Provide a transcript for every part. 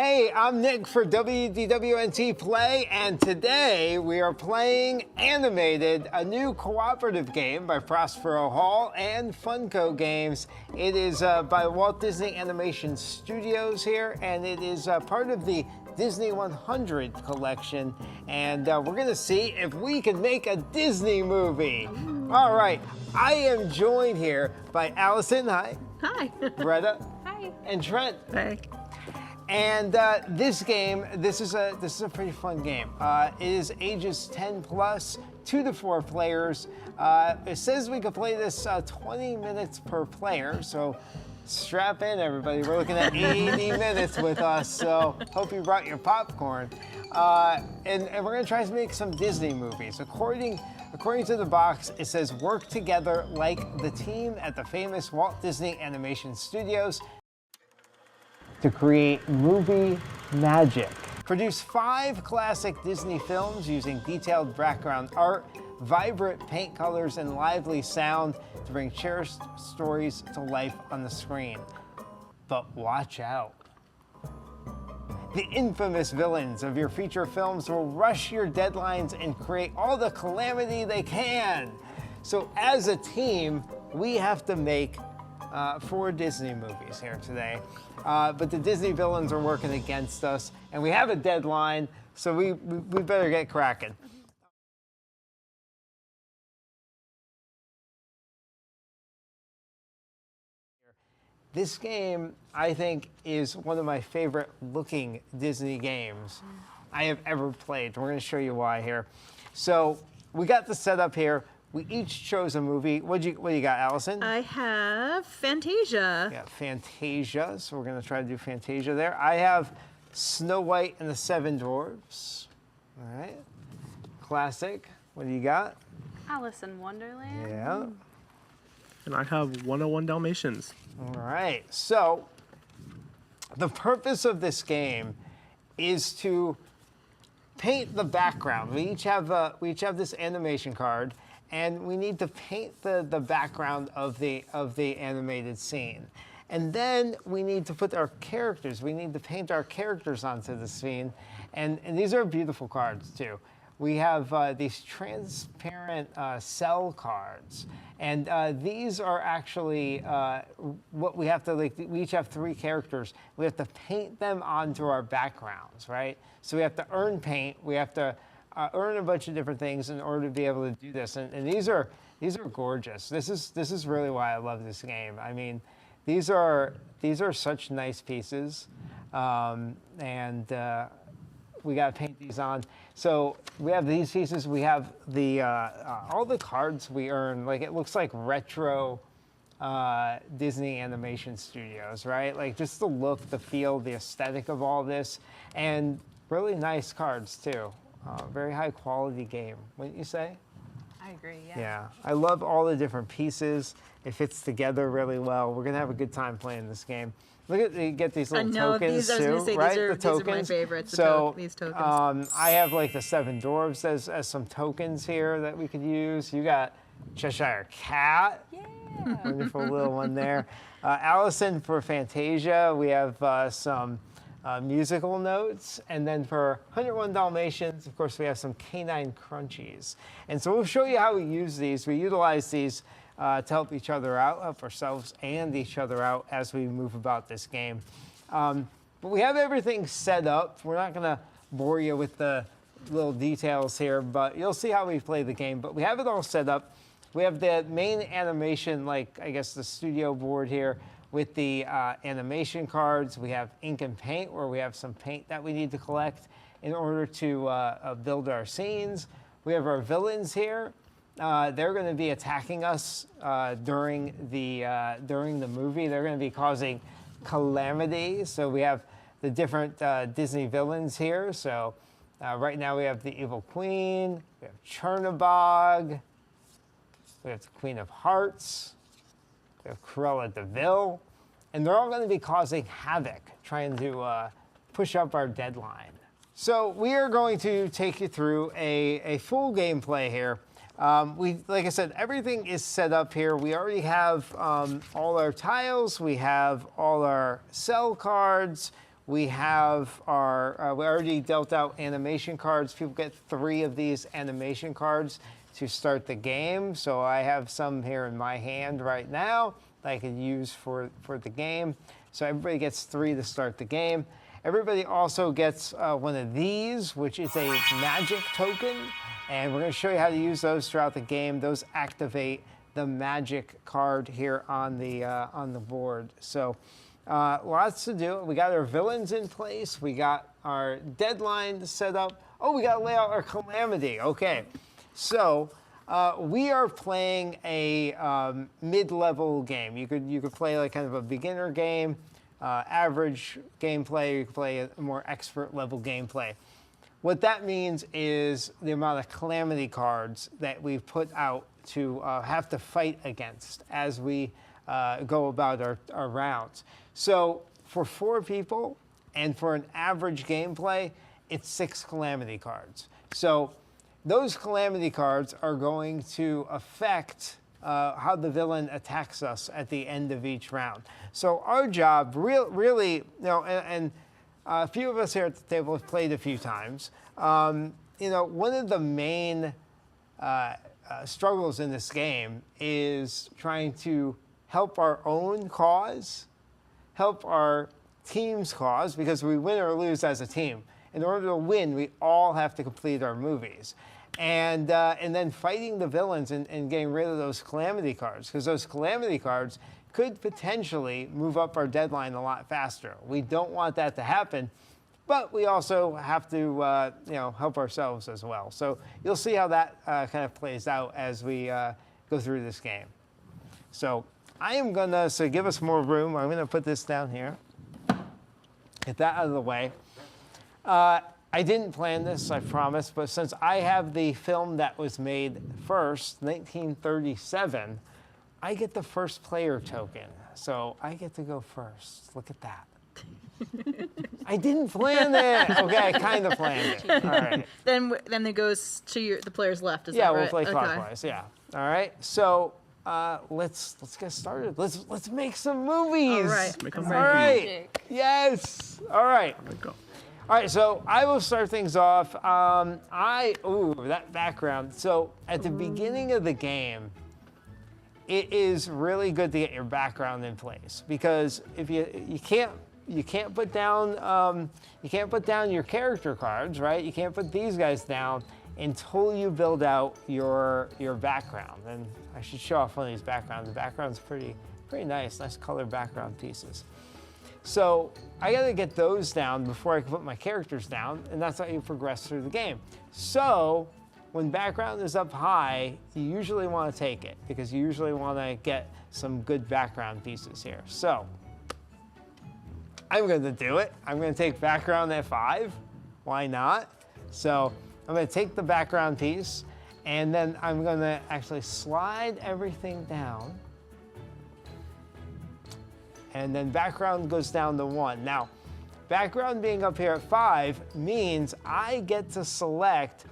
Hey, I'm Nick for WDWNT Play, and today we are playing Animated, a new cooperative game by Prospero Hall and Funko Games. It is by Walt Disney Animation Studios here, and it is part of the Disney 100 collection, and we're gonna see if we can make a Disney movie. All right, I am joined here by Allison, hi. Hi. Greta. Hi. And Trent. Hey. And this game, this is a pretty fun game. It is ages 10 plus, 2 to 4 players. It says we can play this 20 minutes per player, so strap in, everybody. We're looking at 80 minutes with us, so hope you brought your popcorn. And we're gonna try to make some Disney movies. According to the box, it says work together like the team at the famous Walt Disney Animation Studios to create movie magic. Produce 5 classic Disney films using detailed background art, vibrant paint colors, and lively sound to bring cherished stories to life on the screen. But watch out. The infamous villains of your feature films will rush your deadlines and create all the calamity they can. So as a team, we have to make 4 Disney movies here today. But the Disney villains are working against us, and we have a deadline, so we better get cracking. This game, I think, is one of my favorite looking Disney games I have ever played. We're going to show you why here. So we got the setup here. We each chose a movie. What do you got, Allison? I have Fantasia. Yeah, Fantasia. So we're going to try to do Fantasia there. I have Snow White and the 7 Dwarfs. All right. Classic. What do you got? Alice in Wonderland. Yeah. And I have 101 Dalmatians. All right. So the purpose of this game is to paint the background. We each have this animation card, and we need to paint the background of the animated scene. And then we need to put our characters, we need to paint our characters onto the scene. And these are beautiful cards too. We have these transparent cell cards. And these are actually what we have to, like, we each have 3 characters. We have to paint them onto our backgrounds, right? So we have to earn paint. We have to earn a bunch of different things in order to be able to do this. And these are gorgeous. This is really why I love this game. I mean, these are such nice pieces, and we got to paint these on. So we have these pieces. We have the all the cards we earn. Like, it looks like retro Disney Animation Studios, right? Like, just the look, the feel, the aesthetic of all this, and really nice cards too. Very high quality game, wouldn't you say? I agree, yeah. Yeah, I love all the different pieces. It fits together really well. We're gonna have a good time playing this game. Look at, you get these little tokens these, I was too, gonna say, right? these are, the tokens. These are my favorites. So these tokens. I have like the 7 Dwarfs as some tokens here that we could use. You got Cheshire Cat. Yeah. Wonderful little one there. Allison for Fantasia. We have some musical notes, and then for 101 Dalmatians, of course, we have some canine crunchies. And so we'll show you how we use these. We utilize these to help each other out, help ourselves and each other out as we move about this game. But we have everything set up. We're not going to bore you with the little details here, but you'll see how we play the game. But we have it all set up. We have the main animation, like, I guess, the studio board here with the animation cards. We have ink and paint, where we have some paint that we need to collect in order to build our scenes. We have our villains here. They're going to be attacking us during the movie. They're going to be causing calamity. So we have the different Disney villains here. So right now we have the Evil Queen. We have Chernabog. We have the Queen of Hearts. We have Cruella de Vil. And they're all going to be causing havoc, trying to push up our deadline. So we are going to take you through a full gameplay here. Like I said, everything is set up here. We already have all our tiles. We have all our cell cards. we have our, we already dealt out animation cards. People get 3 of these animation cards to start the game. So I have some here in my hand right now that I could use for the game. So everybody gets 3 to start the game. Everybody also gets one of these, which is a magic token. And we're going to show you how to use those throughout the game. Those activate the magic card here on the board. So lots to do. We got our villains in place. We got our deadline set up. Oh, we got to lay out our calamity. Okay. So we are playing a mid-level game. You could play like kind of a beginner game, average gameplay. You could play a more expert level gameplay. What that means is the amount of calamity cards that we've put out to have to fight against as we go about our rounds. So for 4 people and for an average gameplay, it's 6 calamity cards. So those calamity cards are going to affect how the villain attacks us at the end of each round. So our job really, you know, and a few of us here at the table have played a few times. You know, one of the main struggles in this game is trying to help our own cause, help our team's cause, because we win or lose as a team. In order to win, we all have to complete our movies. And then fighting the villains and getting rid of those calamity cards, because those calamity cards could potentially move up our deadline a lot faster. We don't want that to happen, but we also have to you know, help ourselves as well. So you'll see how that kind of plays out as we go through this game. So I am gonna, so give us more room, I'm gonna put this down here. Get that out of the way. I didn't plan this, I promise, but since I have the film that was made first, 1937, I get the first player token. So I get to go first. Look at that. I didn't plan it. Okay, I kind of planned it. All right. Then it goes to the player's left. Is Yeah, that right? we'll play clockwise. Yeah. All right. So let's get started. Let's make some movies. All right. Make 'em All ready. right. Magic. Yes. All right. There we go. All right, so I will start things off. Ooh, that background. So at the beginning of the game, it is really good to get your background in place, because if you can't put down your character cards, right? You can't put these guys down until you build out your background. And I should show off one of these backgrounds. The background's pretty nice colored background pieces. So I got to get those down before I can put my characters down, and that's how you progress through the game. So when background is up high, you usually want to take it, because you usually want to get some good background pieces here. So I'm going to do it. I'm going to take background at 5. Why not? So I'm going to take the background piece, and then I'm going to actually slide everything down. And then background goes down to 1. Now, background being up here at 5 means I get to select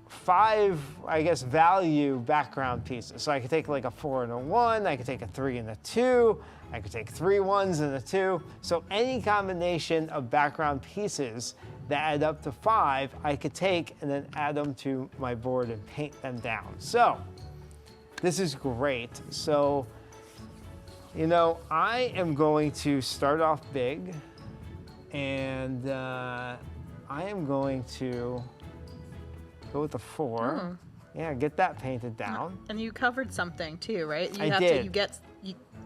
5, I guess, value background pieces. So I could take like a 4 and a 1, I could take a 3 and a 2, I could take 3 1s and a 2. So any combination of background pieces that add up to 5, I could take and then add them to my board and paint them down. So this is great. So, you know, I am going to start off big, and I am going to go with the 4. Yeah, get that painted down. And you covered something too, right? I did. You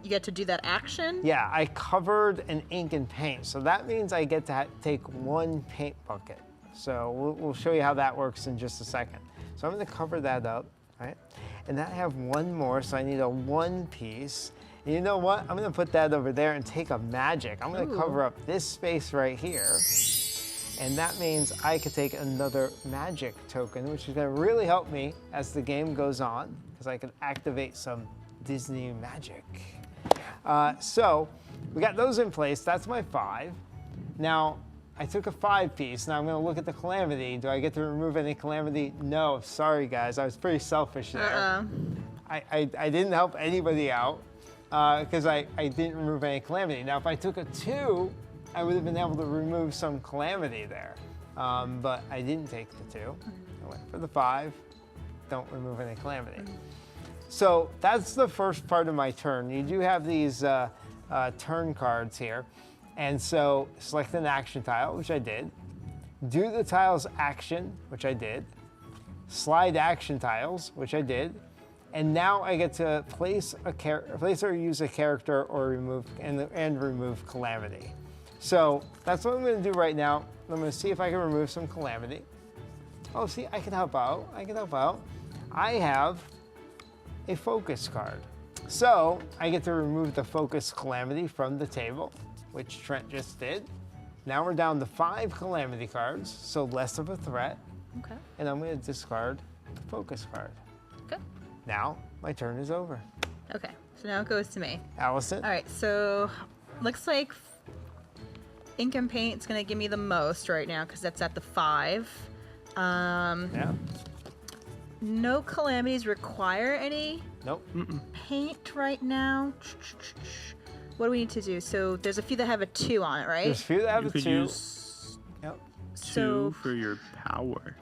get to do that action. Yeah, I covered an ink and paint, so that means I get to take 1 paint bucket. So we'll show you how that works in just a second. So I'm going to cover that up, right? And then I have 1 more, so I need a 1 piece. And you know what? I'm going to put that over there and take a magic. I'm going to cover up this space right here. And that means I could take another magic token, which is going to really help me as the game goes on, because I can activate some Disney magic. So we got those in place. That's my 5. Now, I took a 5 piece. Now I'm going to look at the calamity. Do I get to remove any calamity? No. Sorry, guys. I was pretty selfish there. I didn't help anybody out because I didn't remove any calamity. Now, if I took a 2, I would have been able to remove some calamity there. But I didn't take the 2. I went for the 5. Don't remove any calamity. So that's the first part of my turn. You do have these turn cards here. And so select an action tile, which I did. Do the tile's action, which I did. Slide action tiles, which I did. And now I get to place or use a character or remove and remove calamity. So that's what I'm going to do right now. I'm going to see if I can remove some calamity. Oh, see, I can help out. I have a focus card. So I get to remove the focus calamity from the table, which Trent just did. Now we're down to 5 calamity cards, so less of a threat. Okay. And I'm going to discard the focus card. Good. Now my turn is over. Okay. So now it goes to me. Allison? All right. So looks like ink and paint is going to give me the most right now because that's at the 5. Yeah. No calamities require any Nope. paint right now. What do we need to do? So there's a few that have a 2 on it, right? There's a few that have You a could 2. use Yep. 2 for your power.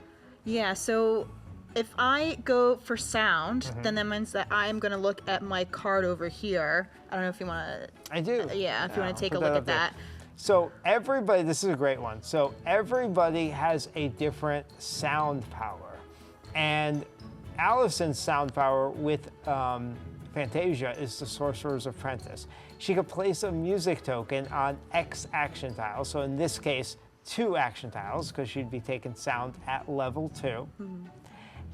Yeah, so if I go for sound, then that means that I'm going to look at my card over here. I don't know if you want to... I do. Yeah, if you want to take a put look up at there. that. So everybody, this is a great one. So everybody has a different sound power. And Allison's sound power with Fantasia is the Sorcerer's Apprentice. She could place a music token on X action tiles. So in this case, 2 action tiles, because she'd be taking sound at level 2.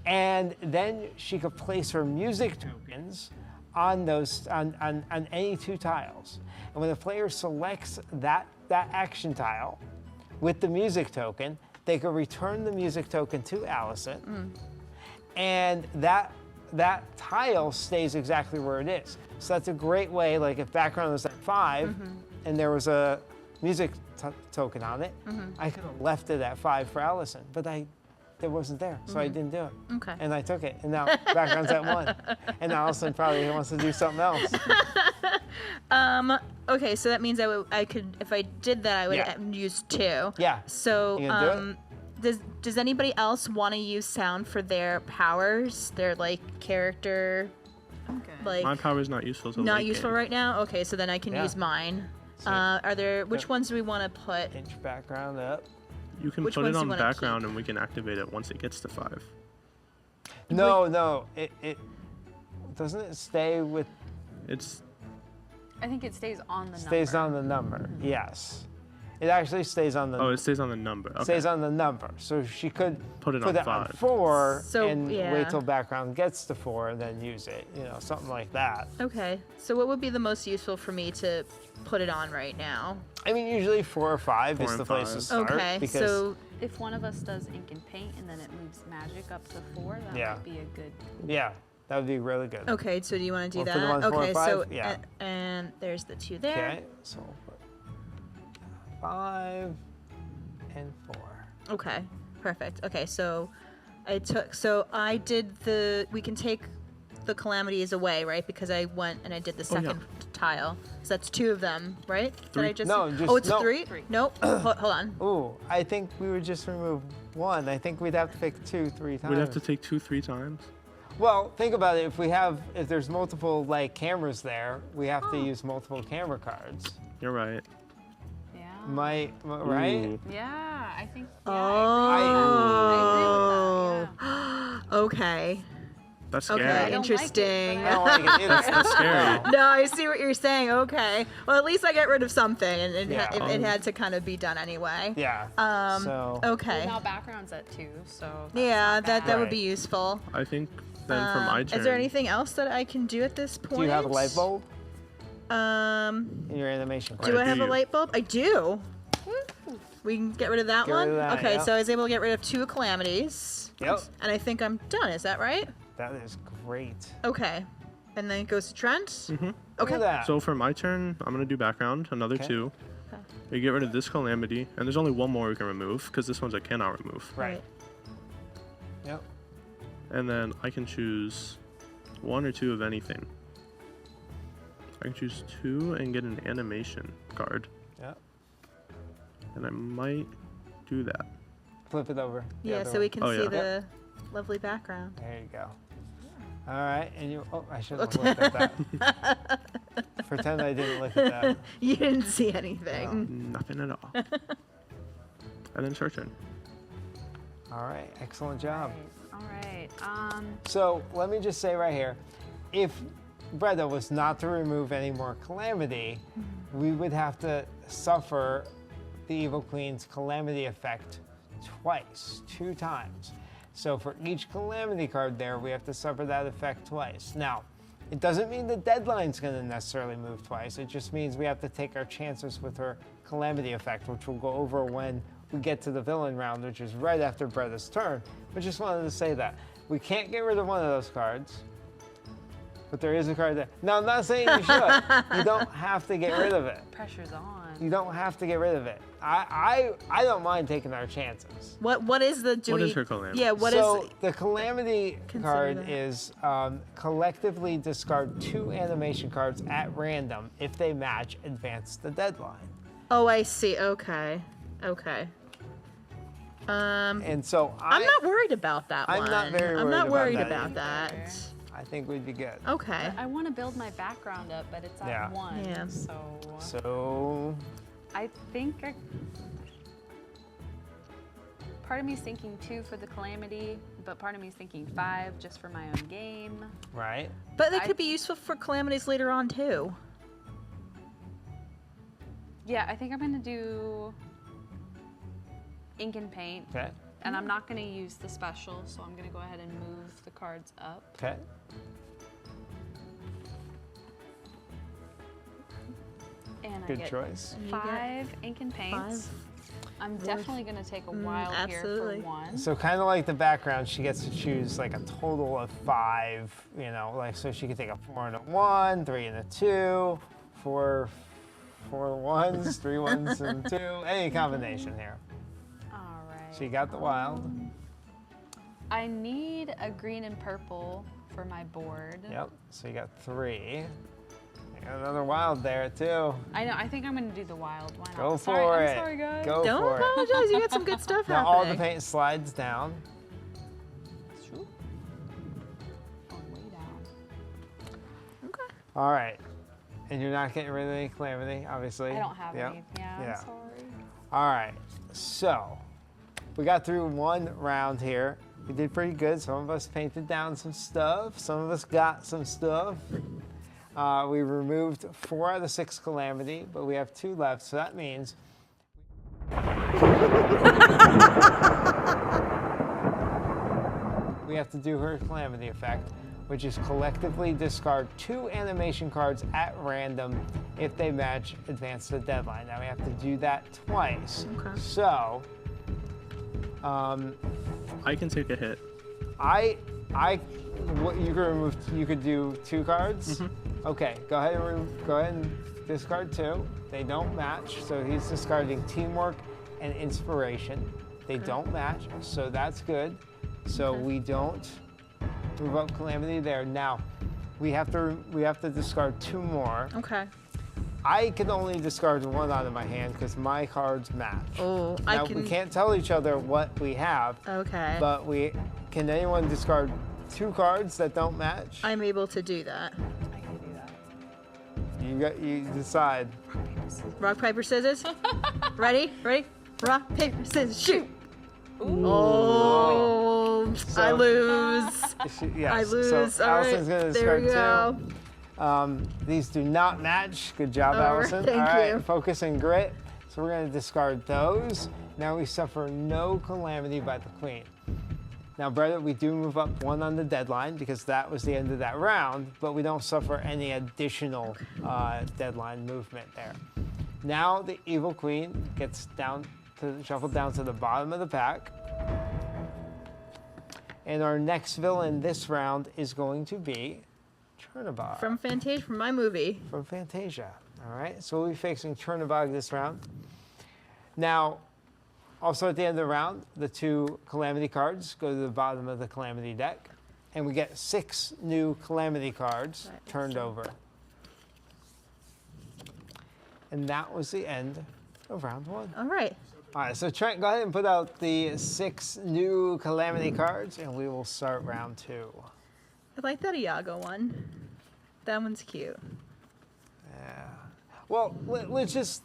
And then she could place her music tokens on those on any 2 tiles. And when the player selects that action tile with the music token, they could return the music token to Allison. And that tile stays exactly where it is. So that's a great way, like if background was at 5 and there was a music token on it, I could have left it at 5 for Allison, but it wasn't there, so I didn't do it. Okay. And I took it, and now background's at 1. And Allison probably wants to do something else. Okay, so that means I could, if I did that, I would use 2. Yeah. So, You gonna do it? does anybody else want to use sound for their powers, their like character, like My power is not useful. So not useful right now? Okay, so then I can Yeah. use mine. So- Are there which ones do we want to put? Inch background up. You can Which put ones it do on you wanna background and we can activate it once it gets to 5. No, it doesn't it stay with It's I think it stays on the stays number. on the number. Yes, it actually stays on the. it stays on the number. Okay. Stays on the number, so she could Put it on 5. 4 So, and yeah. wait till background gets to 4 and then use it. Something like that. Okay, so what would be the most useful for me to put it on right now? I mean, usually 4 or 5 4 is and the place to 5. start. Okay, because so If one of us does ink and paint and then it moves magic up to 4, that Yeah. might be a good. yeah, that would be really good. okay, so do you want to do Well, for the that? ones 4 Okay, and 5, so yeah. and there's the 2 there. Okay, so we'll put 5 and 4. Okay, perfect. Okay, so I did we can take the calamities away, right? Because I went and I did the Oh, yeah. second tile. So that's 2 of them, right? That 3. I just No, just- Oh, it's no. 3? Nope. Hold on. Ooh, I think we would just remove 1. I think we'd have to pick 2, 3 times. We'd have to take 2, 3 times. Well, think about it. If there's multiple cameras there, we have to use multiple camera cards. You're right. Yeah. Right? Ooh. Yeah, I think. Yeah, Oh. I agree with that. Yeah. Okay. That's Okay. scary. I don't like it, Interesting. but I don't like it either. That's scary. No, I see what you're saying. Okay. Well, at least I get rid of something, and Yeah. it had to kind of be done anyway. Yeah. So Okay. Well, now background's at 2, so. That's Yeah, not that bad. would be useful. I think then for my turn. Is there anything else that I can do at this point? do you have a light bulb Um, in your animation? do Right, I have do a you? light bulb? I do. We can get rid of that Get rid one? of that, Okay, yeah. so I was able to get rid of 2 calamities. Yep. And I think I'm done. Is that right? That is great. Okay. And then it goes to Trent? Mm-hmm. Look Okay. at that. So for my turn, I'm gonna do background, another Okay. 2. Okay. We get rid of this calamity, and there's only 1 more we can remove because this one's I cannot remove. right. Yep. And then I can choose 1 or 2 of anything. I can choose 2 and get an animation card. Yep. And I might do that. Flip it over. the Yeah, other so way. we can Oh, see yeah. the lovely background. There you go. All right, and you. Oh, I shouldn't have looked at that. Pretend I didn't look at that. You didn't see anything. Nothing at all. And then it's your turn. All right, excellent job. All right. So let me just say right here, if Breda was not to remove any more calamity, we would have to suffer the Evil Queen's calamity effect twice, 2 times. So for each calamity card there, we have to suffer that effect twice. Now, it doesn't mean the deadline's going to necessarily move twice. It just means we have to take our chances with her calamity effect, which we'll go over when we get to the villain round, which is right after Breda's turn. But just wanted to say that. We can't get rid of one of those cards, but there is a card there. Now, I'm not saying you should. You don't have to get rid of it. Pressure's on. You don't have to get rid of it. I don't mind taking our chances. What is the What is her calamity? Yeah, what is So the calamity Consider card that. is collectively discard 2 animation cards at random. If they match, advance the deadline. Oh, I see. Okay. Okay. And so I'm not worried about that I'm one. not very I'm not worried worried about about that that. I think we'd be good. Okay. I want to build my background up, but it's at Yeah. 1. Yeah. So I think part of me is thinking 2 for the calamity, but part of me is thinking 5 just for my own game. right. But they could be useful for calamities later on too. Yeah, I think I'm going to do ink and paint. Okay. And I'm not going to use the special, so I'm going to go ahead and move the cards up. Okay. And I Good get choice. You get 5 ink and paints. 5. I'm definitely going to take a wild here absolutely. for 1. So kind of like the background, she gets to choose like a total of 5. You know, like so she could take a 4 and a 1, 3 and a 2, 4 ones, 3 ones and 2, any combination here. All right. She got the wild. I need a green and purple for my board. Yep. So you got 3. You got another wild there too. I know. I think I'm going to do the wild. Why not? Go Sorry, for I'm it. sorry, guys. Go Don't for it. apologize. You got some good stuff Now all the happening. paint slides down. Shoot. Going way down. Okay. All right. And you're not getting rid of any calamity, obviously. I don't have Yep. any. Yeah, Yeah. I'm sorry. All right. So we got through 1 round here. We did pretty good. Some of us painted down some stuff. Some of us got some stuff. We removed 4 out of 6 calamity, but we have 2 left. So that means we have to do her calamity effect, which is collectively discard 2 animation cards at random. If they match, advance the deadline. Now we have to do that twice. Okay. So I can take a hit. what you could remove? You could do 2 cards. Okay, go ahead and discard 2. They don't match, so he's discarding teamwork and inspiration. They don't match, so that's good. So we don't move up calamity there. Now we have to discard 2 more. Okay. I can only discard 1 out of my hand because my cards match. Oh, Now I can. we can't tell each other what we have, Okay. but can anyone discard 2 cards that don't match? I'm able to do that. I can do that. You decide. Rock, paper, scissors. Ready? Ready? Rock, paper, scissors, shoot. Oh, I lose. Yes. I lose. So All right. Allison's gonna There we discard go. 2. These do not match. Good job, All right, Allison. thank All right, you. focus and grit. So we're going to discard those. Now we suffer no calamity by the queen. Now, Breda, we do move up 1 on the deadline because that was the end of that round, but we don't suffer any additional deadline movement there. Now the evil queen gets shuffled down to the bottom of the pack. And our next villain this round is going to be Chernabog From Fantasia, from my movie. from Fantasia. All right, so we'll be facing Chernabog this round. Now, also at the end of the round, the 2 calamity cards go to the bottom of the calamity deck, and we get 6 new calamity cards Right, turned over. And that was the end of of round one. All right. All right, so Trent, go ahead and put out the 6 new Calamity cards, and we will start round 2. I like that Iago one. That one's cute. Yeah. Well, let's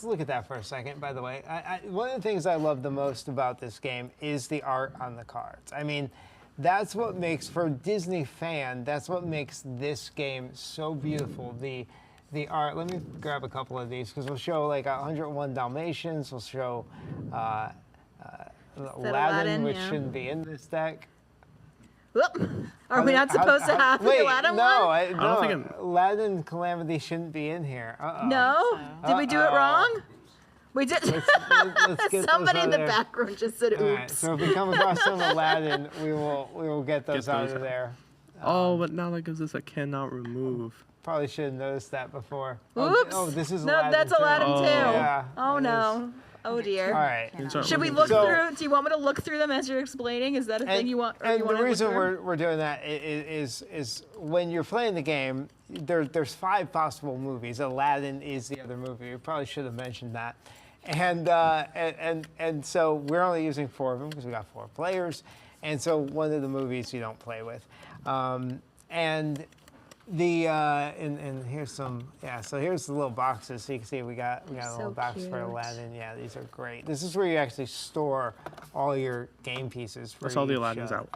look at that for a second. By the way, one of the things I love the most about this game is the art on the cards. I mean, that's what makes, for a Disney fan, that's what makes this game so beautiful. The art. Let me grab a couple of these because we'll show like 101 Dalmatians. We'll show Aladdin, which shouldn't be in this deck. Whoop. Are we not supposed to have wait, the Aladdin no, one? no, think Aladdin Calamity shouldn't be in here. Uh-oh. No? Did we do it wrong? We did. Let's get Somebody those in out the there. background just said, "Oops." All right, so if we come across some Aladdin, we will get those out of there. Oh, but now that gives us a cannot remove. Probably should have noticed that before. Oops. Oh, this is no, Aladdin that's too. Aladdin too. Yeah, Oh it no. Oh dear. All right. Should we looking look So- through? Do you want me to look through them as you're explaining? Is that a thing you want? Or And you want the to reason look through? we're doing that is when you're playing the game, there's 5 possible movies. Aladdin is the other movie. We probably should have mentioned that. And so we're only using 4 of them because we got 4 players. And so one of the movies you don't play with. And here's some, so here's the little boxes. So you can see we got a so little box for cute. Aladdin. Yeah, these are great. This is where you actually store all your game pieces for That's all the each, Aladdin's out.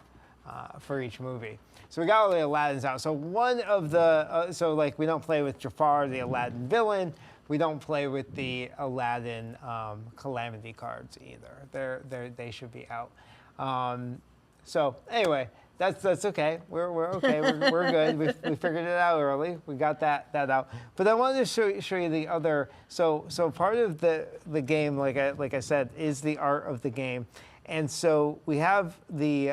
for each movie. So we got all the Aladdins out. So one of the, so like we don't play with Jafar, the Aladdin villain. We don't play with the Aladdin Calamity cards either. They should be out. So anyway, that's okay. We're okay. We're good. We figured it out early. We got that out. But I wanted to show you the other. So part of the game, like I said, is the art of the game. And so we have the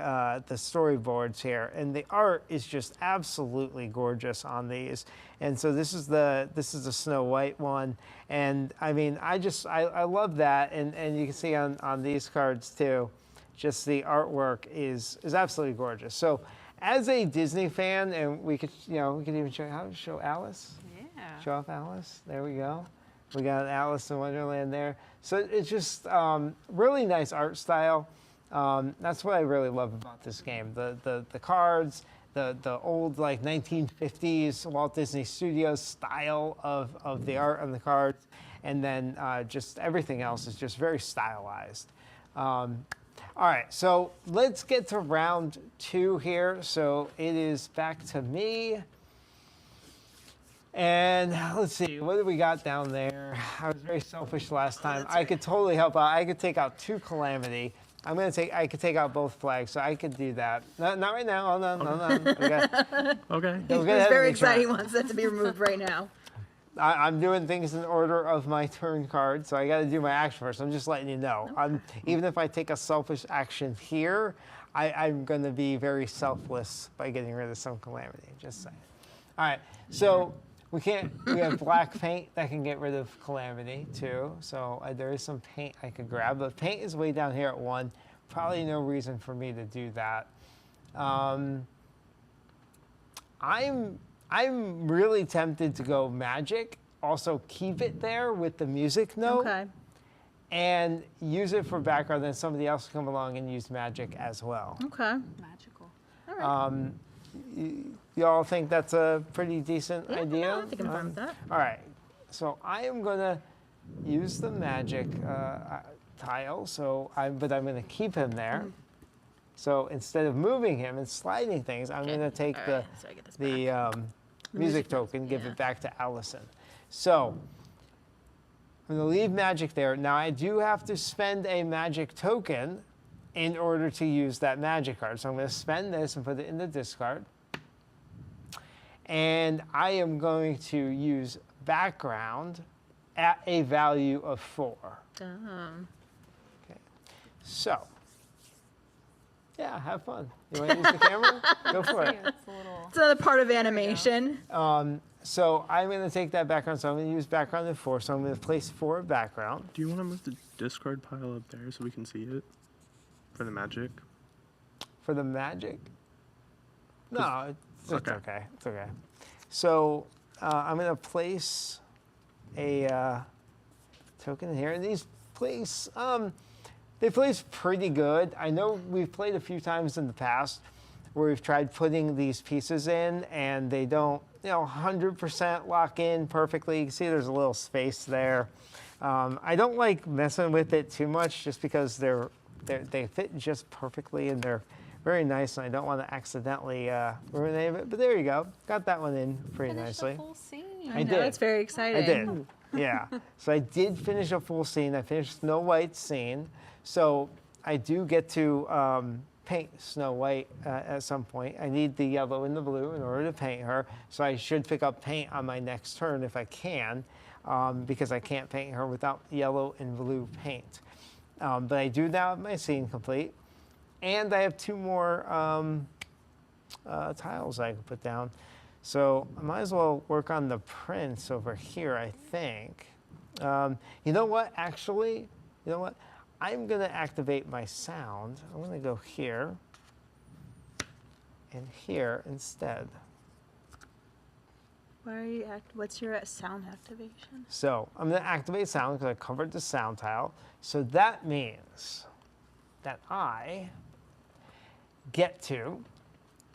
storyboards here, and the art is just absolutely gorgeous on these. And so this is the Snow White one, and I mean I love that, and you can see on these cards too, just the artwork is absolutely gorgeous. So as a Disney fan, and we could even show Alice. Yeah. Show off Alice. There we go. We got Alice in Wonderland there. So it's just really nice art style. That's what I really love about this game. The cards, the old like 1950s Walt Disney Studios style of the art on the cards, and then just everything else is just very stylized. All right, so let's get to round 2 here. So it is back to me. And let's see, what do we got down there? I was very selfish last time. I could totally help out. I could take out 2 Calamity. I could take out both flags, so I could do that. Not right now. Hold on. Okay. It's very exciting. He wants that to be removed right now. I'm doing things in order of my turn card, so I got to do my action first. I'm just letting you know. Even if I take a selfish action here, I'm going to be very selfless by getting rid of some Calamity. Just saying. All right, so we have black paint that can get rid of Calamity too. So there is some paint I could grab, but paint is way down here at 1. Probably no reason for me to do that. I'm really tempted to go magic. Also keep it there with the music note. Okay. And use it for background. Then somebody else can come along and use magic as well. Okay. Magical. All right. Y'all think that's a pretty decent idea? No, I think I'm fine with that. All right. So I am gonna use the magic tile. But I'm gonna keep him there. So instead of moving him and sliding things, I'm going to take All right, so I get this the music token, give it back to Allison. So I'm going to leave magic there. Now I do have to spend a magic token in order to use that magic card. So I'm going to spend this and put it in the discard. And I am going to use background at a value of 4. Okay. So. Yeah, have fun. You want to use the camera? Go for it. It's another part of animation. So I'm going to take that background. So I'm going to use background of 4. So I'm going to place 4 background. Do you want to move the discard pile up there so we can see it for the magic? For the magic? No, it's Okay. okay. It's okay. So I'm going to place a token in here. And these place, they place pretty good. I know we've played a few times in the past where we've tried putting these pieces in and they don't, 100% lock in perfectly. You can see there's a little space there. I don't like messing with it too much just because they fit just perfectly and they're very nice, and I don't want to accidentally ruin any of it. But there you go. Got that one in pretty Finished nicely. a full scene. I did. That's very exciting. I did. Yeah. So I did finish a full scene. I finished Snow White's scene. So I do get to paint Snow White at some point. I need the yellow and the blue in order to paint her. So I should pick up paint on my next turn if I can, because I can't paint her without yellow and blue paint. But I do now have my scene complete. And I have 2 more tiles I can put down. So I might as well work on the prince over here, I think. You know what, actually? You know what? I'm going to activate my sound. I'm going to go here and here instead. Why are you what's your sound activation? So I'm going to activate sound because I covered the sound tile. So that means that I get to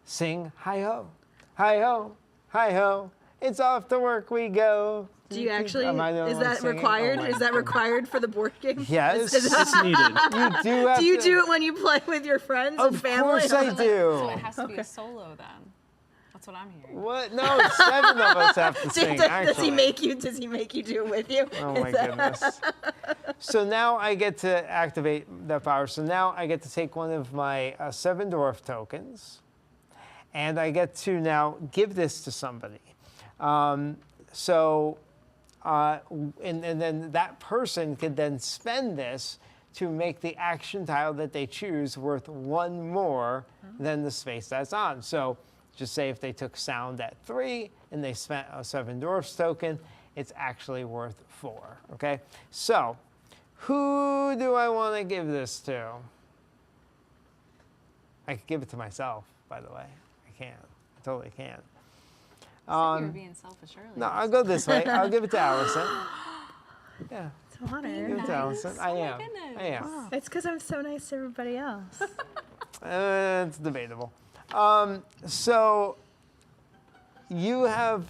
sing hi-ho, hi-ho, hi-ho, it's off to work we go. Do you actually, Am I the only is one that singing? required? Oh my Is that God. required for the board game? Yes. Is that- It's needed. You do have do you to- do it when you play with your friends and Of family? course I So do. it has to be a solo then. That's what I'm hearing. What? No, 7 of us have to sing, Does actually. he make you? Does he make you do it with you? Oh my goodness. So now I get to activate that power. So now I get to take one of my 7 dwarf tokens, and I get to now give this to somebody. And then that person could then spend this to make the action tile that they choose worth 1 more than the space that's on. So just say if they took sound at 3 and they spent a 7 dwarfs token, it's actually worth 4, okay? So who do I want to give this to? I could give it to myself, by the way. I can. I totally can. You were being selfish earlier. No, I'll go this way. I'll give it to Allison. Yeah, It's an honor. give it to Allison. I am. goodness. I am. It's because I'm so nice to everybody else. It's debatable. So you have,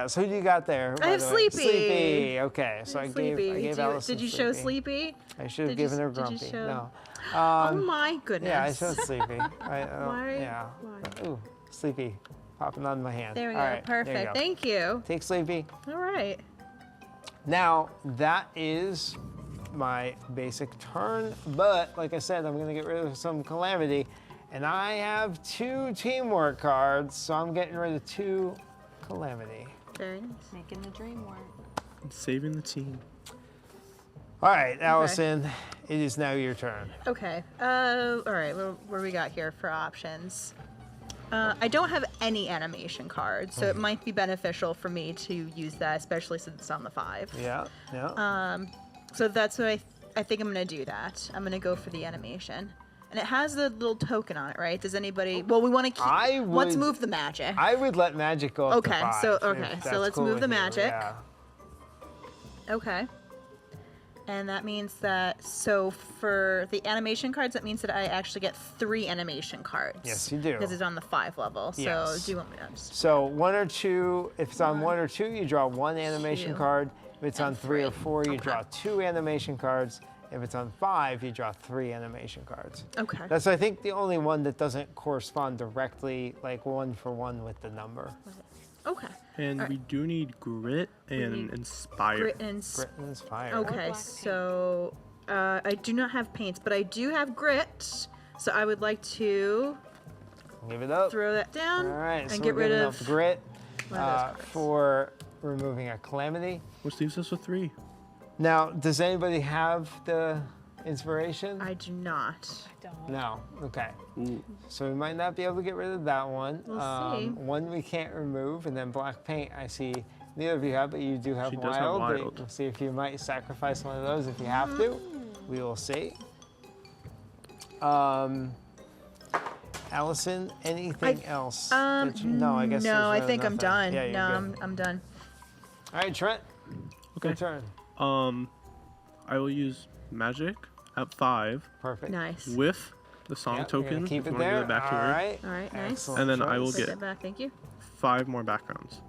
so who do you got there? I by have the way? Sleepy. Sleepy. Okay, so I Sleepy. gave Allison Did you show Sleepy? I should have Did you- given her did you Grumpy. show- No. Oh my goodness. Yeah, I showed Sleepy. Why? Yeah. Why? Ooh, Sleepy, popping on my hand. There we All go. right, there Perfect. you go. Thank you. Take Sleepy. All right. Now, that is my basic turn, but like I said, I'm gonna get rid of some Calamity, and I have 2 teamwork cards, so I'm getting rid of 2 Calamity. Very nice. Making the dream work. Saving the team. All right, Allison, it is now your turn. Okay. All right. What do we got here for options? I don't have any animation cards, so it might be beneficial for me to use that, especially since it's on the 5. Yeah, yeah. So that's what I think I'm gonna do that. I'm gonna go for the animation. And it has the little token on it, right? Does anybody? Well, we want to keep. I Let's would- move the magic. I would let Magic go up Okay, to 5. so- if okay, so that's let's cool move the with you, Magic. Yeah. Okay. And that means that, so for the animation cards, that means that I actually get 3 animation cards. Yes, you do. Because it's on the 5 level. So Yes. do you want me to just... So 1 or 2, if it's on 1 or 2, you draw 1 animation 2, card. If it's on and 3 or 3. 4, you Okay. draw 2 animation cards. If it's on 5, you draw 3 animation cards. Okay. That's, I think, the only one that doesn't correspond directly, like 1 for 1 with the number. Okay. And Alright. we do need grit and need inspire. Grit and... Grit and Inspire. Okay, black paint. so I do not have paints, but I do have grit. So I would like to Give it up. throw that down All right, and so get we're rid giving of up Grit one of those cards. for removing a Calamity. Which leaves us with 3. Now, does anybody have the Inspiration? I do not. Don't. No. Okay. Ooh. So we might not be able to get rid of that one. We'll see. One we can't remove, and then black paint. I see neither of you have, but you do have She wild. does have But wild. We'll see if you might sacrifice one of those if you have to. We will see. Allison, anything else? that you, no, I guess. No, there's I really think I'm nothing. done. Yeah, you're no, good. I'm done. All right, Trent. Okay. Your turn. I will use magic at 5 Perfect. Nice. with the song Yep, you're gonna token. keep if it you want to there. give it back to All her. right. All right, nice. Excellent And then I will choice. Put get- that back. Thank you. 5 more backgrounds.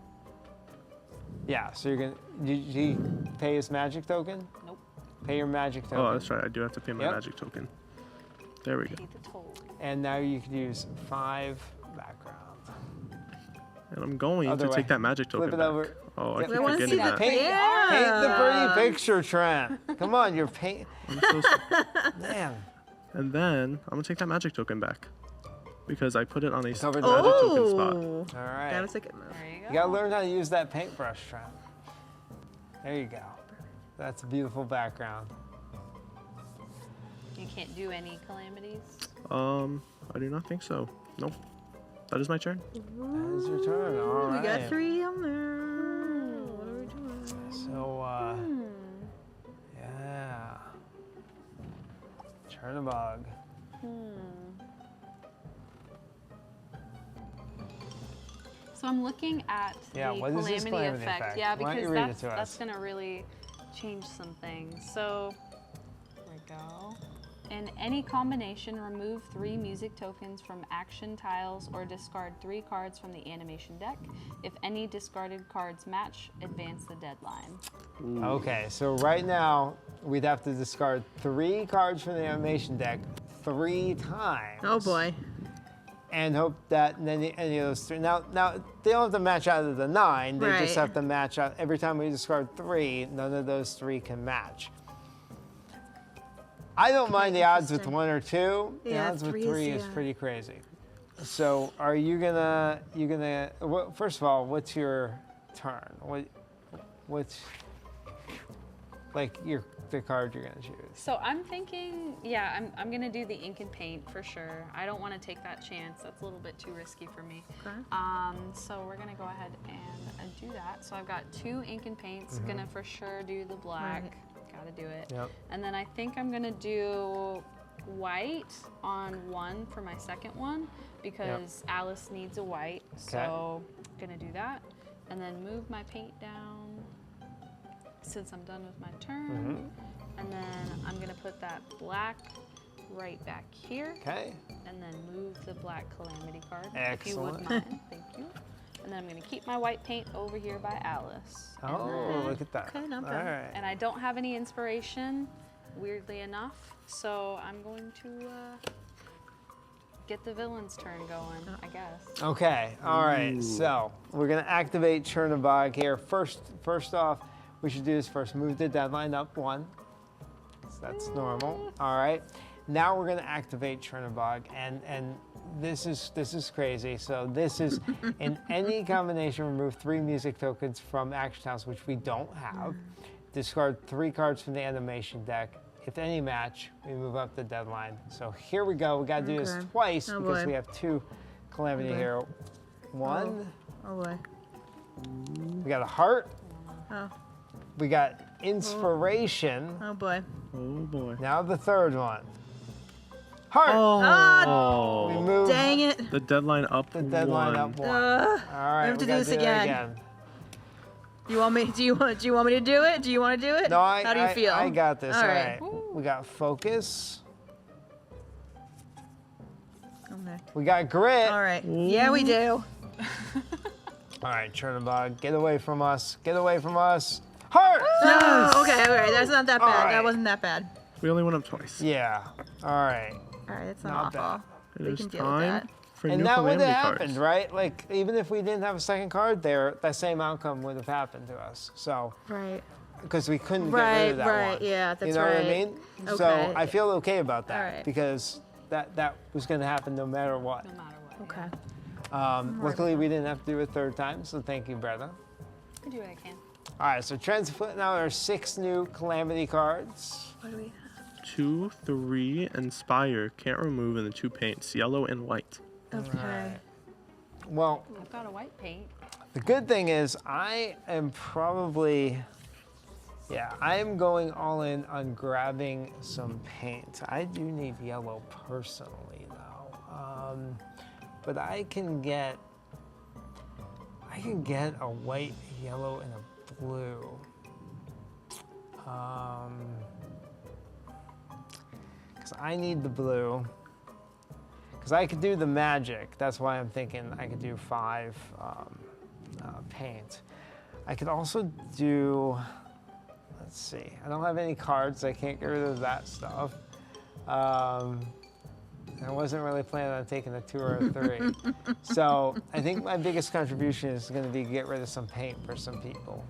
Yeah. So you're gonna. Did you pay his magic token? Nope. Pay your magic token. Oh, that's right. I do have to pay my Yep. magic token. There we go. Pay the toll. And now you can use 5 background. And I'm going Other to way. take that magic token Flip it back. over. Oh, I Yep. keep I wanna forgetting see the that. Paint, Yeah. paint the pretty picture, Trent. Come on, you're paint. I'm so sorry. Man. And then I'm gonna take that magic token back because I put it on a Covered magic magic. token spot. Oh, All right. that was a good move. There you go. You gotta learn how to use that paintbrush, Trent. There you go. That's a beautiful background. You can't do any calamities. I do not think so. Nope. That is my turn. That is your turn. All We right. got 3 on there. What are we doing? So, yeah. Chernobog. So I'm looking at Yeah, the what is this calamity effect. effect? Yeah, Why don't because you read it that's to us? gonna really change some things. So there we go. In any combination, remove 3 music tokens from action tiles or discard 3 cards from the animation deck. If any discarded cards match, advance the deadline. Okay, so right now we'd have to discard 3 cards from the animation deck 3 times. Oh boy. And hope that any of those 3. Now they don't have to match out of the 9. They just Right. have to match out. Every time we discard 3, none of those 3 can match. I don't mind the odds with interesting. 1 or 2. The Yeah, odds with 3 3 is, is yeah. pretty crazy. So are you gonna? Well, first of all, what's your turn? What's like the card you're gonna choose? So I'm thinking, yeah, I'm gonna do the ink and paint for sure. I don't want to take that chance. That's a little bit too risky for me. Okay. So we're gonna go ahead and do that. So I've got 2 ink and paints. Gonna for sure do the black. Right. Gotta do it. Yep. And then I think I'm gonna do white on 1 for my second one because Alice needs a white. So gonna do that. And then move my paint down since I'm done with my turn. And then I'm gonna put that black right back here. Okay. And then move the black calamity card, if you Excellent. would mind. Thank you. And then I'm gonna keep my white paint over here by Alice. And Oh, then- look at that. Okay, not All bad. right. and I don't have any inspiration, weirdly enough. So I'm going to get the villain's turn going, I guess. Okay, all right. So we're gonna activate Chernobog here. First off, we should do this first. Move the deadline up 1. So that's normal. All right. Now we're gonna activate Chernobog, and this is crazy. So this is in any combination. Remove 3 music tokens from action tiles, which we don't have. Discard 3 cards from the animation deck. If any match, we move up the deadline. So here we go. We got to do this Okay. twice Oh, because boy. we have 2 calamity Okay. here. 1, Oh boy. we got a heart. Oh. We got inspiration. Oh boy. Oh boy. Now the third one. Heart. Ah, We Oh. move dang it. The deadline up. the deadline 1. up 1. Uh, All right, have to do gotta this it again. Do you want me? Do you want me to do it? Do you want to do it? No, How do you feel? I got this. All All right. right. We got focus. Okay. We got grit. All right. Yeah, we do. All right, Chernobog, get away from us. Get away from us. Heart. No. Okay. All right. That's not that bad. All right. That wasn't that bad. We only went up twice. Yeah. All right. All right. That's Not not, bad. awful. It We is can deal with time that. for And new that would calamity have cards. happened, right? Like, even if we didn't have a second card there, that same outcome would have happened to us. So, Right. because we couldn't get rid of that Right. one. Yeah, that's You know right. what I mean? So Okay. I feel okay about that All right. because that was going to happen no matter what. No matter what. Okay. Luckily, we didn't have to do it 3rd time, so thank you, Brenda. I do what I can. All right, so Trent's putting out our 6 new calamity cards. What do we? 2, 3, inspire. Can't remove in the 2 paints, yellow and white. Okay. Well, I've got a white paint. the good thing is I am probably, I am going all in on grabbing some paint. I do need yellow personally, though. But I can get a white, yellow, and a blue. because I need the blue. Because I could do the magic. That's why I'm thinking I could do 5 paint. I could also do, let's see, I don't have any cards. I can't get rid of that stuff. I wasn't really planning on taking a 2 or a 3. So I think my biggest contribution is going to be get rid of some paint for some people.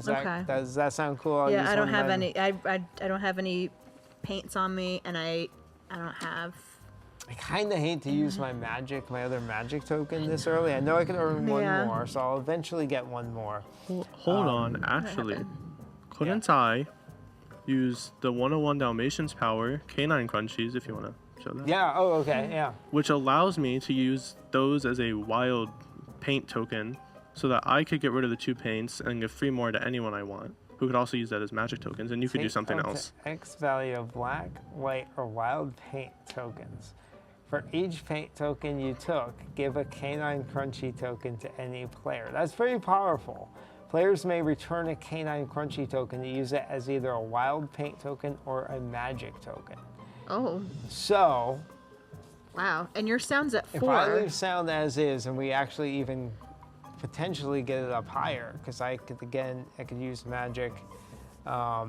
Okay. Does that sound cool? I'll Yeah, use I don't one of have my- any. I don't have any paints on me, and I don't have. I kind of hate to use my other magic token this early. I know I can earn one Yeah. more, so I'll eventually get one more. Hold on, actually. Couldn't I use the 101 Dalmatians power, canine crunchies, if you want to show that? Yeah, oh, okay, yeah. Which allows me to use those as a wild paint token so that I could get rid of the 2 paints and give 3 more to anyone I want, who could also use that as magic tokens, and you could do Take something up to else. X value of black, white, or wild paint tokens. For each paint token you took, give a canine crunchy token to any player. That's very powerful. Players may return a canine crunchy token to use it as either a wild paint token or a magic token. Oh, So, wow! And your sound's at if 4. I leave sound as is, and we actually even potentially get it up higher, because I could use magic. I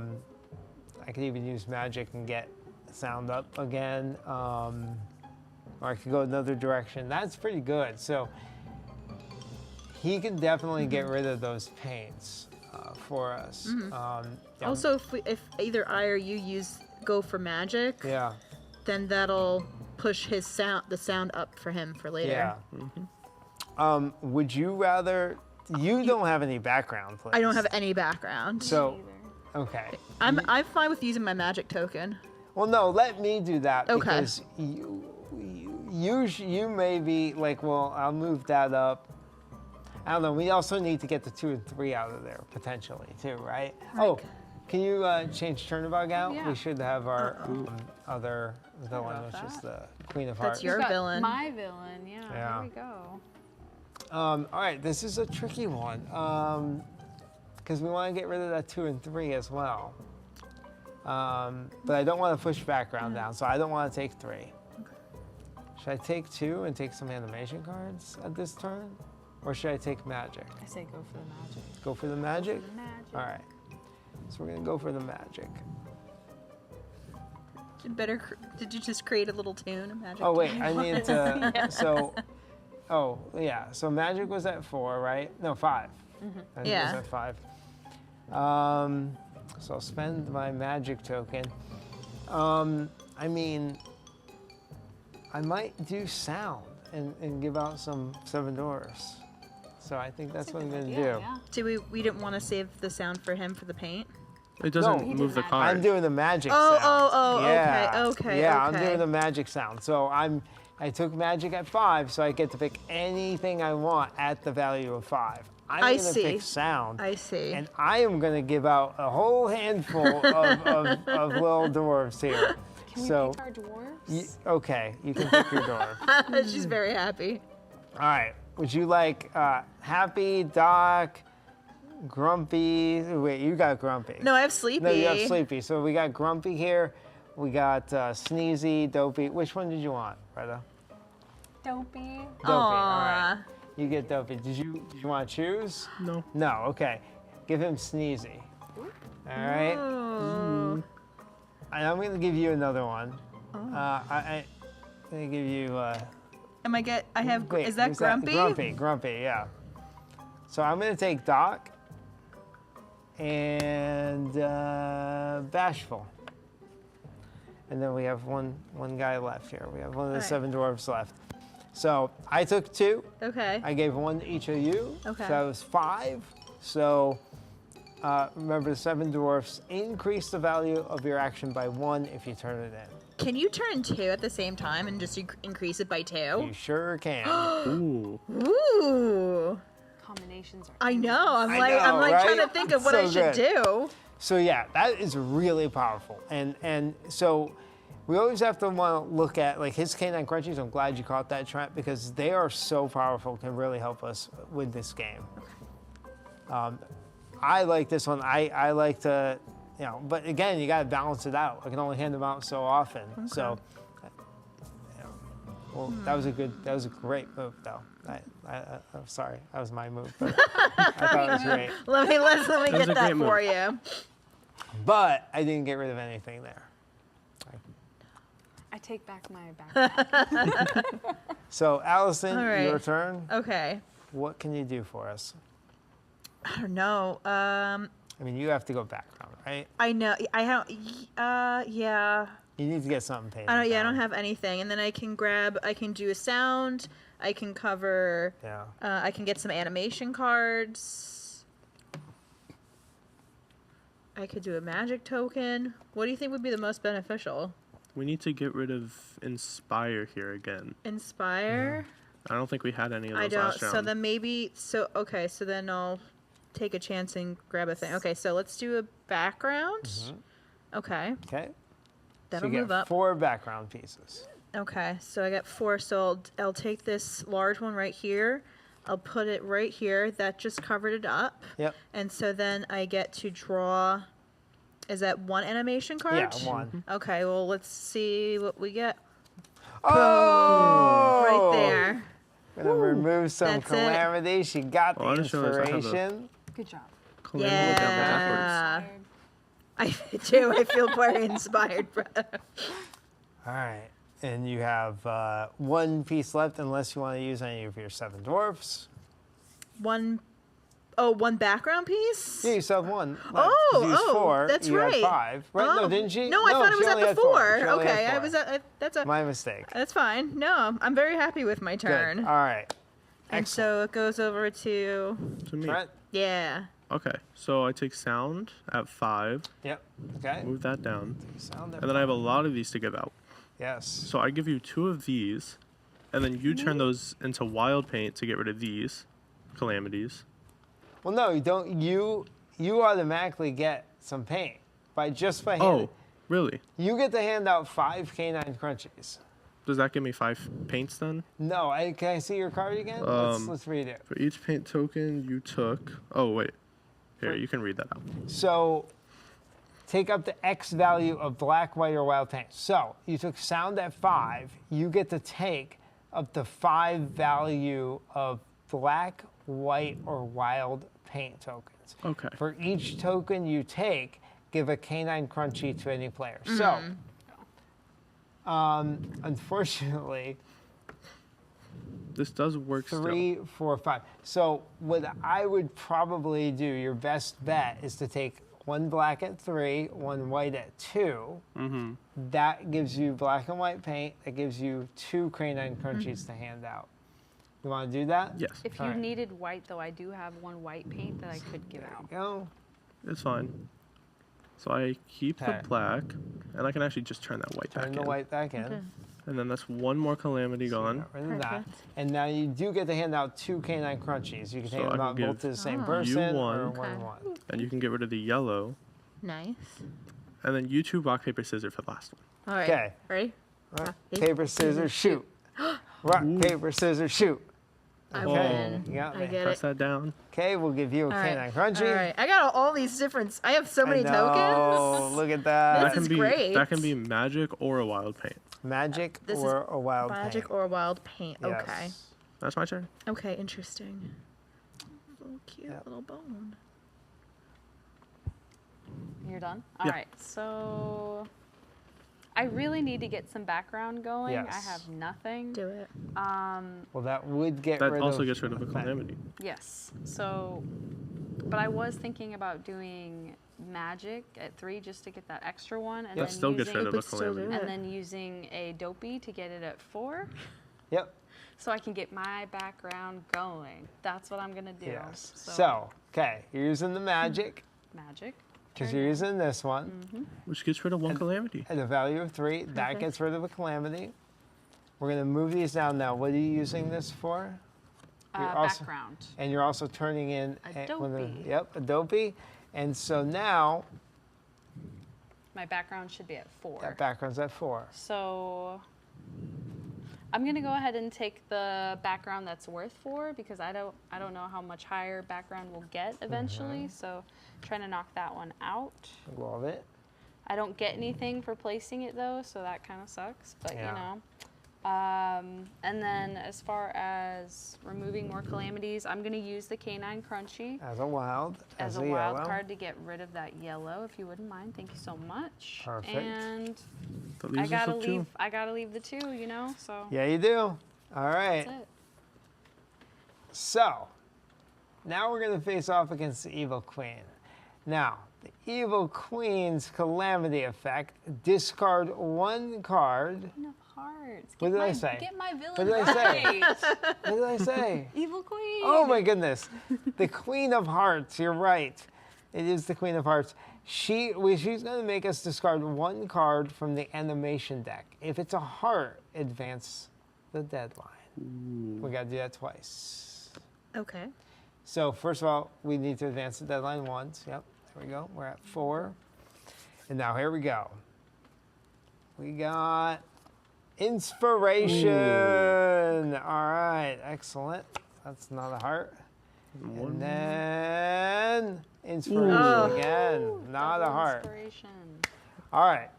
could even use magic and get sound up again. Or I could go another direction. That's pretty good. So he can definitely get rid of those paints for us. Yeah, Also, if either I or you go for magic, yeah, then push the sound up for him for later. yeah. Would you rather? You don't have any background, please. I don't have any background. So, okay. I'm fine with using my magic token. Well, no, let me do that Okay. because you may be like, well, I'll move that up. I don't know. We also need to get the 2 and 3 out of there potentially too, right? Oh, can you change Turnabout out? Yeah. We should have our other villain, about which is that. the Queen of That's Hearts. your Got villain. My villain, yeah. Yeah. There we go. All right, this is a tricky one because we want to get rid of that 2 and 3 as well. But I don't want to push background down, so I don't want to take 3. Should I take 2 and take some animation cards at this turn? Or should I take magic? I say go for the magic. Go for the magic? The magic. All right. So we're going to go for the magic. Did you just create a little tune? A magic Oh, wait, tune? I need to. So, oh, yeah. So magic was at 4, right? No, 5. Magic Yeah. was at 5. So I'll spend my magic token. I mean, I might do sound and give out some 7 Dwarfs. So I think that's what I'm going to do. Yeah. We didn't want to save the sound for him for the paint? It doesn't No. move the I'm card. I'm doing the magic Oh, sound. Yeah. okay, Yeah, I'm okay. doing the magic sound. So I took magic at 5, so I get to pick anything I want at the value of 5. I'm I going to see. pick sound. I see. And I am going to give out a whole handful of little dwarves here. Can we So, pick our dwarves? okay, you can pick your dwarf. She's very happy. All right. Would you like Happy, Doc, Grumpy? Wait, you got Grumpy. No, I have Sleepy. No, you have Sleepy. So we got Grumpy here. We got Sneezy, Dopey. Which one did you want, Retta? Dopey. Dopey. All right. Aww. You get Dopey. Did you want to choose? No. No. Okay. Give him Sneezy. All right. Oh. And I'm going to give you another one. I'm going to give you. I have. Wait, Is that who's Grumpy? Grumpy, yeah. So I'm going to take Doc and Bashful. And then we have one guy left here. We have one of the All right. 7 dwarves left. So I took 2. Okay. I gave 1 to each of you. Okay. So that was 5. So remember, the 7 dwarfs increase the value of your action by 1 if you turn it in. Can you turn 2 at the same time and just increase it by 2? You sure can. Ooh. Ooh. Combinations are. I know. I'm I like know, trying to right? think of what So I should good. do. So yeah, that is really powerful. And so we always have to want to look at like his canine crunchies. I'm glad you caught that, Trent, because they are so powerful, can really help us with this game. I like this one. I like to you know, but again, you got to balance it out. I can only hand them out so often. So, you know, well, that was a great move, though. I'm sorry, that was my move, but I thought it was great. Let me was get a that great for move. you. But I didn't get rid of anything there. I take back my back. So, Allison, All right. your turn. Okay. What can you do for us? I don't know. I mean, you have to go background, right? I know. I have. Yeah. You need to get something painted. I don't. Yeah. I down. don't have anything. And then I can grab. I can do a sound. I can cover. Yeah. I can get some animation cards. I could do a magic token. What do you think would be the most beneficial? We need to get rid of Inspire here again. Inspire. I don't think we had any of those I don't. last round. So then maybe. So okay. So then I'll take a chance and grab a thing. Okay. So let's do a background. Okay. Okay. That'll so you move get up. 4 background pieces. Okay, so I got 4, so I'll take this large one right here. I'll put it right here. That just covered it up. Yep. And so then I get to draw, is that 1 animation card? Yeah, 1. Okay, well, let's see what we get. Oh! Right there. Gonna remove some That's it. calamity. She got Oh, I the just realized I have a- inspiration. Good job. Calamity down backwards. Yeah. Tired. I do. I feel very inspired. All right. And you have 1 piece left unless you want to use any of your 7 dwarfs. One background piece? Yeah, you still have 1 left. Oh, 'cause you used 4. that's you right. had 5. Right? Oh. No, didn't she? No, I thought it she was only at had the 4. 4. She only had Okay, I 4. was at. That's a. My mistake. That's fine. No, I'm very happy with my turn. Good. All right. And so it goes over to. To me. Trent? Yeah. Okay, so I take sound at 5, Yep. Okay. move that down, Sound and then I have a lot of these to give out. Yes. So I give you 2 of these, and then you turn those into wild paint to get rid of these calamities. Well, no, you don't. You automatically get some paint by hand. Oh, really? You get to hand out 5 canine crunchies. Does that give me 5 paints then? No, can I see your card again? Let's read it. For each paint token you took. Oh, wait. Here, you can read that out. So, take up the X value of black, white, or wild paint. So, you took sound at 5. You get to take up to 5 value of black, white, or wild paint tokens. Okay. For each token you take, give a canine crunchie to any player. So, unfortunately, This does work 3, 4, 5. So what I would probably do, your best bet, is to take 1 black at 3, 1 white at 2. Mm-hmm. That gives you black and white paint. That gives you 2 canine crunchies to hand out. You want to do that? Yes, If you Alright. needed white, though, I do have 1 white paint that I could give There out. you go. it's fine. So I keep Okay. the black, and I can actually just turn that white Turn back the in. white back in. Okay. And then that's 1 more calamity gone. Get rid of that. Perfect. And now you do get to hand out 2 canine crunchies. You can So hand I them can out both give to the same you person or one. Okay. 1. And you can get rid of the yellow. Nice. And then you 2 rock, paper, scissors for the last one. All right. Okay. Ready? Rock, paper, scissors, shoot. Rock, paper, scissors, shoot. I Oh. win. You got I me. get Press it. that down. Okay, we'll give you a All right. canine crunchy. All right. I got all these different. I have so many Oh, tokens. look at This that. That can is be great. that can be magic or a wild paint. Magic This is or a wild Magic paint. or wild paint. Okay. Yes. That's my turn. Okay. Interesting. Little cute Yep. little bone. You're done? All Yeah. right. So I really need to get some background going. I Yes. have nothing. Do it. Well, that would get That rid also of gets rid of a calamity. Yes. So, but I was thinking about doing magic at 3 just to get that extra one, and That then still gets using, rid of a But still do calamity. it. and then using a dopey to get it at 4, Yep. so I can get my background going. That's what I'm gonna do. Yes. So, okay, you're using the magic magic. because turn you're it. using this one Which gets rid of 1 calamity. at a value of 3. That Perfect. gets rid of a calamity. We're gonna move these down now. What are you using this for? You're also- Background. And you're also turning in one of the- Adobe. Yep, a dopey. And so now My background should be at 4. that background's at 4. So I'm gonna go ahead and take the background that's worth 4 because I don't know how much higher background we'll get eventually. So trying to knock that one out. Love it. I don't get anything for placing it though, so that kind of sucks. But Yeah. you know. And then as far as removing more calamities, I'm gonna use the Canine Crunchy As a wild. as a yellow. wild card to get rid of that yellow, if you wouldn't mind. Thank you so much. Perfect. And That I leaves us gotta with 2. leave. I gotta leave the 2. You know. So Yeah, you do. All right. that's it. So, now we're going to face off against the Evil Queen. Now, the Evil Queen's Calamity effect, discard 1 card. Queen of Hearts. What did I my, say? Get my villain What did I say? right. What did I say? Evil Queen. Oh my goodness. The Queen of Hearts, you're right. It is the Queen of Hearts. She's going to make us discard 1 card from the animation deck. If it's a heart, advance the deadline. We got to do that twice. Okay. So first of all, we need to advance the deadline once. Yep, there we go. We're at 4. And now here we go. We got inspiration. All right, excellent. That's not a heart. And then inspiration again. Not a Double heart. Inspiration. All right.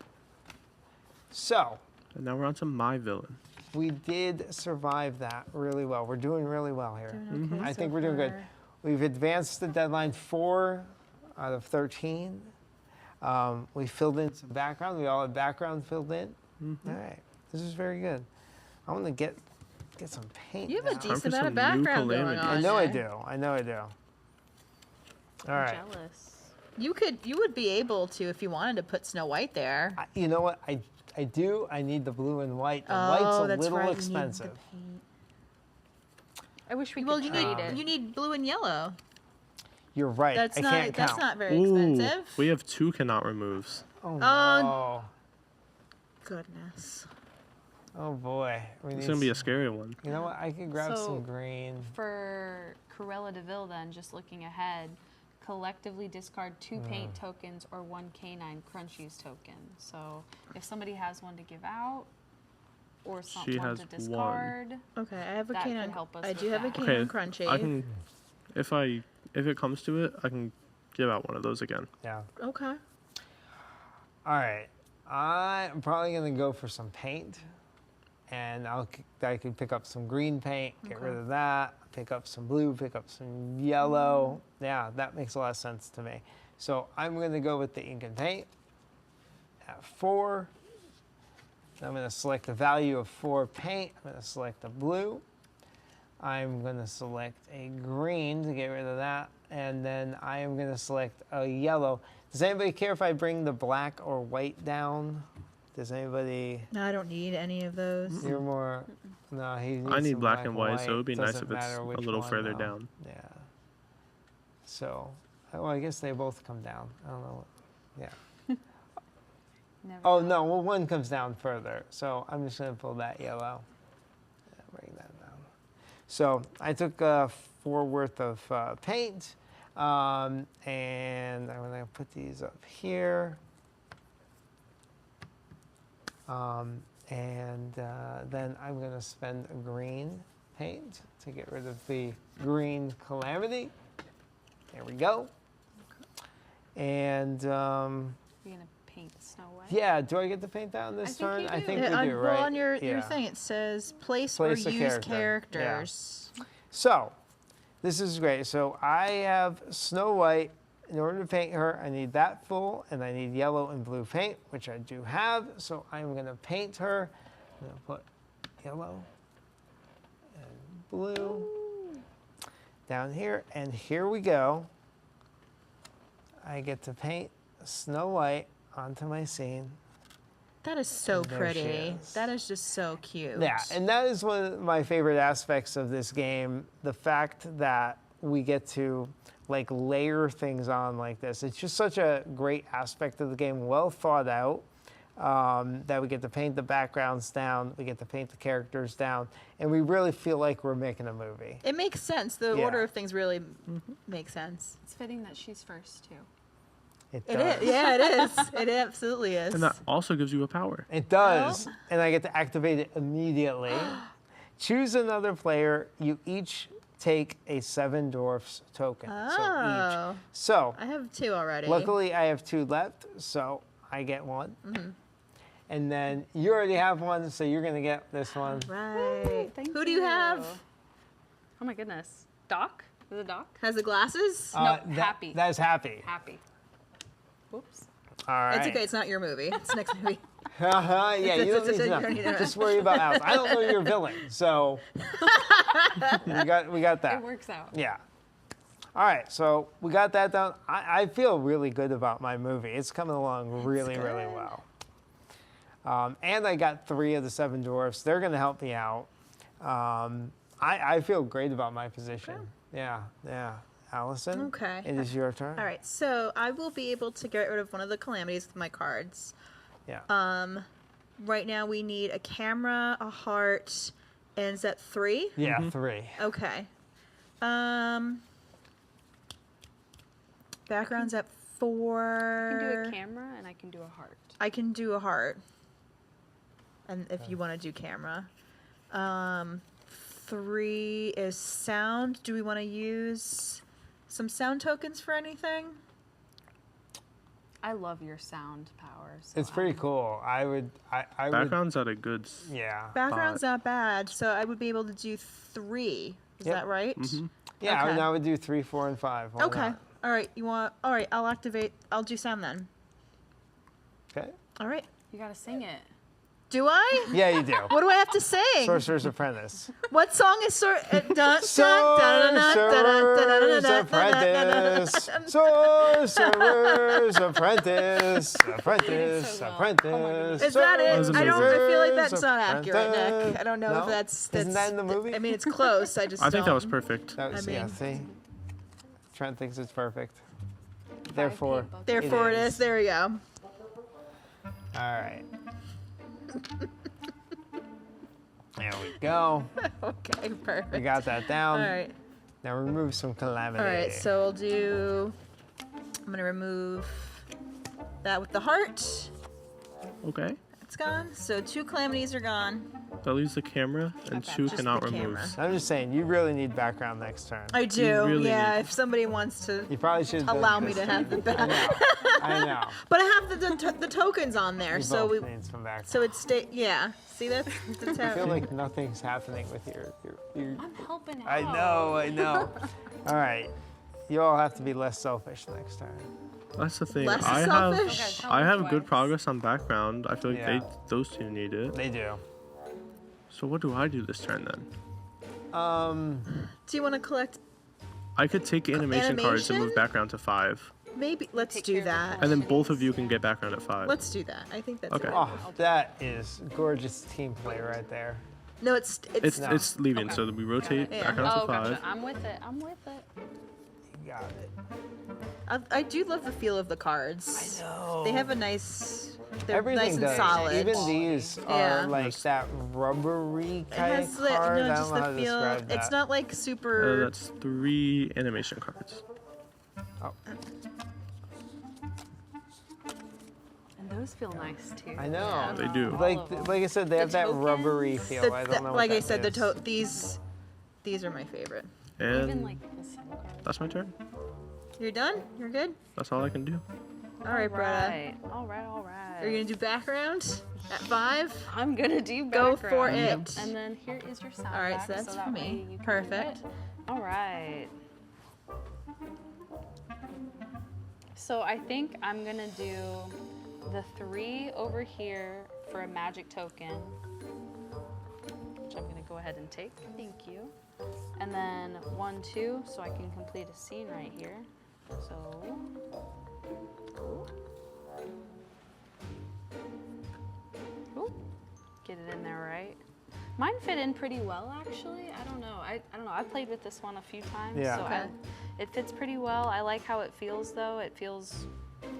So And now we're on to my villain. we did survive that really well. We're doing really well here. Doing okay I so think we're doing good. far. We've advanced the deadline 4 out of 13. We filled in some background. We all had background filled in. All right, this is very good. I want to get some paint. You have a now. decent for amount of some new background going calamities. on. I know I there. do. I know I do. All I'm right. jealous. You would be able to if you wanted to put Snow White there. You know what? I do. I need the blue and white. The Oh, white's a that's little right. You need the expensive. paint. I wish we Well, could you trade need it. you need blue and yellow. You're right. That's I not can't that's count. not very Ooh, expensive. we have 2 cannot removes. Oh no. Goodness. Oh boy. We It's need gonna be a some- scary one. You know what? I could grab So- some green. For Cruella de Vil, then, just looking ahead, collectively discard 2 paint tokens or 1 Canine Crunchies token. So if somebody has one to give out or She someone has to one. discard, Okay, I have a That could canine. help us I with do have a that. canine Okay, crunchy. I can, if it comes to it, I can give out one of those again. Yeah. Okay. All right. I'm probably gonna go for some paint, and I can pick up some green paint, get rid of that. Pick up some blue, pick up some yellow. Yeah, that makes a lot of sense to me. So I'm gonna go with the ink and paint at 4. I'm gonna select the value of 4 paint. I'm gonna select the blue. I'm gonna select a green to get rid of that, and then I am gonna select a yellow. Does anybody care if I bring the black or white down? Does anybody? No, I don't need any of those. You're more. No, he needs I need some black and white, so it would be nice Doesn't if it's matter a which little one, further though. down. Yeah. So, well, I guess they both come down. I don't know. Yeah. never Oh know. no, well one comes down further. So I'm just gonna pull that yellow. Yeah, bring that down. So I took 4 worth of paint, and I'm gonna put these up here. And then I'm going to spend a green paint to get rid of the green calamity. There we go. And You're gonna paint Snow White. yeah, do I get to paint that on this I think turn? you I do. think Yeah, we do, well, right? on your Yeah. thing it says place Place or a use character. Yeah. characters. So, this is great. So I have Snow White. In order to paint her, I need that full, and I need yellow and blue paint, which I do have. So I'm going to paint her. I'm going to put yellow and blue down here. And here we go. I get to paint Snow White onto my scene. That is so And there she pretty. is. That is just so cute. Yeah, and that is one of my favorite aspects of this game, the fact that we get to like layer things on like this. It's just such a great aspect of the game, well thought out, that we get to paint the backgrounds down, we get to paint the characters down, and we really feel like we're making a movie. It makes sense. The Yeah. order of things really makes sense. It's fitting that she's first too. It It does. is. Yeah, it is. It absolutely is. And that also gives you a power. It does. And I get to activate it immediately. Choose another player. You each take a 7 Dwarfs token. So Oh. each. So I have 2 already. luckily I have 2 left, so I get 1. Mm-hmm. And then you already have 1, so you're gonna get this one. Right. Thank Who do you have? Oh my goodness. Doc? Is it Doc? Has the glasses? Happy. That is Happy. Happy. Oops. All right. It's okay. It's not your movie. It's next movie. Yeah, you don't need to You know. don't need to know. Just worry about Alice. I don't know your villain, so we got that. It works out. Yeah. All right, so we got that done. I feel really good about my movie. It's coming along really, really well. And I got 3 of the 7 dwarfs. They're going to help me out. I feel great about my position. Yeah. Allison? Okay. It is your turn. All right. So I will be able to get rid of one of the calamities with my cards. Yeah. Right now we need a camera, a heart, and is that 3? Yeah, 3. Okay. Background's at 4. I can do a camera and I can do a heart. I can do a heart. And if you want to do camera. 3 is sound. Do we want to use some sound tokens for anything? I love your sound power. So It's pretty cool. I would. Background's at a good. Yeah. Background's not bad, so I would be able to do 3. Is Yep. that right? Yeah. Okay. I would do 3, 4, and 5. Why Okay. not? All right. All right. I'll activate. I'll do sound then. Okay. All right. You gotta sing it. Do I? Yeah, you do. What do I have to sing? Sorcerer's Apprentice. What song is Sorcerer's Apprentice. Sorcerer's Apprentice. Apprentice. so well. Apprentice. Is that it? That's I don't. I feel like that's not Sorcerer's accurate, Nick. Apprentice. I don't know No? if that's. Isn't that in the movie? I mean, it's close. I just. I think that don't. was perfect. That was, I yeah, mean- see? Trent thinks it's perfect. Therefore, paint bucket. Therefore, it is. is. There we go. all right. There we go. Okay. Perfect. We got that down. All right. Now remove some calamity. All right. So I'll do. I'm gonna remove that with the heart. Okay. It's gone. So 2 calamities are gone. That leaves the camera, and Okay, 2 just cannot the remove. camera. I'm just saying, you really need background next turn. I do. really Yeah. need- If somebody wants to You probably should have done allow me this. to have the I back. know. I know. But I have the tokens on there, We so both we need some background. so it stay. Yeah. See that's I feel how. like nothing's happening with your I'm helping out. I know. All right. You all have to be less selfish next time. That's the thing. Less I selfish? have Okay, I have twice. good progress on background. I feel like Yeah. those 2 need it. They do. So what do I do this turn then? Do you want to collect? I could take animation cards and Animation? move background to 5, Maybe let's Take do care of that. and then both of you can get background at 5. Let's do that. I think that's Okay. it. Oh, that is gorgeous team play right there. No, it's It's No. it's leaving, Okay. so we rotate Yeah. background Oh, to 5. gotcha. I'm with it. I'm with it. You got it. I do love the feel of the cards. I know. They have a nice. They're Everything nice and does. solid. Even these Yeah. are like that rubbery it kind has of the, card. no, I don't just know how the to feel. describe that. It's not like super. That's 3 animation cards. Oh, And those feel nice too. I know. They do. All like of them. like I said, they have that tokens, rubbery feel. I don't know. like what I that said, is. these are my favorite. Even And like the single card. that's my turn. You're done. You're good. That's all I can do. All right, Bretta. All right. Are you gonna do background at 5? I'm gonna do Go background. for it. And then here is your sound. All right, back, so that's that for way me. you can do Perfect. it. All right. So I think I'm gonna do the 3 over here for a magic token, which I'm gonna go ahead and take. Thank you. And then 1, 2, so I can complete a scene right here. So. Ooh, get it in there right. Mine fit in pretty well, actually. I don't know. I don't know. I've played with this one a few times, Yeah. so Okay. it fits pretty well. I like how it feels, though. It feels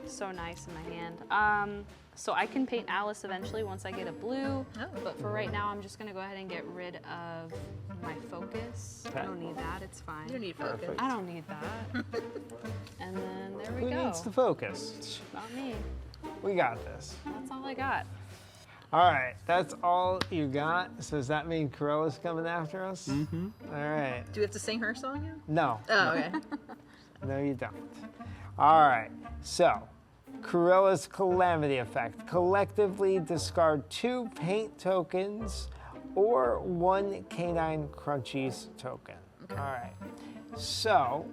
so nice in my hand. So I can paint Alice eventually once I get a blue, but for right now I'm just gonna go ahead and get rid of my focus. I don't need that, it's fine. You don't need focus. Perfect. I don't need that. And then there we Who go. needs the focus? Not me. We got this. That's all I got. All right, that's all you got. So does that mean Cruella's coming after us? Mm-hmm. All right. Do we have to sing her song now? No. Oh, okay. No, you don't. All right. So, Cruella's Calamity Effect. Collectively discard 2 paint tokens or 1 Canine Crunchies token. All right. So,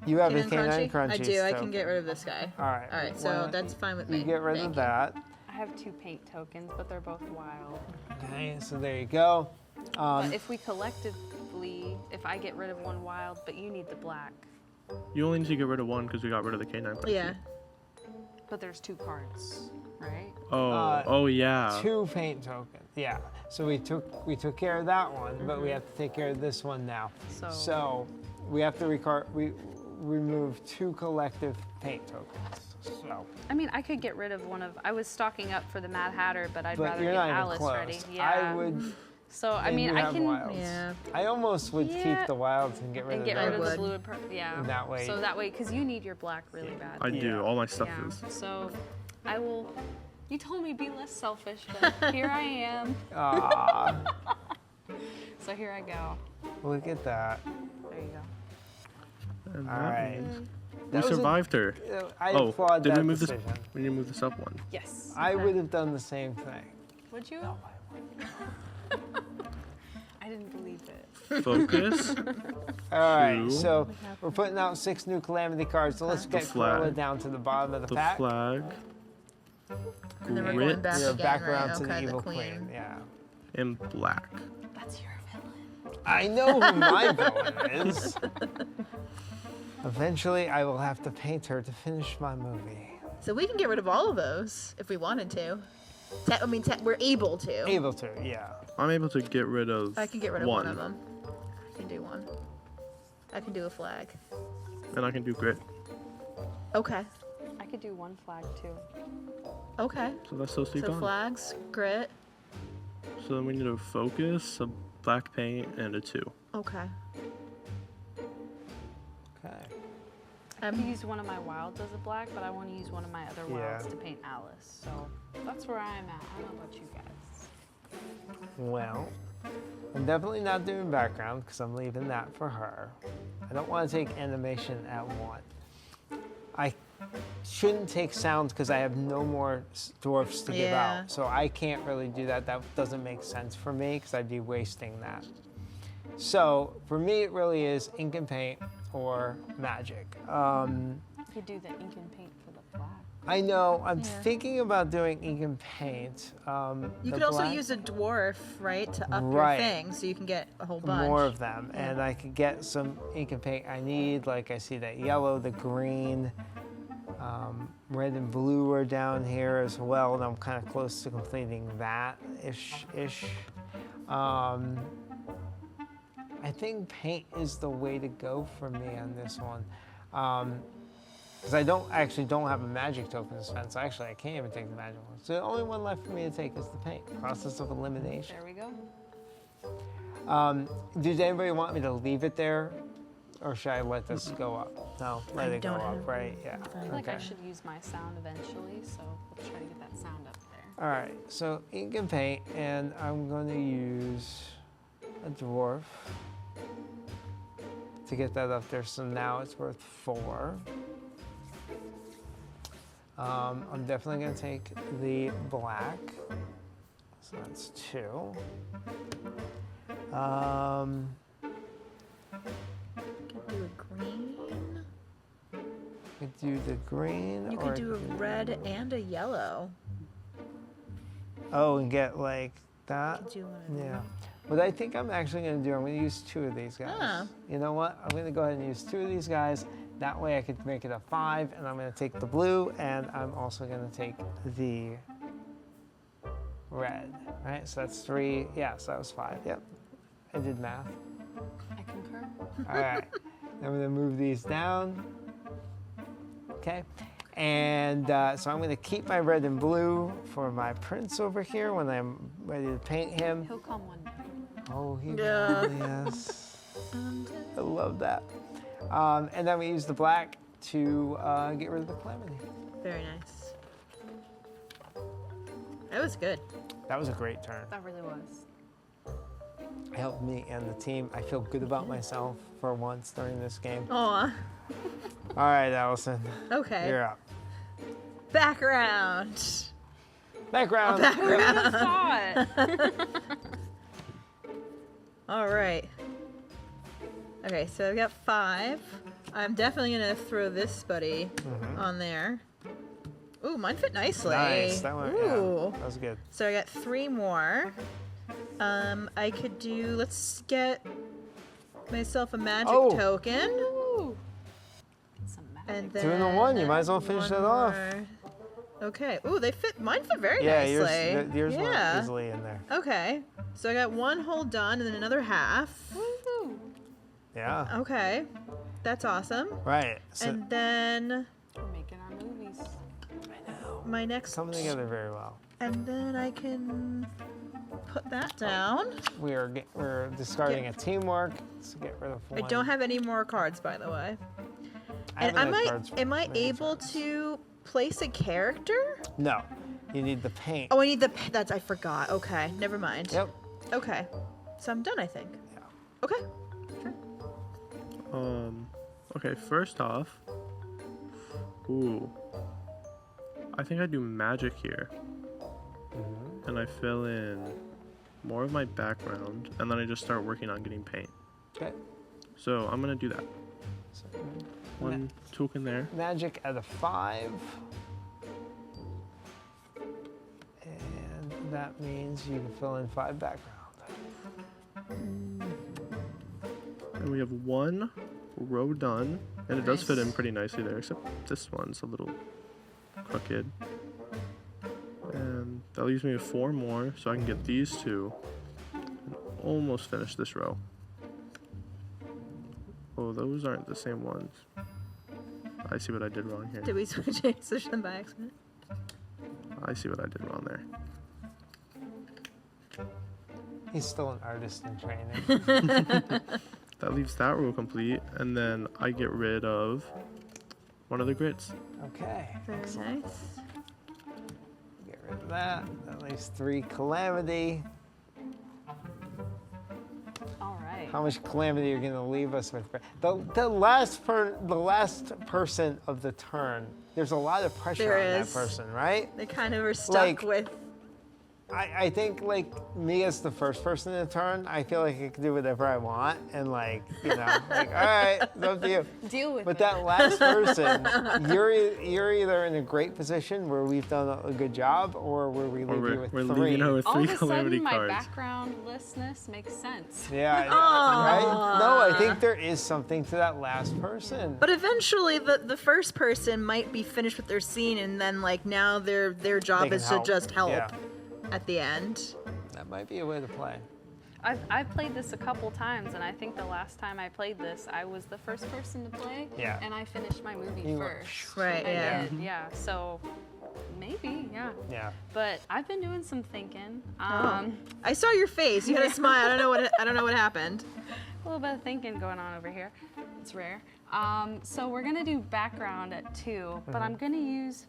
you have a Canine Crunchies I do. I token. can get rid of this guy. All right. All right, Why so don't that's fine with me. you get rid Thank of you. that. I have 2 paint tokens, but they're both wild. Okay, so there you go. But if we collectively, if I get rid of 1 wild, but you need the black, You only need to get rid of 1 because we got rid of the K9 Crunchie. Yeah. but there's 2 cards, right? Oh yeah. 2 paint tokens. Yeah. So we took care of that one, but we have to take care of this one now. So we have to remove 2 collective paint tokens. So. I mean, I could get rid of one of. I was stocking up for the Mad Hatter, but I'd But rather you're get not even Alice close. ready. I would. So I and mean, you I have can wilds. Yeah. I almost would Yeah. keep the wilds and get rid and of get rid those. of I the would. blue. Yeah. And that way- So that way, because you need your black really bad. I do. Yeah. All my stuff Yeah. is. So I will. You told me be less selfish, but here I am. Aw, So here I go. look at that. There you go. And All that right. means we That was a- survived her. I Oh, applaud did that we move decision. this? We need to move this up 1. Yes. I okay. would have done the same thing. Would you? I didn't believe it. Focus. All right, 2. so we're putting out 6 new Calamity cards. So let's The get flag. Cruella down to the bottom of the The pack. flag. And then we're Grit going back We're again, back right? around to Okay, the evil queen. queen. Yeah. And black. That's your villain. I know who my villain is. Eventually, I will have to paint her to finish my movie. So we can get rid of all of those if we wanted to. We're able to. Able to, yeah. I'm able to get rid of. I can get rid of one of them. I can do one. I can do a flag. And I can do grit. Okay. I could do 1 flag too. Okay. So that's supposed to be So gone. flags, grit. So then we need a focus, a black paint, and a 2. Okay. Okay. I could use one of my wilds as a black, but I want to use one of my other wilds Yeah. to paint Alice. So that's where I'm at. I don't know about you guys. Well, I'm definitely not doing background because I'm leaving that for her. I don't want to take animation at 1. I shouldn't take sounds because I have no more dwarfs to give Yeah. out. So I can't really do that. That doesn't make sense for me because I'd be wasting that. So for me, it really is ink and paint or magic. You could do the ink and paint for the black. I know. I'm Yeah. thinking about doing ink and paint. You the could also black- use a dwarf, right, to up Right. your thing, so you can get a whole bunch. more of them, and I could get some ink and paint I need. Like I see that yellow, the green, red and blue are down here as well, and I'm kind of close to completing that ish. I think paint is the way to go for me on this one. Because I don't have a magic token to spend, so actually I can't even take the magic one. So the only one left for me to take is the paint. Process of elimination. There we go. Does anybody want me to leave it there, or should I let this go up? No, let it go don't up, have- right? Yeah. I feel like I Okay. should use my sound eventually, so let's try to get that sound up there. All right. So ink and paint, and I'm going to use a dwarf to get that up there. So now it's worth 4. I'm definitely going to take the black. So that's 2. You could do a green. Could do the green. You or could do a red and a yellow. Oh, and get like that. You could do one of Yeah. What I think I'm actually going to do, I'm going to use 2 of these guys. Ah. You know what? I'm going to go ahead and use 2 of these guys. That way I could make it a 5, and I'm going to take the blue, and I'm also going to take the red, right? So that's 3. Yeah, so that was 5. Yep. I did math. I concur. All right. I'm gonna move these down. Okay. And so I'm gonna keep my red and blue for my prince over here when I'm ready to paint him. He'll come one day. Oh, he Yeah. will, yes. I love that. And then we use the black to get rid of the calamity. Very nice. That was good. That was a great turn. That really was. It helped me and the team. I feel good about myself for once during this game. Aw. All right, Allison, Okay. you're up. Background. Background. Who would have thought? All right. Okay, so I've got 5. I'm definitely gonna throw this buddy on there. Ooh, mine fit nicely. Nice. That one. Yeah, Ooh. that was good. So I got 3 more. I could do. Let's get myself a magic Oh. token, Ooh. Some magic. and then 2 in 1. You might as well finish one that off. more. Okay. Ooh, they fit. Mine fit very Yeah, nicely. yours yeah. went easily in there. Okay. So I got 1 whole done, and then another half. Woo-hoo. Yeah. Okay. That's awesome. Right. So And then We're making our movies. my next. coming together very well. And then I can put that down. We're discarding a teamwork to get rid of I one. don't have any more cards, by the way. I And haven't had cards am I many able times. to place a character? No. You need the paint. Oh, I need the. That's I forgot. Okay, never mind. Yep. Okay, so I'm done. I think. Yeah. Okay. Okay, first off, ooh, I think I do magic here, and I fill in more of my background, and then I just start working on getting paint. Okay. So I'm gonna do that. So, One token there. magic at a 5. And that means you can fill in 5 background. And we have 1 row done, and it does fit in pretty nicely there, except this one's a little crooked. And that leaves me with 4 more, so I can get these 2 and almost finish this row. Oh, those aren't the same ones. I see what I did wrong here. Did we switch them by accident? I see what I did wrong there. He's still an artist in training. That leaves that row complete, and then I get rid of one of the grits. Okay. Very nice. Get rid of that. That leaves 3 calamity. All right. How much calamity are you gonna leave us with? The last person of the turn. There's a lot of pressure There on is. that person, right? They kind of were stuck Like- with. I think like me as the first person in the turn, I feel like I can do whatever I want, and like all right, it's up to you. Deal with But it. that last person, you're either in a great position where we've done a good job, or where we leave you with we're 3. leaving her with All 3 of a calamity sudden, my cards. backgroundlessness makes sense. Yeah, right? No, I think there is something to that last person. But eventually, the first person might be finished with their scene, and then like now their job They can is to help. just help Yeah. at the end. That might be a way to play. I've played this a couple times, and I think the last time I played this, I was the first person to play, Yeah. and I finished my movie You were- first. Right, I yeah. did, yeah. So maybe, yeah. Yeah. But I've been doing some thinking. I saw your face. You had a smile. I don't know what happened. A little bit of thinking going on over here. It's rare. So we're gonna do background at 2, but I'm gonna use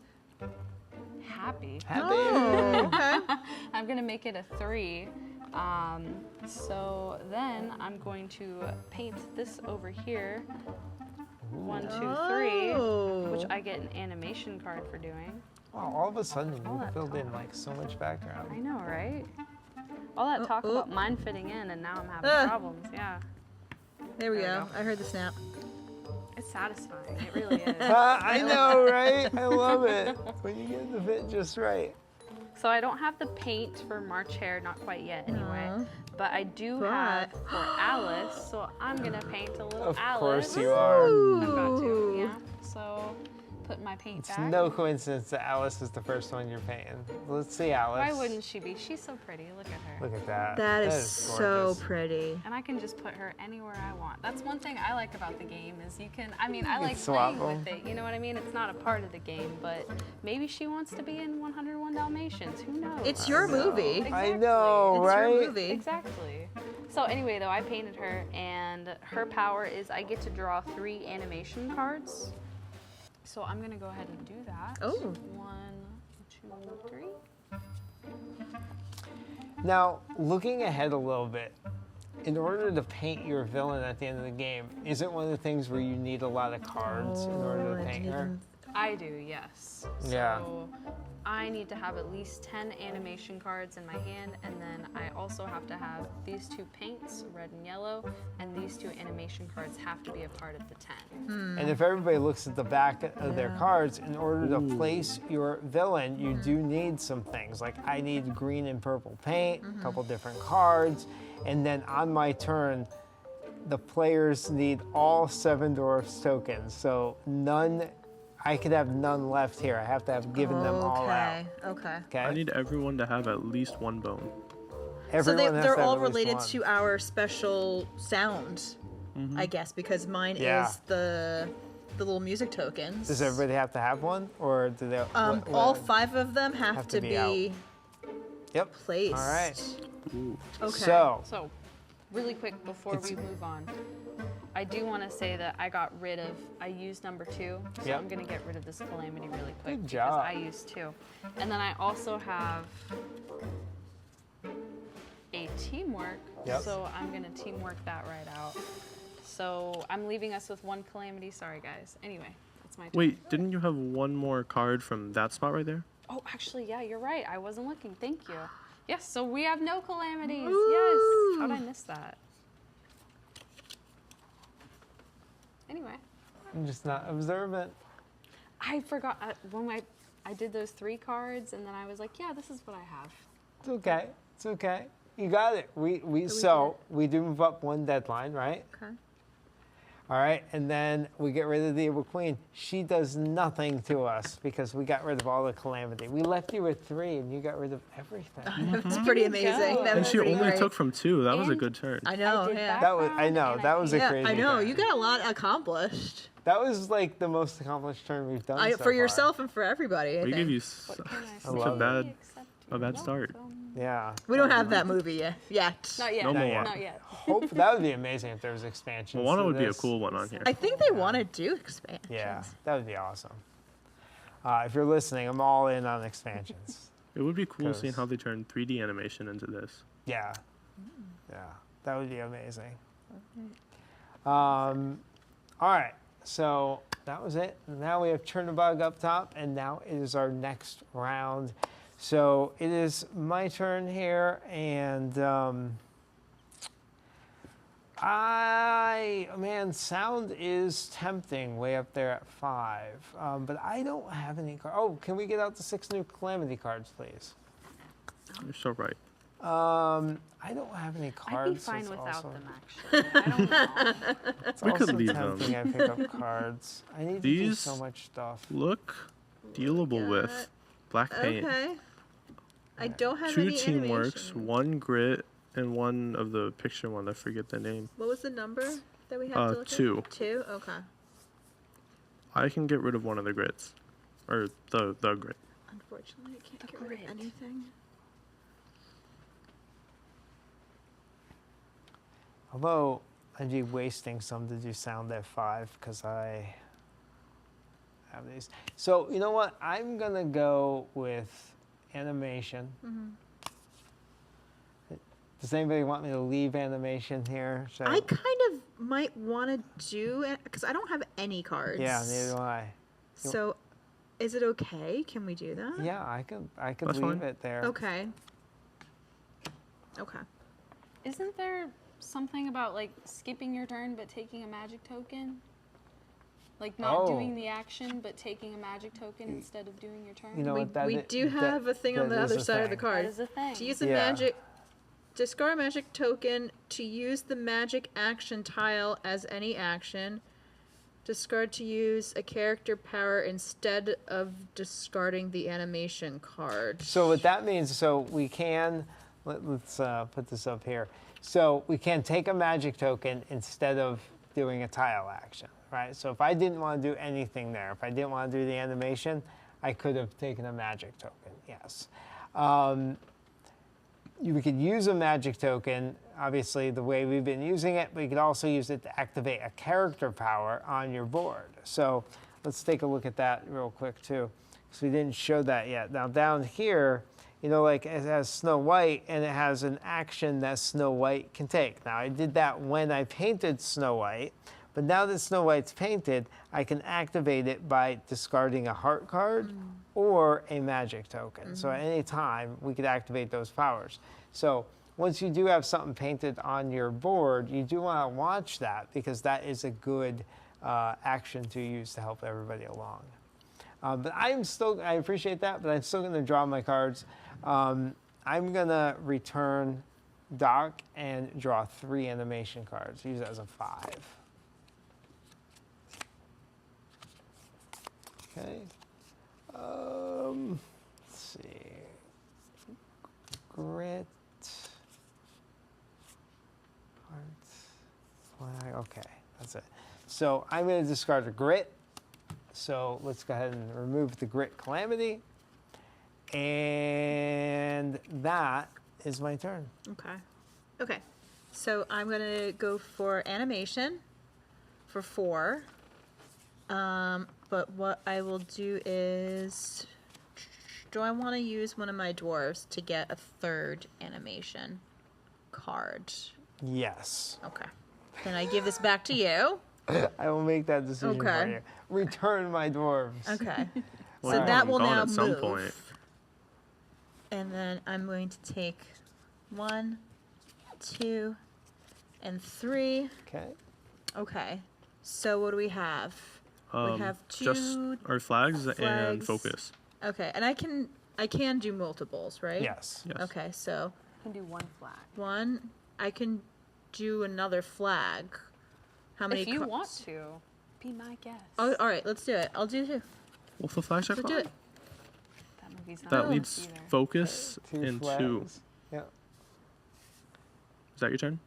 happy. Happy. Oh, okay. I'm gonna make it a 3. So then I'm going to paint this over here. 1, 2, 3, Oh. which I get an animation card for doing. Wow, all of a sudden All you that filled in talk. like so much background. I know, right? All that talk oh. about mine fitting in, and now I'm having Ah. problems. Yeah, There we There go. we I heard the snap. it's satisfying. It really is. I know, right? I love it when you get the fit just right. So I don't have the paint for March hair, not quite yet anyway. No. But I do But- have for Alice, so I'm gonna paint a little Of Alice. course you are. I've got to, Ooh. yeah. So putting my paint It's back. no coincidence that Alice is the first one you're painting. Let's see, Alice. Why wouldn't she be? She's so pretty. Look at her. Look at that. That is so gorgeous. pretty. And I can just put her anywhere I want. That's one thing I like about the game is you can, I mean, I like swap playing with it. You know what I mean? It's not a part of the game, but maybe she wants to be in 101 Dalmatians. Who knows? It's your movie. I know, It's right? your movie. Exactly. So anyway, though, I painted her, and her power is I get to draw 3 animation cards. So I'm gonna go ahead and do that. Oh. 1, 2, 3. Now, looking ahead a little bit, in order to paint your villain at the end of the game, is it one of the things where you need a lot of cards in order to paint her? I do, yes. Yeah. So I need to have at least 10 animation cards in my hand, and then I also have to have these 2 paints, red and yellow, and these 2 animation cards have to be a part of the 10. And if everybody looks at the back of their cards, in order to place your villain, you do need some things. Like I need green and purple paint, a couple different cards, and then on my turn, the players need all 7 Dwarfs tokens. So none, I could have none left here. I have to have given them all out. Okay. Okay. I need everyone to have at least 1 bone. So Everyone has they're to have all at least related one. to our special sound, I guess, because mine Yeah. is the little music tokens. Does everybody have to have one, or do they? All 5 of them have, have to to be be Yep. placed. All right. Ooh. Okay. So, really quick before It's- we move on, I do want to say that I used number 2, so Yep. I'm going to get rid of this calamity really quick Good because job. I used 2. And then I also have a teamwork, Yep. so I'm going to teamwork that right out. So I'm leaving us with 1 calamity. Sorry, guys. Anyway, it's my turn. Wait, didn't you have 1 more card from that spot right there? Oh, actually, yeah, you're right. I wasn't looking. Thank you. Yes, so we have no calamities. Ooh. Yes. How'd I miss that? Anyway, I'm just not observant. I forgot when I did those 3 cards, and then I was like, yeah, this is what I have. It's okay. It's okay. You got it. We do move up 1 deadline, right? Okay. All right, and then we get rid of the Evil Queen. She does nothing to us because we got rid of all the calamity. We left you with 3, and you got rid of everything. It's pretty amazing. go. That And was she pretty only great. took from 2. That was a And good turn. I know, I did yeah. That was, I know, background, that was a and Yeah, crazy I know. turn. You got a lot accomplished. That was like the most accomplished turn we've done so For far. yourself and for everybody, I We think. gave you What can I say? love such a bad, Except a bad start. Yeah. We don't have that movie yet. Not yet. No more. Not yet. Hope that would be amazing if there was expansions. Moana to would be a this. cool one on here. I think they want to do expansions. Yeah, that would be awesome. If you're listening, I'm all in on expansions. It would be cool seeing 'Cause- how they turn 3D animation into this. Yeah. Yeah, that would be amazing. All right, so that was it. Now we have Chernobog up top, and now it is our next round. So it is my turn here, and man, sound is tempting way up there at 5, but I don't have any cards. Oh, can we get out the 6 new calamity cards, please? You're so right. I don't have any cards. I'd be fine It's without also- them, actually. I don't know. It's We could also leave them. tempting I pick up cards. I need to do These so much stuff. Look dealable with. Black paint. Okay. I don't have 2 any teamworks, animation. 1 grit, and 1 of the picture one. I forget the name. What was the number that we have to look 2. at? 2? Okay. I can get rid of 1 of the grits. Or the grit. Unfortunately, I can't The get rid grid. of anything. Although I'd be wasting some to do sound at 5 because I have these. So you know what? I'm gonna go with animation. Does anybody want me to leave animation here? Should I kind of might want to do it because I don't have any cards. Yeah, neither do I. So, is it okay? Can we do that? Yeah, I could That's leave fine. it there. Okay. Okay. Isn't there something about like skipping your turn but taking a magic token? Like not Oh. doing the action but taking a magic token instead of doing your turn? You know we what? That we i- do that- have a thing on that the is other a side of the thing. card. That is a thing. To use a Yeah. discard a magic token to use the magic action tile as any action. Discard to use a character power instead of discarding the animation card. So what that means, so we can, let's put this up here. So we can take a magic token instead of doing a tile action, right? So if I didn't want to do anything there, if I didn't want to do the animation, I could have taken a magic token, yes. We could use a magic token, obviously the way we've been using it, but you could also use it to activate a character power on your board. So let's take a look at that real quick too, because we didn't show that yet. Now down here, you know, like it has Snow White and it has an action that Snow White can take. Now I did that when I painted Snow White, but now that Snow White's painted, I can activate it by discarding a heart card or a magic token. So at any time, we could activate those powers. So once you do have something painted on your board, you do want to watch that because that is a good action to use to help everybody along. But I appreciate that, but I'm still going to draw my cards. I'm going to return Doc and draw 3 animation cards. Use it as a 5. Okay. Let's see. Grit. Flag. Okay, that's it. So I'm going to discard a grit. So let's go ahead and remove the grit calamity. And that is my turn. Okay. Okay. So I'm going to go for animation for 4. But what I will do is, do I want to use one of my dwarves to get a 3rd animation card? Yes. Okay. Then I give this back to you. I will make that decision for Okay. you. Return my dwarves. Okay. Well, So you that want will them gone now at some move. point. And then I'm going to take 1, 2, and 3. Okay. Okay. So what do we have? We have 2 Just our flags and flags. focus. Okay, and I can do multiples, right? Yes. Yes. Okay, so You can do one flag. 1, I can do another flag. How many? If you cards? want to, be my guest. Oh, all right, let's do it. I'll do 2. Well, the flags are Let's do fine. it. That movie's not That on leads either. focus 2 in 2. flags. Yeah. Is that your turn?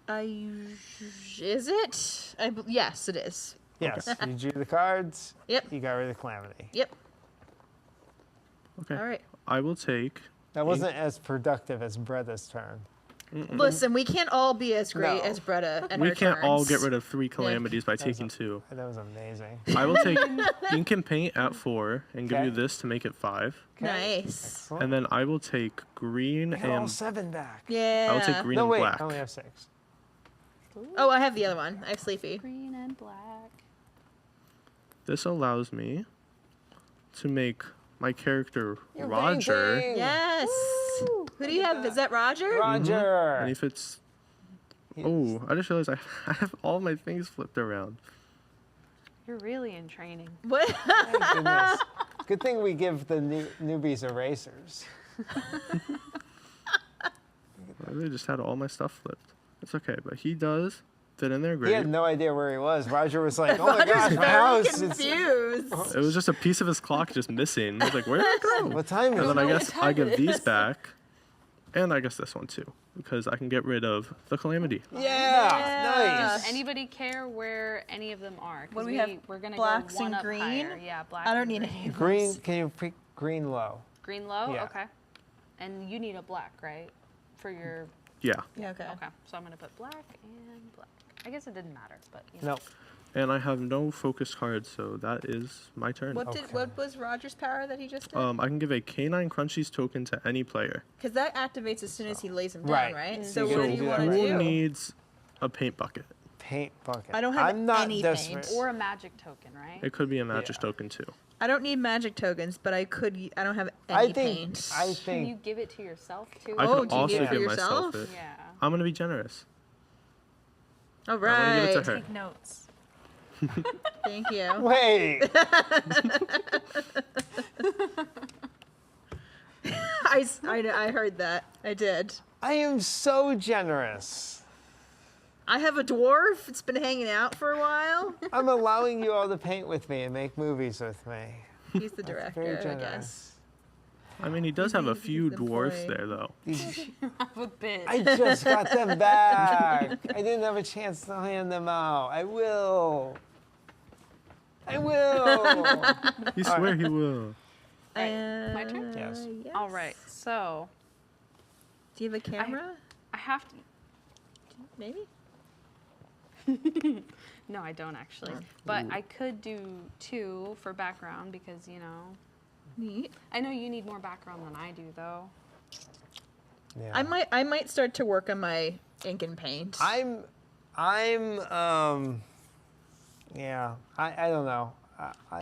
Is it? Yes, it is. Yes. You drew the cards. Yep. You got rid of calamity. Yep. Okay. All right. I will take. That wasn't as productive as Bretta's turn. Listen, we can't all be as great No. as Bretta and We her can't all turns. get rid of 3 calamities by taking 2. That was amazing. I will take ink and paint at 4 and give Okay. you this to make it 5. Okay. Nice. Excellent. And then I will take green I got all and 7 back. Yeah. I will take green No, and wait. black. I only have 6. Oh, I have the other one. I have Sleepy. Green and black. This allows me to make my character You're Roger. painting. Yes. Who do you have? Is that Roger? Roger. And if it's oh, I just realized I have all my things flipped around. You're really in training. What? Thank goodness. Good thing we give the newbies erasers. I really just had all my stuff flipped. It's okay, but he does fit in there He great. had no idea where he was. Roger was like, "Oh my Roger's gosh, my very house is." confused. It was just a piece of his clock just missing. I was like, where did it go? What time is And then it? I know guess what I time give it these is. back, and I guess this one too, because I can get rid of the calamity. Yeah, Does nice. anybody care where any of them are? 'Cause What do we have? We're gonna Blacks go one and up green? higher. Yeah, black. I don't and need green. any of Green, those. can you pick green low? Green low. Yeah. Okay. And you need a black, right? For your. Yeah, Yeah, okay. Okay. So I'm gonna put black and black. I guess it didn't matter, but you know. No. and I have no focus cards, so that is my turn. What Okay. what was Roger's power that he just did? I can give a Canine Crunchies token to any player. Because that activates as soon as he lays him down, Right. right? So So you what gotta do do you that want to right. Who do? needs a paint bucket? Paint bucket. I don't have I'm not any desperate. paint. Or a magic token, right? It could be a magic Yeah. token too. I don't need magic tokens, but I could. I don't have any I think. paint. I Can you think. give it to yourself too? I Oh, could do you also give it for give myself yourself? it. Yeah. I'm gonna be generous. All I'm gonna give it right. to her. Take notes. Thank you. Wait. I heard that. I did. I am so generous. I have a dwarf. It's been hanging out for a while. I'm allowing you all to paint with me and make movies with me. He's the Very director, I generous. guess. I mean, he does have a He's few the dwarfs employee. there, though. Have a bit. I just got them back. I didn't have a chance to hand them out. I will. I will. You swear he will. Right, my turn? Yes. All right, so Do you have a camera? I have to. Maybe? No, I don't actually. But I could do 2 for background because, you know. Neat. I know you need more background than I do, though. Yeah. I might start to work on my ink and paint. Yeah, I don't know.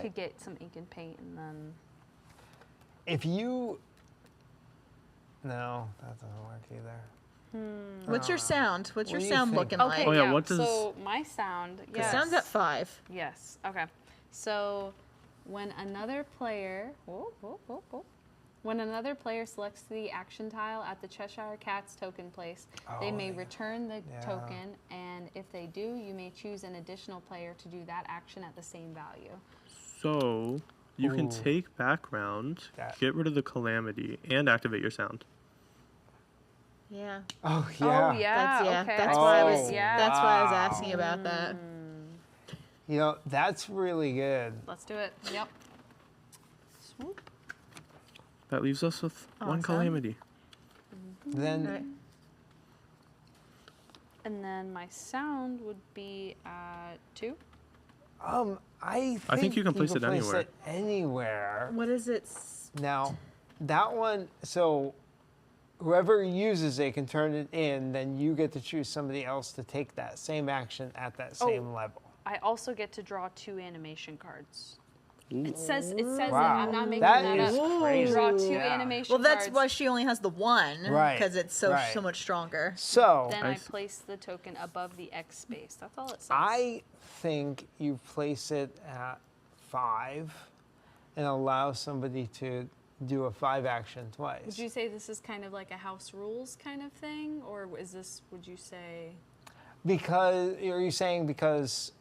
Could get some ink and paint and then. If you, no, that doesn't work either. What's your sound? What's What your do you sound think? looking Okay, like? Oh, yeah, yeah. what does- So my sound. It Yes. sounds at 5. Yes. Okay. So when another player, when another player selects the action tile at the Cheshire Cat's token place, they Oh, may yeah. return the Yeah. token, and if they do, you may choose an additional player to do that action at the same value. So you can Ooh. take background, That- get rid of the calamity, and activate your sound. Yeah. Oh yeah. Oh yeah. That's Okay. That's Oh, why I was. Yeah. That's why I was wow. asking about that. You know, that's really good. Let's do it. Yep. Swoop. That leaves us with one Awesome. calamity. Then Right. And then my sound would be at 2. I think you can place it anywhere. it anywhere. What is it? Now, that one, so whoever uses it can turn it in, then you get to choose somebody else to take that same action at that same level. I also get to draw 2 animation cards. It says it. Wow. I'm not making That that is up. crazy. Draw 2 Yeah. animation Well, that's cards. why she only has the one. Right, Because it's so right. so much stronger. So, Then I I s- place the token above the X space. That's all it says. I think you place it at 5 and allow somebody to do a 5 action twice. Would you say this is kind of like a house rules kind of thing, or is this? Would you say? Because, are you saying because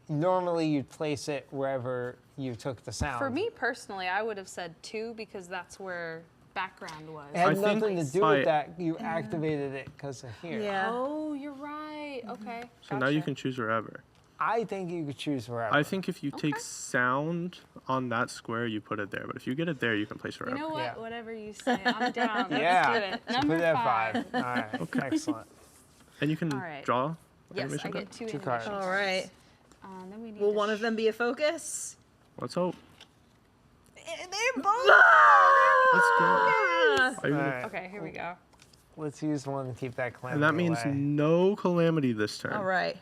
normally you'd place it wherever you took the sound? For me personally, I would have said 2 because that's where background was. It had I think nothing to do by- with that. You activated it because of here. Yeah. Oh, you're right. Okay. So now you gotcha. can choose wherever. I think you could choose wherever. I think if you take sound on that square, you put it there. But if you get it there, you can place You wherever. know what? Yeah. Whatever you say, I'm down. Let's yeah. do it. So Number put it at 5. 5. All right. Excellent. And you can All right. draw Yes, animation I card. get 2 Two animation cards. All right. Then we need Will to one of them be a focus? Let's hope. They're both. Let's go. Ah! Are you All gonna- right. Okay, here we go. Let's use one to keep that calamity And that means away. no calamity this turn. All right.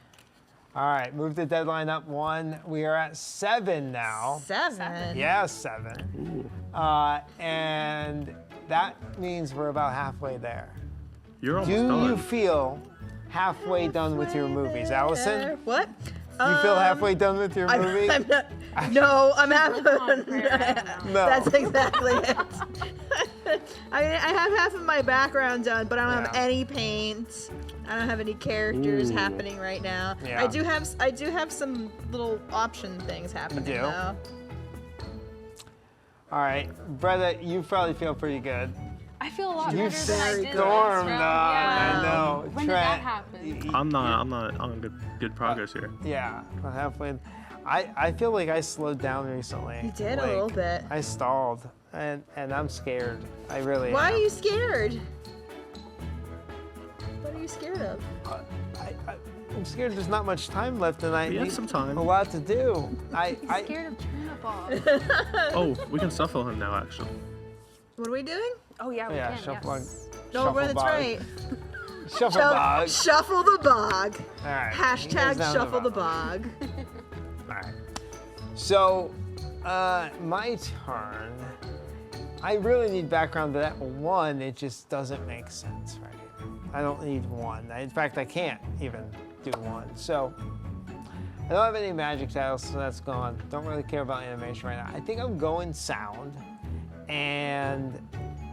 All right. Move the deadline up 1. We are at 7 now. 7. Yeah, 7. Ooh. And that means we're about halfway there. You're almost Do done. you feel halfway done with your movies, Allison? What? You feel halfway done with your movie? I'm not. No, I'm on, prayer, I half. don't know. No. That's exactly it. I have half of my background done, but I don't have Yeah. any paint. I don't have any characters Ooh. happening right now. Yeah. I do have some little option things happening do? though. All right, Bretta, you probably feel pretty good. I feel a lot You better than I did stormed last on. round. I Yeah. know. When did that Trent, happen? I'm not on good progress here. Yeah, we're halfway. I feel like I slowed down recently. You did Like, a little bit. I stalled, and I'm scared. I really Why am. are you scared? What are you scared of? I'm scared there's not much time left, and I We have need some time. a lot to do. I'm scared of turnip off. Oh, we can shuffle him now, actually. What are we doing? Oh yeah, we Yeah, can. shuffle Yes. No, Shuffle that's bog. right. Shuffle bog. Shuffle the bog. All right. he Hashtag goes down to shuffle the bog. All right. So, my turn. I really need background, but at 1, it just doesn't make sense right here. I don't need 1. In fact, I can't even do 1. So, I don't have any magic tiles, so that's gone. Don't really care about animation right now. I think I'm going sound, and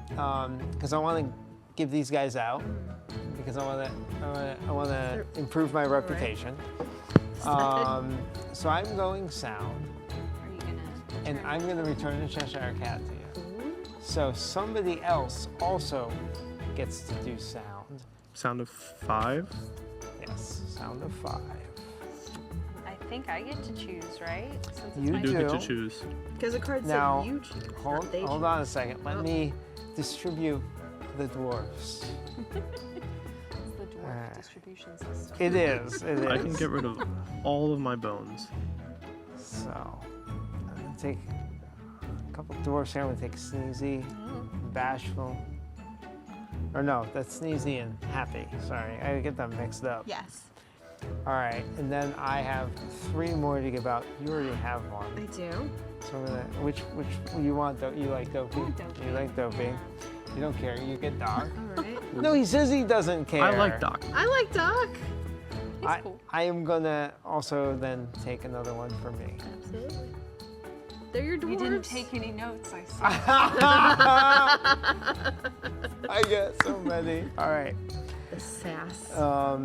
because I want to give these guys out. because I want to improve my reputation. So I'm going sound, Are you gonna? and turn- I'm going to return the Cheshire Cat to you. So somebody else also gets to do sound. Sound of 5. Yes, sound of 5. I think I get to choose, right? Since it's You my You do get to do. choose. Because the card Now, said you choose. Hold, not they hold choose. on a second. Let Oh. me distribute the dwarfs. It's the dwarf distribution system. It is. It is. I can get rid of all of my bones. So, I'm gonna take a couple dwarfs here. I'm gonna take Sneezy, Bashful. Or no, that's Sneezy and Happy. Sorry, I get them mixed up. Yes, All right, and then I have 3 more to give out. You already have I one. do. So I'm gonna. Which you want? You like Dopey? Dopey, You like Dopey? yeah. You don't care. You get Doc. All right. No, he says he doesn't care. I like Doc. I like Doc. He's cool. I am gonna also then take another one for me. Absolutely. They're your dwarves. You didn't take any notes, I see. I get so many. All right. the sass. I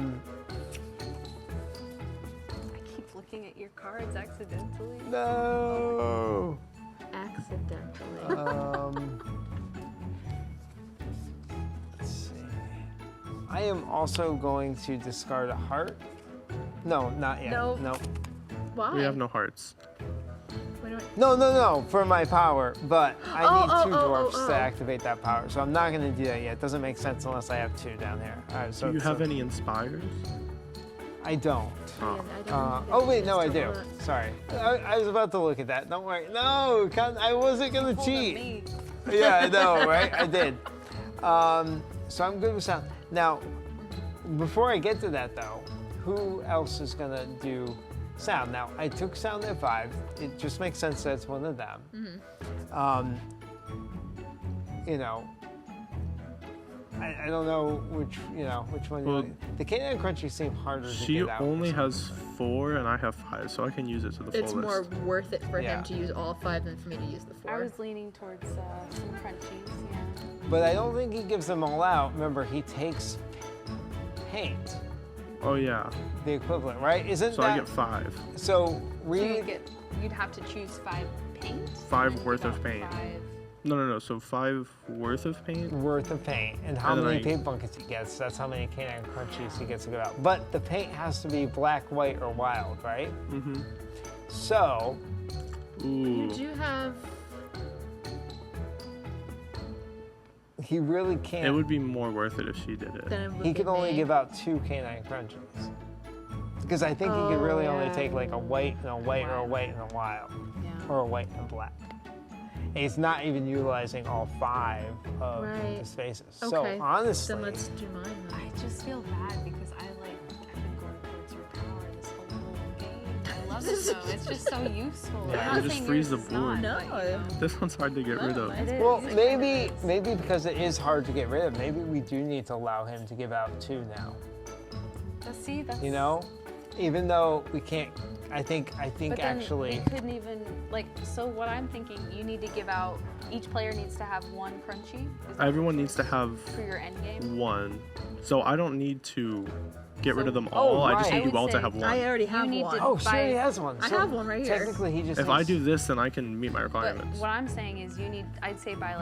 keep looking at your cards accidentally. No. Accidentally. Let's see. I am also going to discard a heart. No, not yet. No. No. Why? We have no hearts. Why don't No, for my power, but I need 2 dwarfs oh. to activate that power, so I'm not going to do that yet. It doesn't make sense unless I have 2 down here. All right, so Do you have any inspires? I don't. Oh. Oh wait, no, I do. Sorry, I was about to look at that. Don't worry. No, I wasn't gonna Hold up cheat. me. Yeah, I know, right? I did. So I'm good with sound. Now, before I get to that though, who else is gonna do sound? Now, I took sound at 5. It just makes sense that it's one of them. You know, I don't know which one. Well, the Canine Crunchy seem harder to She get out. only has 4 and I have 5, so I can use it to the It's fullest. more worth it for Yeah. him to use all 5 than for me to use the 4. I was leaning towards some crunchies, yeah. But I don't think he gives them all out. Remember, he takes paint, Oh yeah. the equivalent, right? Isn't So that I get 5. so? So Read. you'd have to choose 5 paint. 5 and worth give of out paint. 5. No. So 5 worth of paint. Worth of paint, and how And then many I- paint buckets he gets. That's how many Canine Crunchies he gets to go out. But the paint has to be black, white, or wild, right? Mm-hmm. So You Ooh. do have. he really can't. It would be more worth it if she did it. Then it would He be could only me. give out 2 Canine Crunchies. Because I think he could Oh, really only yeah. take like a white and a white or a white and a wild, Yeah. or a white and black. And he's not even utilizing all 5 of Right. the spaces. Okay. So honestly, Then let's do mine. Then. I just feel bad because I've been going towards your power this whole game. I love it though. It's just so useful. Yeah. I'm not You just saying freeze yours the is not, board. No. but, you know, This one's hard to get rid of. it is. well, It maybe kinda is. because it is hard to get rid of, maybe we do need to allow him to give out 2 now. See, that's You know, even though we can't. I think But then actually. we couldn't even So what I'm thinking, you need to give out. Each player needs to have 1 crunchy. Is that Everyone needs to have for your end game. 1. So I don't need to get rid So- of them Oh, all. I just right. need I you would all to say have 1. I already You have need one. to- Oh, sure, by- he has one. I So have one right here. Technically, he just. If I needs- do this, then I can meet my But requirements. what I'm saying is, I'd say by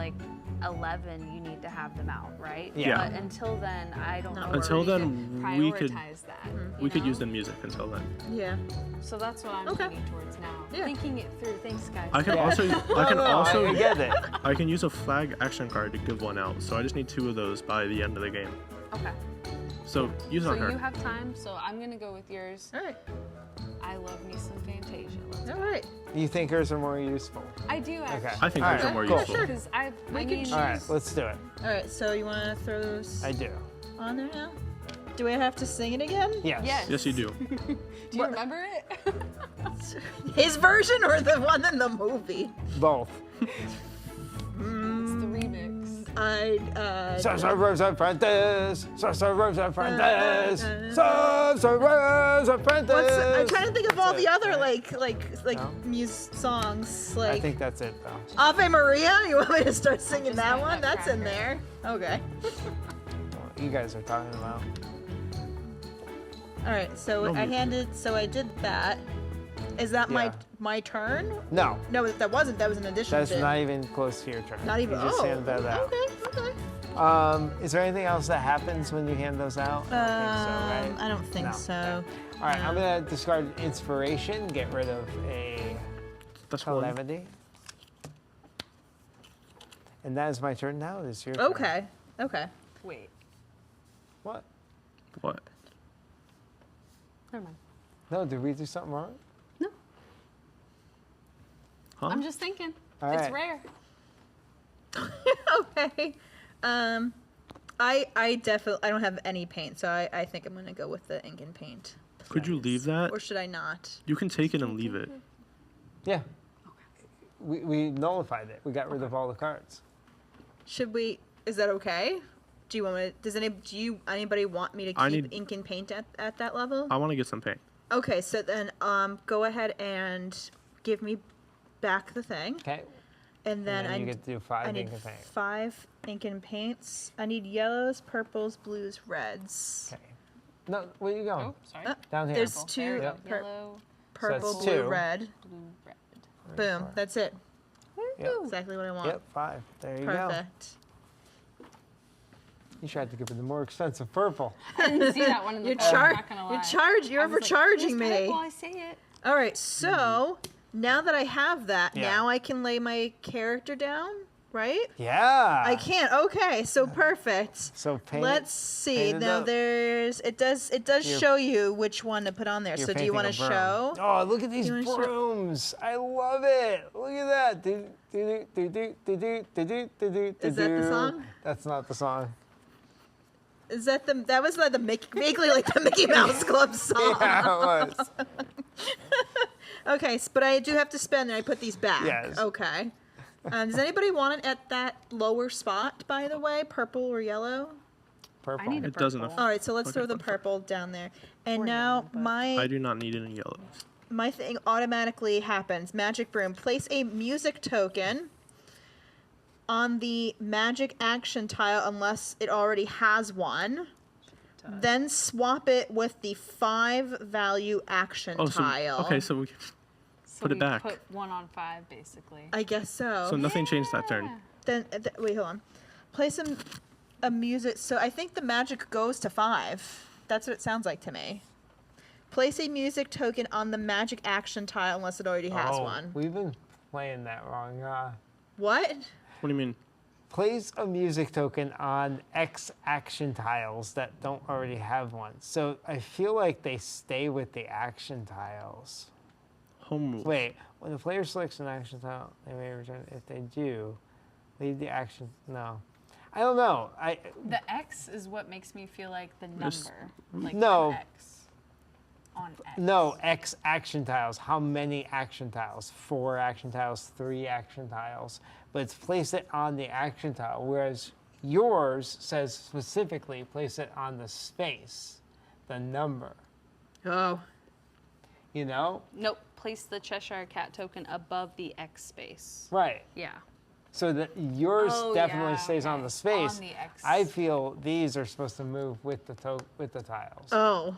11, you need to have them out, right? Yeah. But until then, I don't know. Until where then, we we should could- prioritize that. We could know? use the music until then. Yeah. So that's what I'm Okay. leaning towards now. Yeah. Thinking it through. Thanks, guys. I can Yeah. also I get it. I can use a flag action card to give 1 out. So I just need 2 of those by the end of the game. Okay. So use So on her. you have time. So I'm gonna go with yours. All right. I love me some Fantasia. Let's All right. You think hers are more useful? I do actually. I think All hers right, are more cool. useful. Because I We can mean, All right, let's do it. All right. So you want to throw those I do. on there now? Do I have to sing it again? Yes. Yes. Yes, you do. Do you What? remember it? His version or the one in the movie? Both. It's the remix. Sorcerers Apprentice. Sorcerers Apprentice. Sorcerers Apprentice. I'm trying to think of all That's the it, other right? like No? songs I like think that's it though. Ave Maria. You want me to start singing just that got one? that That's in cracker. there. Okay. what you guys are talking about. All right, so No, I did that. Is that Yeah. my turn? No, No, that wasn't. That was an addition that's to. not even close to your turn. Not even. You just Oh. handed that out. Okay. Is there anything else that happens when you hand those out? I don't think so, right? I don't think No. so. Okay. All right, I'm gonna discard inspiration, get rid of a That's one. calamity. And that is my turn now. It is your turn. Okay. Wait. What? What? Never mind. No, did we do something wrong? No. Huh? I'm just thinking. All It's right. rare. Okay. I definitely I don't have any paint, so I think I'm gonna go with the ink and paint. Could you leave that? Or should I not? You can take it and leave it. Yeah. We nullified it. We got rid of all the cards. Should we? Is that okay? Do you want me? Anybody want me to I keep need- ink and paint at that level? I want to get some paint. Okay, so then go ahead and give me back the thing, Okay. and then you get to do 5 I need ink and paint. 5 ink and paints. I need yellows, purples, blues, reds. Okay. No, where are you going? Oh, sorry. Down here. There's There we 2 go. Yep. Yellow, purple, that's blue, 2. red. blue, red. Boom. That's it. Yep. Exactly what I want. Yep, 5. There you go. Perfect. You tried to give it the more expensive purple. I didn't see that one in the You're book, I'm not gonna lie. You're I was like, overcharging "Miss me. Purple, I see it. All right, so now that I have that, Yeah. now I can lay my character down, right? Yeah. I can. Okay, so perfect. So paint Let's see. paint it Now up. it does You're- show you which one to put on there. You're So do you want to painting a broom. show? Oh, look at these You wanna show- brooms. I love it. Look at that. Do, do, do, do, do, do, do, do, do, do, Is that the do. song? That's not the song. Is that that was like the vaguely like the Mickey Mouse Club song? Yeah, it was. Okay, but I do have to spend and I put these back. Yes. Okay. Does anybody want it at that lower spot, by the way, purple or yellow? Purple. I need a It doesn't purple. All right, so let's Okay, throw the fine. purple down there. And Or now yellow, but- I do not need any yellows. my thing automatically happens. Magic Broom. Place a music token on the magic action tile unless it already has one. Then swap it with the 5 value action Oh, tile. okay, so we So Put it we back. Put 1 on 5, basically. I guess so. so nothing changed that turn. Yeah. Then wait, hold on. Place a music. So I think the magic goes to 5. That's what it sounds like to me. Place a music token on the magic action tile unless it already has one. We've been playing that wrong. What? What do you mean? Place a music token on X action tiles that don't already have one. So I feel like they stay with the action tiles. Home rule. Wait, when the player selects an action tile, they may return. If they do, leave the action. No, I don't know. The X is what makes me feel like the number. Just- Like No. an X. On X. No, X action tiles. How many action tiles? 4 action tiles, 3 action tiles. But it's place it on the action tile, whereas yours says specifically place it on the space, the number. Oh. You know? Nope. Place the Cheshire Cat token above the X space. Right. Yeah. So that yours Oh, definitely yeah, stays on okay. the space. On the X. I feel these are supposed to move with the tiles. Oh.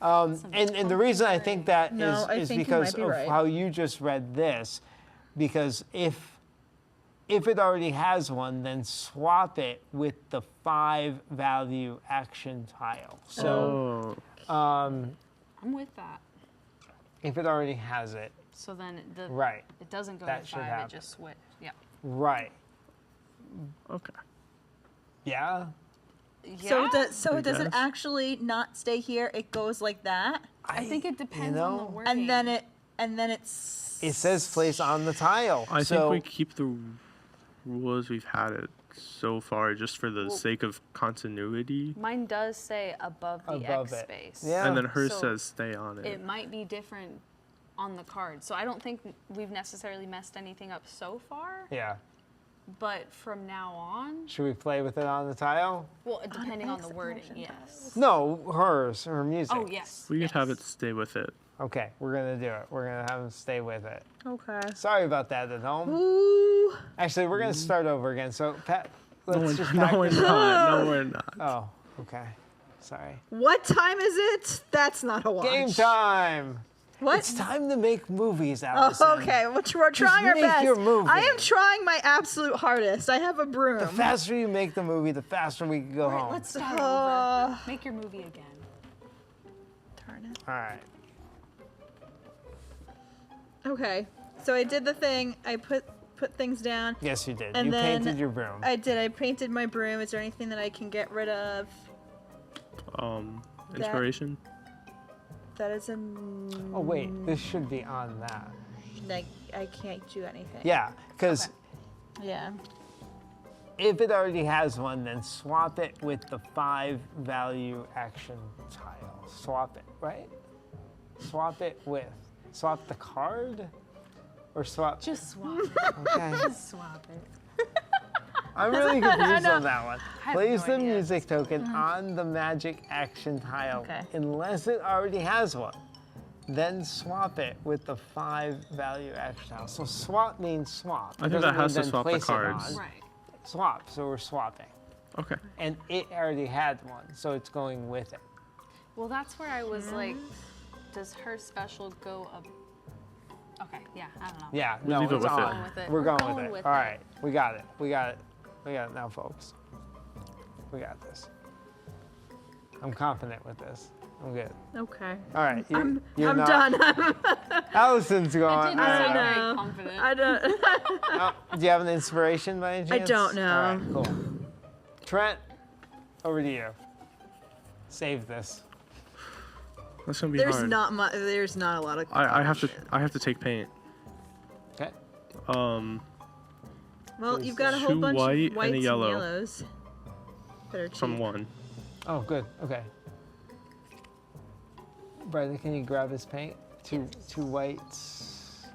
And the reason I think that No, I is think you because might be of right. how you just read this. Because if it already has one, then swap it with the 5 value action tile. So Oh, I'm with that. if it already has it, So then it right, doesn't go That to should 5, happen. it just switch. Yeah. right, okay. yeah. So, Yeah. so I does it guess. actually not stay here? It goes like that, I think it depends on the know, wording. and then it's. It says place on the tile. I so, think we keep the rule as we've had it so far, just for the sake of continuity. Mine does say above the Above X it. space. Yeah. And then hers So says stay on it. It might be different on the card. So I don't think we've necessarily messed anything up so far. Yeah. But from now on, Should we play with it on the tile? well, depending on the X wording, action yes. No, her music. Oh, yes. We could have yes. it stay with it. Okay, we're gonna do it. We're gonna have him stay with it. Okay. Sorry about that at home. Ooh. Actually, we're gonna start over again. So, Pat, let's just No, we're practice. not. No, we're not. Oh, okay. Sorry. What time is it? That's not a watch. Game time. What? It's time to make movies, Allison. Oh, okay. We're trying our make best. your movie. I am trying my absolute hardest. I have a broom. The faster you make the movie, the faster we can go home. Let's start Uh, over. Make your movie again. Darn it. All right. Okay. So I did the thing. I put things down. Yes, you did. And You then painted your broom. I did. I painted my broom. Is there anything that I can get rid of? Inspiration. That is a. Oh wait, this should be on that. Like, I can't do anything. Yeah, because Yeah. if it already has one, then swap it with the 5 value action tile. Swap it, right? Swap the card, or swap. Just swap. Okay. Just swap it. I'm really confused on that one. have Place no the idea. music token on the magic action tile, Okay. unless it already has one. Then swap it with the 5 value action tile. So swap means swap. I think Doesn't that has mean to then swap the place it cards. on. Right. Swap, so we're swapping. Okay. And it already had one, so it's going with it. Well, that's where I was like, does her special go up? Okay, yeah, I don't know. Yeah, We no, leave it it's with it. on. Going with it. We're We're going, going with it. with All it. right, we got it. We got it. We got it now, folks. We got this. I'm confident with this. I'm good. Okay. All right, I'm not, done. Allison's going. Didn't I sound don't very know. confident. I don't. Do you have an inspiration by any chance? don't know. All right, cool. Trent, over to you. Save this. That's gonna be There's hard. not much. There's not a lot of. I have to take paint. Okay. Well, you've got a whole Two bunch white and of a whites and yellow. yellows that are cheap. From one. Oh, good. Okay. Bradley, can you grab his paint? Two whites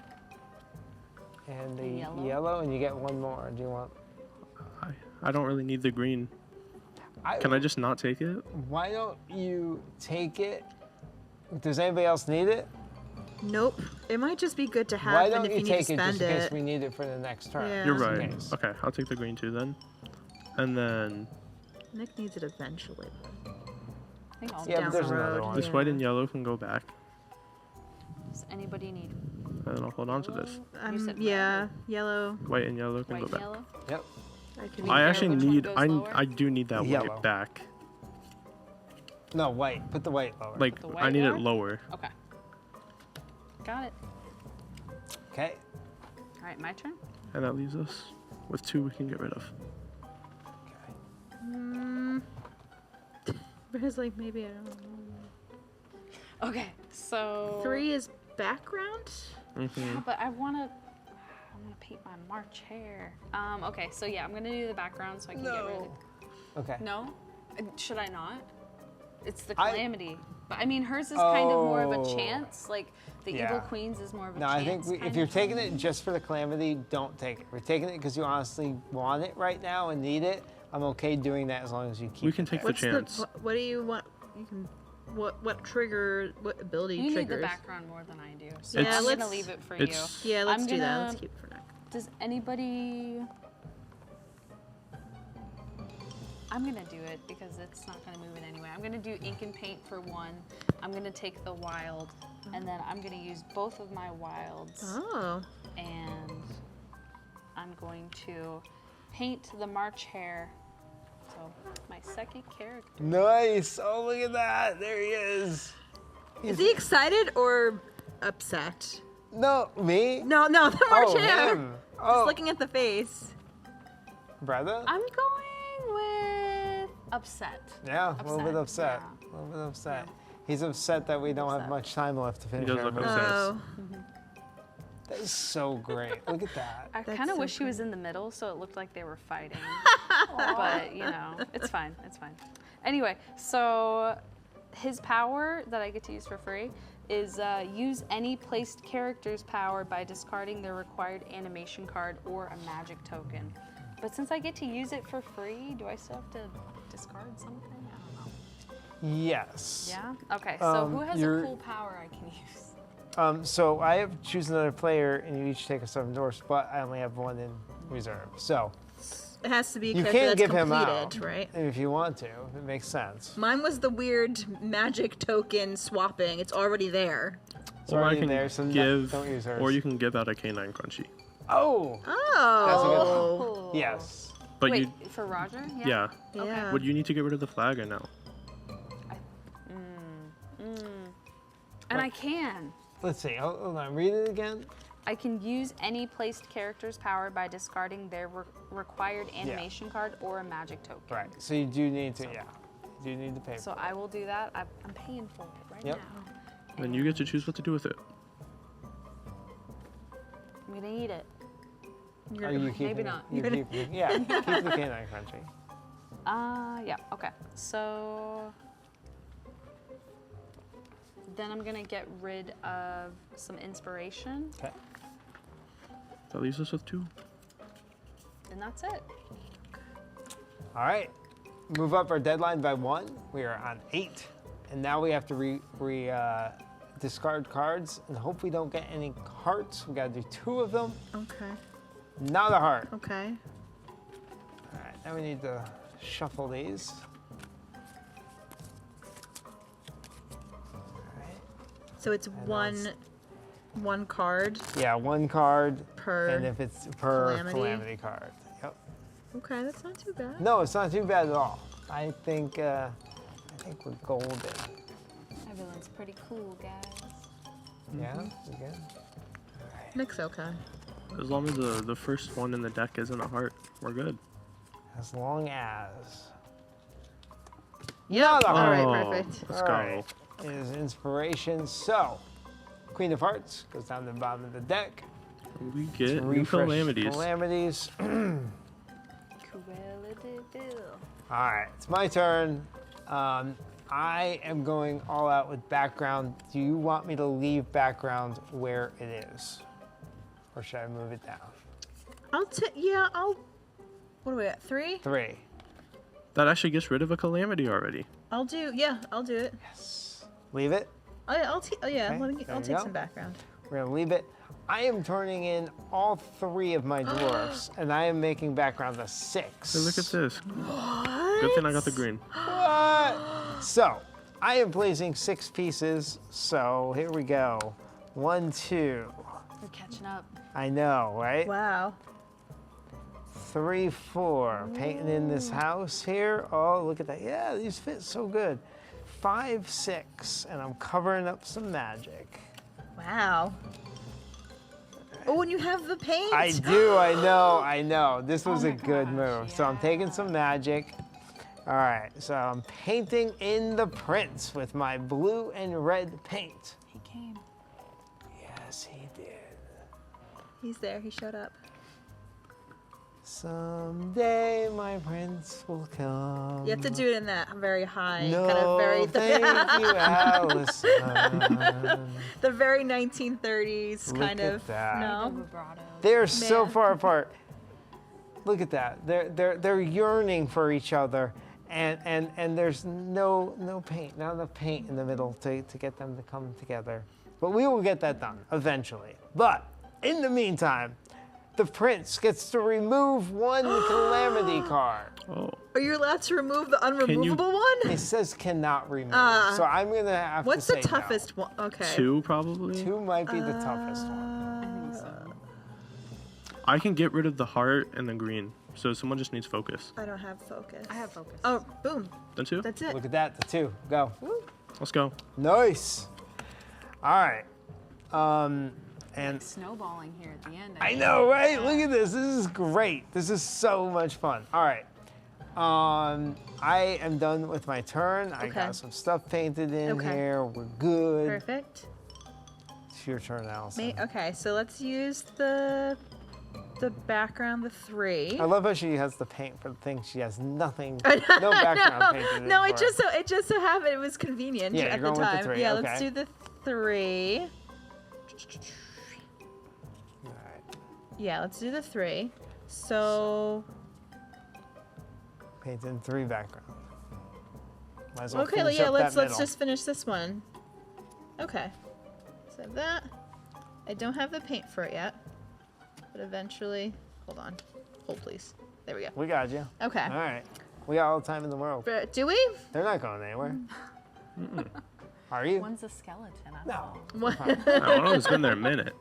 and the yellow, and you get one more. Do you want? I don't really need the green. Can I just not take it? Why don't you take it? Does anybody else need it? Nope. It might just be good to have, Why and don't if you you need to take it just spend in case it. we need it for the next turn? Yeah. You're just in right. case. Okay, I'll take the green too then. And then Nick needs it eventually. I think I'll Yeah, down but there's the another road. one. this white and yellow can go back. Does anybody need And then I'll hold on to this. You said red Yeah, or yellow. White and yellow can white go and back. yellow? Yep. I could We I care actually which one need goes I lower? do need that Yellow. white back. No, white. Put the white lower. Like the I white need lower? it lower. Okay. Got it. Okay. All right, my turn. And that leaves us with 2 we can get rid of. But it's like maybe I don't know. Okay, so 3 is background. Yeah, but I wanna paint my March hair. Okay, so yeah, I'm gonna do the background so I can get rid of. Okay. No, should I not? It's the I- calamity. But I mean, hers is kind of more of a Oh. chance. Like the Yeah. evil queens is more of a No, chance. I think if kind you're of taking thing. it just for the calamity, don't take it. If you're taking it because you honestly want it right now and need it, I'm okay doing that as long as you keep We can it take there. the chance. What do you want? You can. What trigger? What ability You need triggers? the background more than I do. So Yeah, I'm let's- gonna leave it for it's- you. Yeah, let's I'm do that. gonna- Let's keep it for now. Does anybody? I'm gonna do it because it's not gonna move it anyway. I'm gonna do ink and paint for 1. I'm gonna take the wild, and then I'm gonna use both of my wilds, Oh. and I'm going to paint the March hair. So my second character. Nice. Oh, look at that. There he is. Is he excited or upset? No, me? No, the March Oh, hair. him. Just Oh, looking at the face. brother? I'm going with upset. Yeah, a little bit upset. Upset, A little bit upset. He's upset that we don't have Upset. much time left to finish does our look movie. upset. Oh. That is so great. Look at that. I That's kind of so wish he was in the middle so it looked like they were fighting. But, you know, it's fine. It's fine. Anyway, so his power that I get to use for free is use any placed character's power by discarding their required animation card or a magic token. But since I get to use it for free, do I still have to discard something? I don't know. Yes. Yeah? Okay, so who has a you're- cool power I can use? So I have choose another player, and you each take a 7 dwarfs, but I only have 1 in reserve. So It has to be a You character can that's give him completed, out right? if you want to. If it makes sense. Mine was the weird magic token swapping. It's already there. It's Or I already can there, so give, don't use hers. or you can give out a canine crunchy. Oh, Oh. yes. But Wait, you, for Roger? yeah. Yeah. Would you need to get rid of the flag or no? And I can. Let's see. Hold on. Read it again. I can use any placed character's power by discarding their required animation card or a magic token. Right. So you do need to. Yeah. You do need to pay. So for I will do that. I'm paying for it right Yep. now. Then you get to choose what to do with it. I'm gonna eat it. it. Are you keeping maybe it? not. You keep it. Yeah. Keep the canine crunchy. Yeah, okay. So then I'm gonna get rid of some inspiration, Okay. That leaves us with 2. and that's it. All right. Move up our deadline by 1. We are on 8, and now we have to discard cards and hope we don't get any hearts. We got to do 2 of them. Okay. Not a heart. Okay. All right. Now we need to shuffle these. So it's that's- one card Yeah, 1 card, per. and if it's per calamity. calamity card. Yep. Okay, that's not too bad. No, it's not too bad at all. I think we're golden. Everyone's pretty cool, guys. Yeah, you good? Nick's okay. As long as the first one in the deck isn't a heart, we're good. As long as. Yeah. Not a All heart. right, Oh, perfect. Let's All go. right. It is inspiration. So, Queen of Hearts goes down to the bottom of the deck. We get new Refresh calamities. Calamities. Cruella All right, it's my turn. I am going all out with background. Do you want me to leave background where it is? Or should I move it down? I'll. What are we at? 3? 3. That actually gets rid of a calamity already. I'll do it. Yes. Leave it. I'll take. Oh yeah, Okay, I'll there you take go. some background. We're gonna leave it. I am turning in all 3 of my dwarfs, and I am making background a 6. Hey, look at this. What? Good thing I got the green. What? So, I am placing 6 pieces. So here we go. 1, 2. You're catching up. I know, right? Wow. 3, 4. Painting in this house here. Oh, look at that. Yeah, these fit so good. 5, 6, and I'm covering up some magic. Wow. Oh, and you have the paint. I do, I know. This was Oh a my good gosh, move. So I'm taking some magic. All right, so I'm painting in the prince with my blue and red paint. He came. Yes, he did. He's there. He showed up. Someday my prince will come. You have to do it in that very high, No, kind of very thank you, Allison. the very 1930s Look kind at of. that. No. Vibrato. They're so Man. far apart. Look at that. They're yearning for each other, and there's no paint, not enough paint in the middle to get them to come together. But we will get that done eventually. But in the meantime, the prince gets to remove 1 calamity card. Oh, Are you allowed to remove the unremovable one? It says cannot remove, so I'm gonna have What's to the say no. toughest one? Okay. 2 probably. 2 might be the toughest one. I can get rid of the heart and the green, so someone just needs focus. I don't have focus. I have focus. Oh, boom. Then 2. That's it. Look at that, the 2. Go. Let's go. Nice. All right. And Snowballing here at the end. I know, right? Look at this. This is great. This is so much fun. All right. I am done with my turn. I Okay. got some stuff painted in Okay. here. We're good. Perfect. It's your turn, Allison. Okay, so let's use the background, the 3. I love how she has the paint for the thing. She has nothing, no background painted in No, for it just so happened it was convenient Yeah, at you're the going with the time. 3, Yeah, okay. let's do the 3. All right. Yeah, let's do the 3. So Painting 3 background. Might as well okay, finish yeah, up let's that middle. just finish this one. Okay. So that I don't have the paint for it yet, but eventually, hold on, hold please. There we go. We got you. Okay. All right. We got all the time in the world. But do we? They're not going anywhere. Are you? One's a skeleton. I No. What? I don't know. It's been there a minute.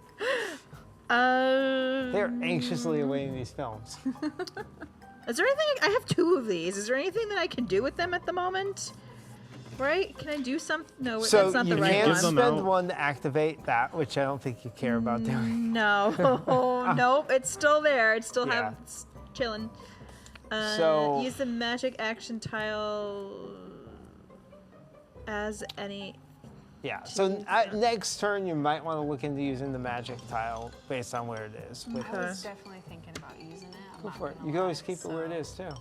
They're anxiously awaiting these films. Is there anything? I have 2 of these. Is there anything that I can do with them at the moment? Right? Can I do something? No, So that's not you the right can't Give them one. spend out. one to activate that, which I don't think you care about doing. No, nope. It's still there. It's still Yeah. it's chilling. So- Use the magic action tile as any. Yeah. So next turn, you might want to look into using the magic tile based on where it is. With I was this. definitely thinking about using it. I'm Go not for it. gonna You can always lie, keep it where it so- is too. I don't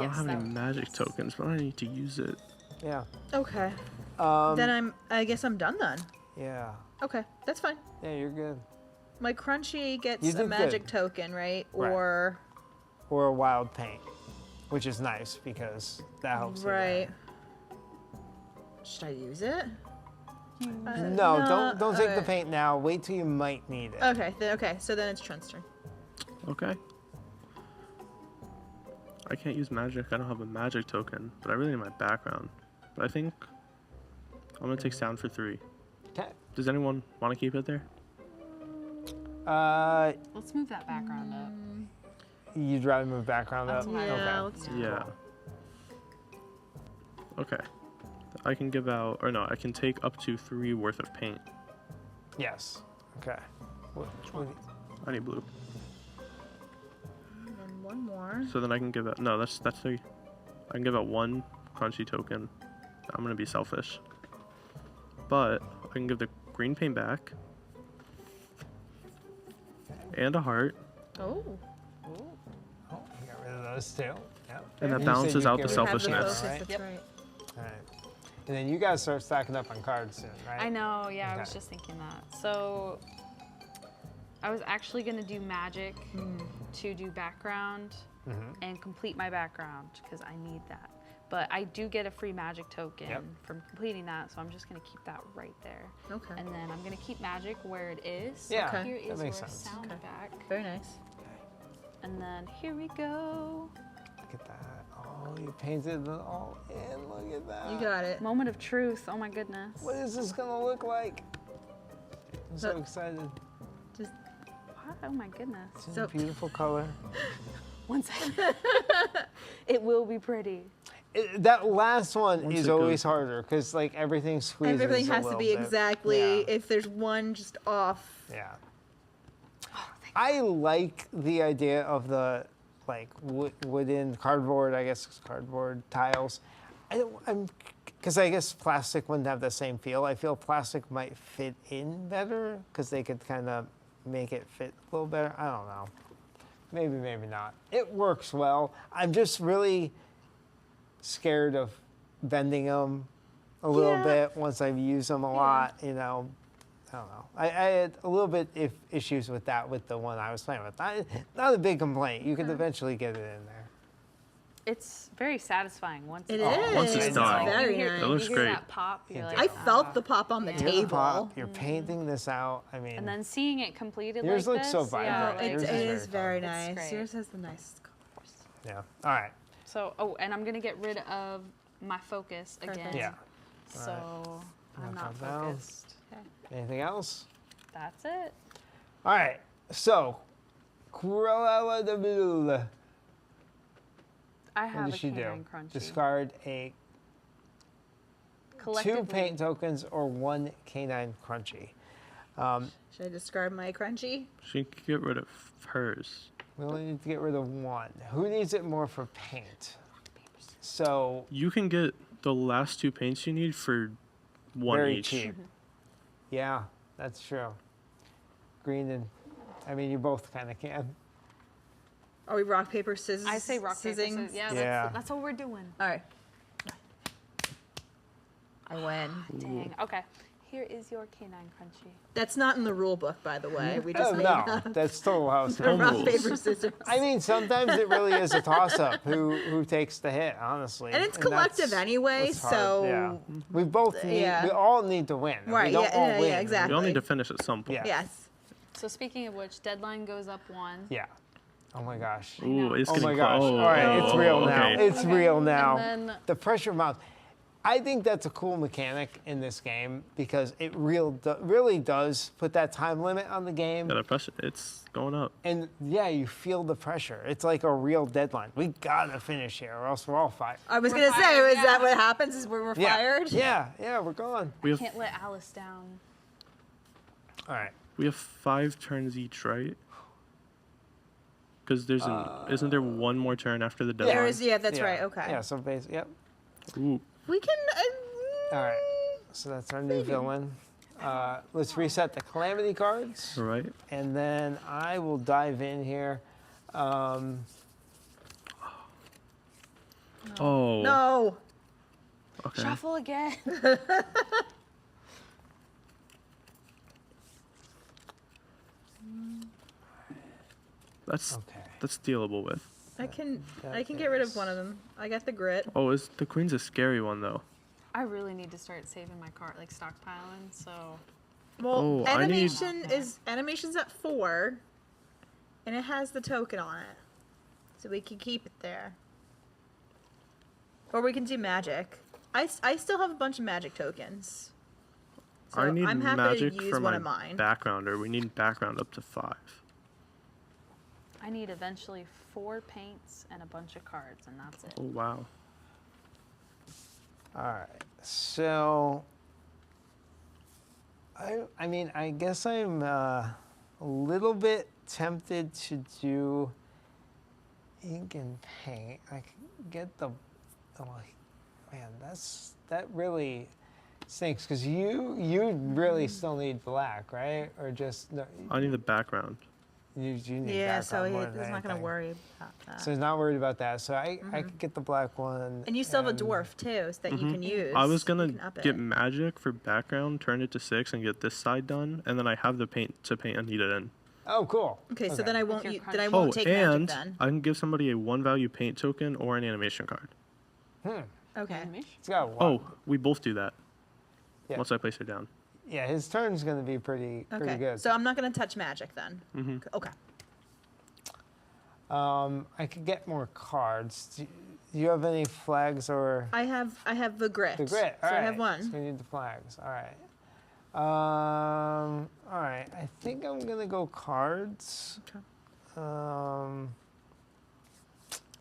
Yes, have that any would be magic nice. tokens, but I need to use it. Yeah. Okay. Um, Then I guess I'm done then. Yeah. Okay, that's fine. Yeah, you're good. My crunchy gets You a did magic good. token, right? Right. Or Or a wild paint, which is nice because that helps. you there. right. Should I use it? No, don't take the okay. paint now. Wait till you might need it. Okay. So then it's Trent's turn. Okay. I can't use magic. I don't have a magic token, but I really need my background. But I think I'm gonna take sound for 3. Okay. Does anyone want to keep it there? Let's move that background up. You'd rather move background That's up. what I Okay. Yeah, let's do Yeah. Okay. I can give out, or no, I can take up to 3 worth of paint. Yes. Okay. What- I need blue. And one more. So then I can give out, no, that's 3. I can give out 1 crunchy token. I'm gonna be selfish. But I can give the green paint back. And a heart. Oh. Oh, you got rid of those too. Yep. And that You said balances you'd out get the rid of selfishness. those, Focus, right? that's Yep. right. All right. And then you guys start stacking up on cards soon, right? I know, yeah, I was Okay. just thinking that. So I was actually gonna do magic to do background and complete my background because I need that. But I do get a free magic token Yep. from completing that, so I'm just gonna keep that right there. Okay. And then I'm gonna keep magic where it is. Yeah, So here that is makes your sense. sound Okay. back. Very nice. And then here we go. Look at that. Oh, you painted it all in. Look at that. You got it. Moment of truth. Oh my goodness. What is this gonna look like? I'm so So- excited. Just What? Oh my goodness. It's in So- a beautiful color. One second. It will be pretty. That last one Once is it always goes- harder because like everything squeezes. everything a has to little be bit. exactly. Yeah. If there's one just off. Yeah. I like the idea of the like wooden cardboard. I guess it's cardboard tiles. Because I guess plastic wouldn't have the same feel. I feel plastic might fit in better because they could kind of make it fit a little better. I don't know. Maybe not. It works well. I'm just really scared of bending them a little Yeah. bit once I've used them a lot. You know, I don't know. I had a little bit issues with that with the one I was playing with. Not a big complaint. You could eventually get it in there. It's very satisfying once It it's is. Once it's done. Very you hear, nice. It looks you hear great. that pop. You're Yeah. like, I felt "Ah." the pop on the Yeah. You're the table. pop, You're painting this out. I mean, And then seeing it completed Yours like looks this, so yeah, vibrant. like, Yours It is is very very fun. It's nice. great. Yours has the nicest colors. yeah. All right. So, oh, and I'm gonna get rid of my focus again. Perfect. Yeah. So I'm Knock not that down. focused. Anything else? That's it. All right. So, Cruella de Vil. I What have does a she do? canine crunchy. Discard a 2 Collectively, paint tokens or 1 canine crunchy. Should I describe my crunchy? She can get rid of hers. We only need to get rid of 1. Who needs it more for paint? So, You can get the last 2 paints you need for 1 very each. cheap. Yeah, that's true. Green and, I mean, you both kind of can. Are we rock, paper, scissors? I say rock, paper, Sizzing? scissors. Yeah, Yeah. That's what we're doing. All right. I win. Dang. Okay. Here is your canine crunchy. That's not in the rule book, by the way. We just Oh, made no, up. that's still how it's Home Rock, rules. paper, scissors. I mean, sometimes it really is a toss-up who takes the hit, honestly. And it's collective that's anyway, what's hard, so yeah. We both need, yeah. we all need to win. Right, We don't yeah, all yeah, win. yeah, exactly. We all need to finish at some point. Yeah. yes. So speaking of which, deadline goes up 1. Yeah. Oh my gosh. Ooh, it's Oh getting my gosh. Oh, All right, it's real now. okay. It's real now. And then The pressure mount. I think that's a cool mechanic in this game because it really does put that time limit on the game. Yeah, the pressure, it's going up. And yeah, you feel the pressure. It's like a real deadline. We gotta finish here, or else we're all fired. I was We're gonna say, fired, is that yeah. what happens? Is we're Yeah. fired? Yeah, we're gone. We have can't let Alice down. All right. we have 5 turns each, right? Because there's isn't there one more turn after the deadline? There is, yeah, that's right. Okay. Yeah, so basically, yep. Ooh, We can. All right. So that's our new villain. Let's reset the calamity cards. all right. And then I will dive in here. Oh. No. Okay. Shuffle again. That's Okay. that's dealable with. I can That get rid of is- one of them. I got the grit. Oh, is the queen's a scary one though? I really need to start saving my card, like stockpiling. So Well, Oh, I need- animation's at 4, and it has the token on it, so we can keep it there. Or we can do magic. I still have a bunch of magic tokens. So I need I'm happy magic to use for one my of mine. backgrounder. We need background up to 5. I need eventually 4 paints and a bunch of cards, and that's it. Oh wow. All right. So, I mean, I guess I'm a little bit tempted to do ink and paint. I can get the, oh, man, that really stinks because you really still need black, right? Or just no, I need the background. you need Yeah, so background more than he's not gonna anything. worry about that. So he's not worried about that. So I could get the black one. And you still have a dwarf too, so that you can use. I was You gonna can up get it. magic for background, turn it to 6, and get this side done, and then I have the paint to paint Anita in. Oh, cool. Okay, so then I won't. your Then I crunch. won't Oh, take and magic then. I can give somebody a 1-value paint token or an animation card. Okay. Animation? It's got a lot. Oh, we both do that. Yeah. Once I place it down. Yeah, his turn's going to be pretty Okay. good. So I'm not gonna touch magic then. Okay. I could get more cards. Do you have any flags or I have the grit. the grit? So All I right. have So one. we need the flags. All right. All right. I think I'm gonna go cards. Okay.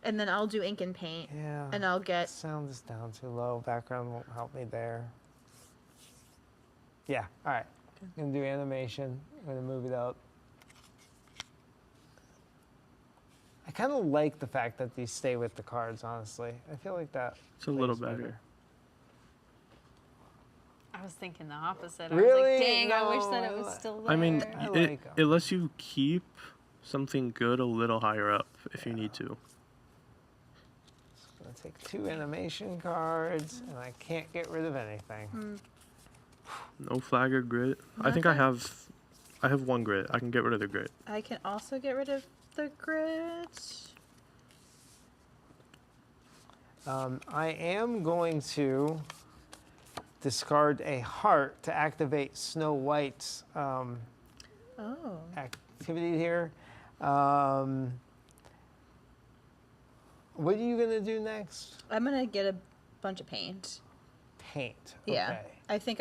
And then I'll do ink and paint, Yeah. and I'll get. Sound is down too low. Background won't help me there. Yeah. All right. I'm gonna do animation. I'm gonna move it up. I kind of like the fact that these stay with the cards. Honestly, I feel like that. It's a little plays better. I was thinking the opposite. I Really? was like, dang, I wish No, that I it was li- still there. I mean, I it, like 'em. it lets you keep something good a little higher up if you need to. I'm gonna take 2 animation cards, and I can't get rid of anything. No flag or grit. I think I have 1 grit. I can get rid of the grit. I can also get rid of the grit. I am going to discard a heart to activate Snow White's Oh. activity here. What are you gonna do next? I'm gonna get a bunch of paint. Paint. Yeah. Okay. I think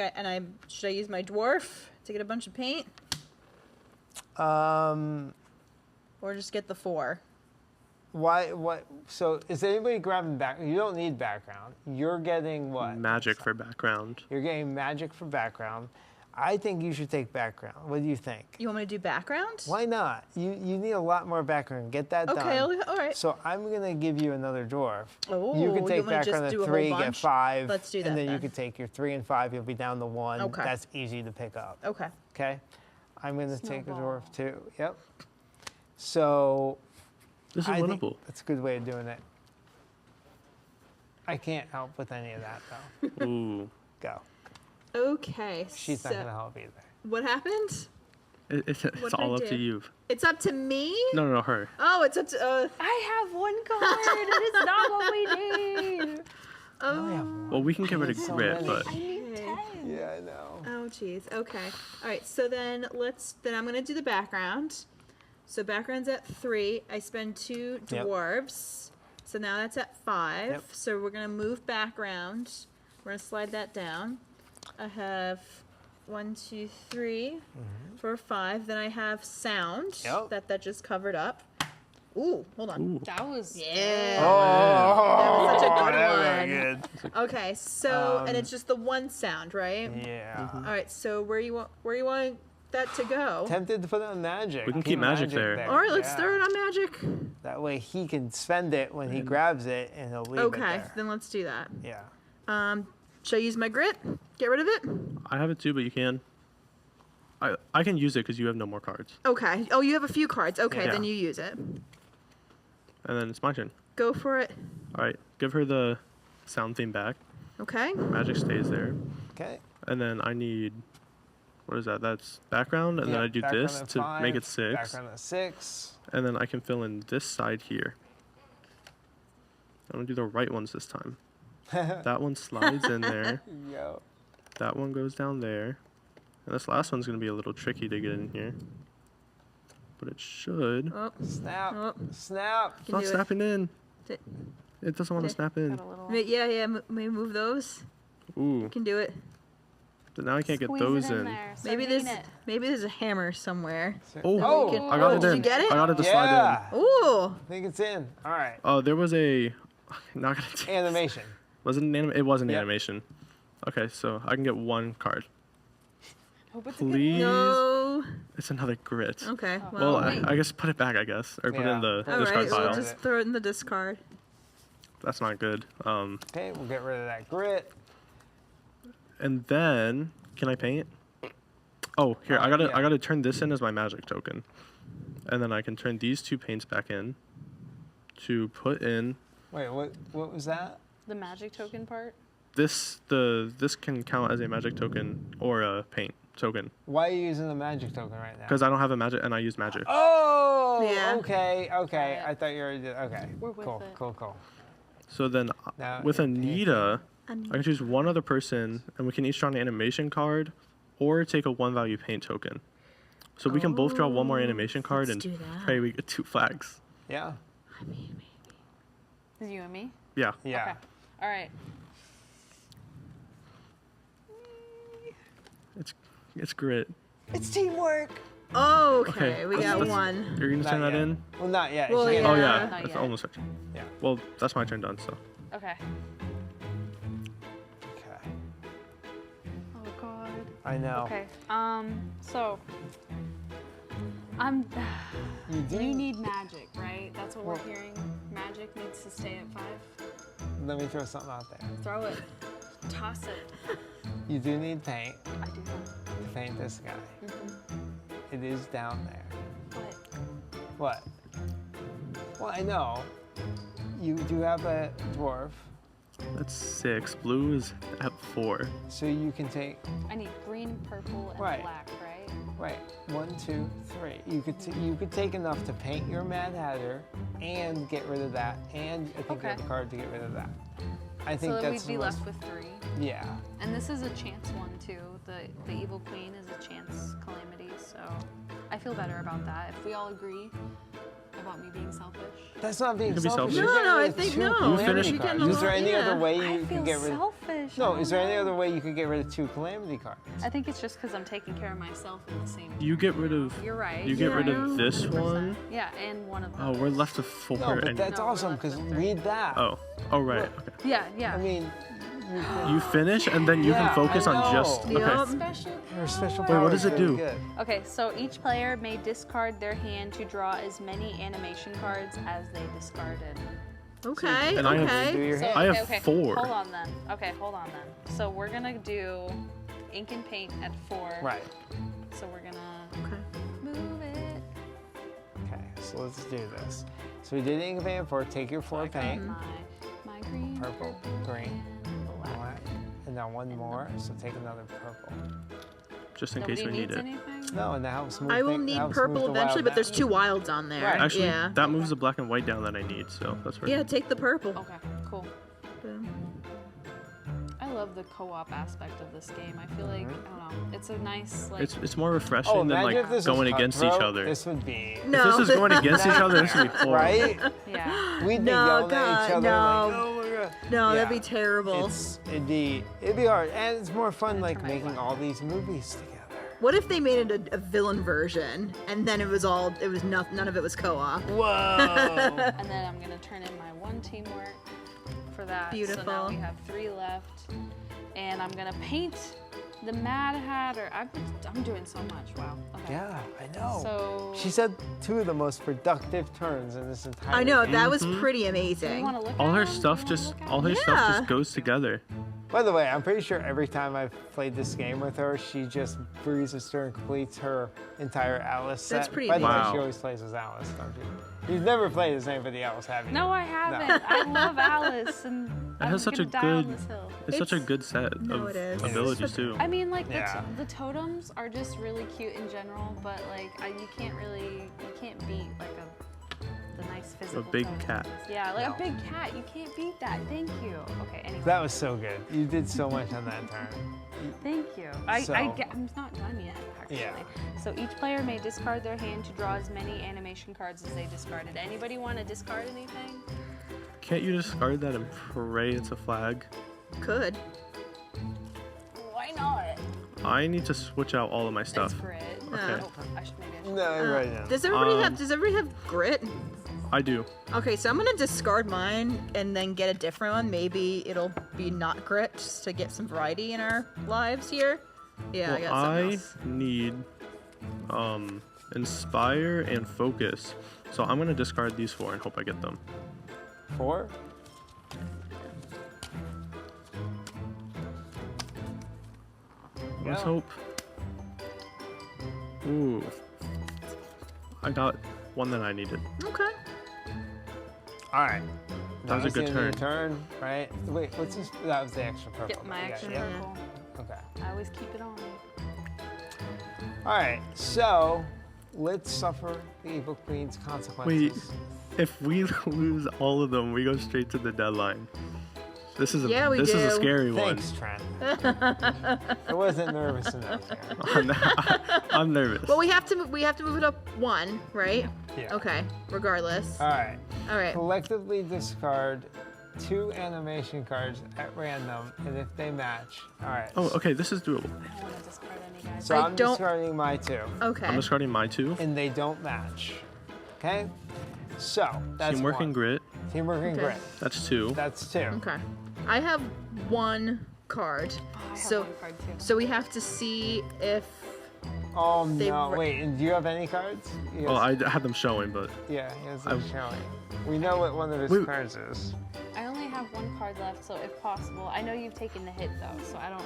should I use my dwarf to get a bunch of paint, or just get the 4? Why? What? So is anybody grabbing back? You don't need background. You're getting what? Magic for background. You're getting magic for background. I think you should take background. What do you think? You want me to do background? Why not? You need a lot more background. Get that Okay. done. All right. So I'm gonna give you another dwarf. Oh, You can take want me to just background do at a 3, whole get bunch? 5. Let's do that And then you then. can take your 3 and 5. You'll be down to 1. Okay. That's easy to pick up. Okay. Okay. I'm gonna take a Snowball. dwarf too. Yep. So This is I think winnable. that's a good way of doing it. I can't help with any of that though. Ooh. Go. Okay. She's so not gonna help either. what happened? It's What did all I up to do? you. It's up to me. No, her. Oh, it's up to. I have 1 card. It is not what we need. Oh, yeah. Well, we can get rid of So grit, many. but I need Okay. 10. Yeah, I know. Oh, jeez. Okay. All right. So then I'm gonna do the background. So background's at 3. I spend 2 Yep. dwarves. So now that's at 5. Yep. So we're gonna move background. We're gonna slide that down. I have 1, 2, 3, 4, 5. Then I have sound Yep. that just covered up. Ooh, hold on. Ooh. That was Yeah. Oh, That was such a good that was one. good. Okay, so and it's just the one sound, right? Yeah. All right, so where you want that to go? Tempted to put it on magic. We can keep magic there. All right, let's Yeah. throw it on magic. That way he can spend it when he grabs it, and he'll leave it Okay, there. then let's do that. Yeah. Should I use my grit? Get rid of it? I have it too, but you can. I can use it because you have no more cards. Okay. Oh, you have a few cards. Okay, Yeah. then you use it. And then it's my turn. Go for it. All right, give her the sound theme back. Okay. Magic stays there. Okay. And then I need, what is that? That's background. And then Yeah, I do background this at to 5, make it 6. Background at 6. And then I can fill in this side here. I'm going to do the right ones this time. That one slides in there. Yo. That one goes down there. And this last one's going to be a little tricky to get in here. But it should. Oh, Snap. oh. Snap. It's not do it. snapping in. Di- It doesn't want to snap in. got a little. Yeah. Maybe move those. Ooh. You can do it. But now I can't get Squeeze those it in. in. There. Maybe Sardine there's a hammer somewhere. Oh, Oh, can- I got oh, it did in. you get it? I got it to slide Yeah. Ooh. I think it's in. All right. in. There was a. Not gonna take. Animation. Was it an it was an Yep. animation. Okay, so I can get one card. Hope it's a good Please. No. It's another grit. Okay. Well, Well. I guess put it back, I guess, or put it in Yeah. the all discard right. We'll pile. just throw it in the discard. That's not good. Okay, we'll get rid of that grit. And then can I paint? Oh, here I gotta yeah. I gotta turn this in as my magic token, and then I can turn these 2 paints back in to put in Wait, what was that? The magic token part. this. This can count as a magic token or a paint token Why are you using the magic token right now? because I don't have a magic and I use magic. Oh, Yeah. okay. Right. I thought you already did. Okay, We're with cool, it. cool. So then Now with it- Anita, Anita. I can choose one other person, and we can each draw an animation card, or take a 1 value paint token. So we can both draw one more animation card and let's do that. pray we get 2 flags. Yeah, Is you and me? Yeah. yeah. Okay. All right. It's grit. It's teamwork. Oh, okay. Okay, We got let's- one. You're gonna Not turn that yet. in? Well, not yet. Well, She yeah. can't- Oh yeah, Not it's yet. almost right. Yeah. Well, that's my turn done. So Okay. Okay. Oh God. I know. Okay. So I'm. You do. You need magic, right? That's what Well- we're hearing. Magic needs to stay at 5. Let me throw something out there. Throw it. Toss it. You do need paint I do. to paint this guy. Mm-hmm. It is down there. What? What? Well, I know. You do have a dwarf, that's 6. Blue is at 4. so you can take. I need green, purple, and Right. black, right? Right. 1, 2, 3. You could take enough to paint your Mad Hatter and get rid of that, and I think you have a Okay. card to get rid of that. I think So then that's we'd be the most- left with 3. Yeah. And this is a chance one too. The evil queen is a chance calamity, so I feel better about that. If we all agree about me being selfish. That's not being You can be selfish. selfish. You're No, getting no, rid I of think 2 no. calamity finish- You can cards. Is there any yeah. other way I you feel can get rid of? selfish. No, I is there don't any other know. way you could get rid of 2 calamity cards? I think it's just because I'm taking care of myself in the same. You get rid of. You're right. You get you're rid right. of this 100%. one. Yeah, and one of Oh, those. we're left with 4. No, but and that's No, we're awesome left because with 3. read that. oh right. Okay. Yeah, yeah. I mean, You finish and then you Yeah, can focus I on just. know. Okay. Yep. Special. your special power. Wait, what power does is it really do? good. Okay, so each player may discard their hand to draw as many animation cards as they discarded. Okay. And I have- okay. Do your So, hand. I okay, have okay. 4. Hold on then. Okay, hold on then. So we're gonna do ink and paint at 4. Right. So we're gonna Okay. move it. Okay, so let's do this. So we did ink and paint at 4. Take your 4 I got paint. my green, Purple, green, and black. black, and now one more. So take another purple. Just in Nobody case we need needs it. anything? No, and that helps move. I will thing- need helps move purple the eventually, wild but there's back. 2 wilds on there. Right. Actually, yeah. that moves the black and white down that I need, so that's perfect. Yeah, take the purple. Okay, cool. Boom. I love love the co-op aspect of this game. I feel like, I don't know, it's a nice, like... It's more refreshing Oh, than imagine if like this going was against each cutthroat. other. This would be No. If this is going against each other, this would be horrible. right. Yeah. We'd be No, yelling at each God, other no. like, "Oh my god!" No, Yeah. that'd be terrible. It'd be hard, and it's more fun like turn my making light all these movies together. What if they made it a villain version, and then it was none of it was co-op? Whoa! And then I'm gonna turn in my 1 teamwork for that. So Beautiful. now we have 3 left. And I'm gonna paint the Mad Hatter. I'm doing so much, wow. Okay. Yeah, I know. So... She said 2 of the most productive turns in this entire I know game. that was pretty Do you amazing. wanna look All at her them? stuff Do you just wanna look at them? stuff Yeah. just goes together. By the way, I'm pretty sure every time I've played this game with her, she just breezes through and completes her entire Alice set. That's pretty By the way, amazing. she always plays as Alice, don't you? You've never played as anybody else, have you? No, I haven't. I love Alice, and It has such a die on good- this hill. It's such a It's- good set no, of it is. abilities too. I mean, like Yeah. the totems are just really cute in general, but like you can't beat like the nice physical. big totems. cat. Yeah, like No. a big cat. You can't beat that. Thank you. Okay, anyway. That was so good. You did so much on that turn. Thank you. So- I'm not done yet, actually. Yeah. So each player may discard their hand to draw as many animation cards as they discarded. Anybody want to discard anything? Can't you discard that and pray it's a flag? Could. Why not? I need to switch out all of my stuff. It's grit. Okay. Oh, I should maybe. No, you're right now. Does everybody have grit? I do. Okay, so I'm gonna discard mine and then get a different one. Maybe it'll be not grit, just to get some variety in our lives here. Yeah, I Well, got something I else. need inspire and focus. So I'm gonna discard these 4 and hope I get them. 4? Let's Yeah. hope. Ooh. I got one that I needed. Okay. All right. That was a good the end of your turn. turn, right? Wait, what's this? That was the extra purple. Yep, my that you got, extra yeah? purple. Okay. I always keep it on me. All right. So let's suffer the Evil Queen's consequences. If we lose all of them, we go straight to the deadline. This is a Yeah, we this is a do. scary one. Thanks, Trent. I wasn't nervous enough here. I'm nervous. Well, we have to move it up 1, right? Yeah. Okay. Regardless. All right. All right. Collectively discard 2 animation cards at random, and if they match, all right. Oh, okay, this is doable. I don't want to discard any guys. So I I'm don't- discarding my 2, Okay. I'm discarding my 2. and they don't match. Okay. So that's Teamwork 1. and grit. Teamwork and Okay. grit. That's 2. That's 2. Okay. I have 1 card. Oh, I have So- one card too. So we have to see if Oh They no! re- Wait, and do you have any cards? Yes. Well, I had them showing, but Yeah, he has I- them showing. We know what one of his Wait. cards is. I only have 1 card left, so if possible, I know you've taken the hit though, so I don't.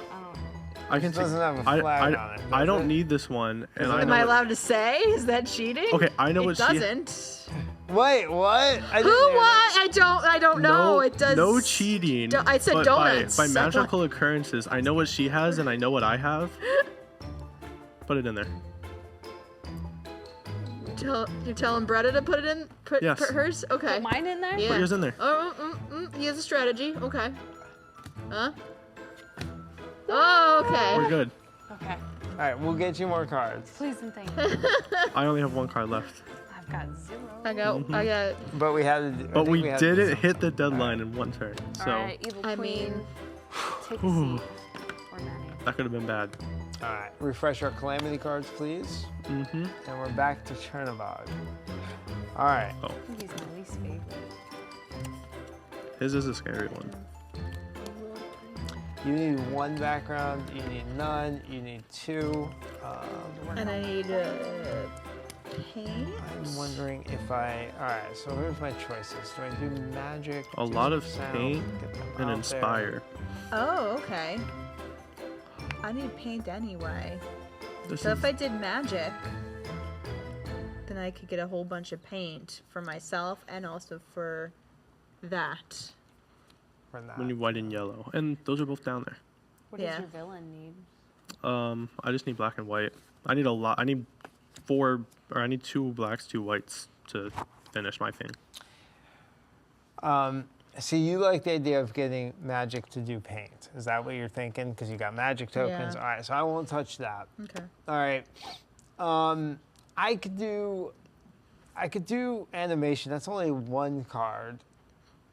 I can It doesn't have a I, flag I, on it, I does don't it? need this one, and I am know. I what- allowed to say? Is that cheating? Okay, I know it what she. doesn't. Wait, what? I Who? didn't hear What? I don't know. No, It does. no cheating. I said but donuts. By magical occurrences, I know what she has and I know what I have. Put it in there. You're telling Bretta to put it in. Put Yes. hers. Okay. Put mine in there. Yeah. Put yours in there. Oh, he has a strategy. Okay. Huh? Oh, We're okay. good. Okay. All right, we'll get you more cards. Please and thank you. I only have 1 card left. I've got 0. I got. But we had. I But think we had to do didn't something. hit the deadline in 1 turn. So All right, evil I queen. mean- Take a Ooh. seat. Or Manny. that could have been bad. All right, refresh our calamity cards, please. Mm-hmm. And we're back to Chernobog. All right. Oh, I think he's my least favorite. his is a scary one. You need 1 background. You need none. You need 2. And I need paint. I'm wondering if I. All right. So here's my choices. Do I do magic? A do lot some of sound, paint get them And out there? inspire. Oh, okay. I need paint anyway. This So is if I did magic, then I could get a whole bunch of paint for myself and also for that. For that. we need white and yellow, and those are both down there. What Yeah. does your villain need? I just need black and white. I need a lot. I need I need 2 blacks, 2 whites to finish my thing. So you like the idea of getting magic to do paint? Is that what you're thinking? Because you got magic tokens. Yeah. All right, so I won't touch that. Okay. All right. I could do animation. That's only one card.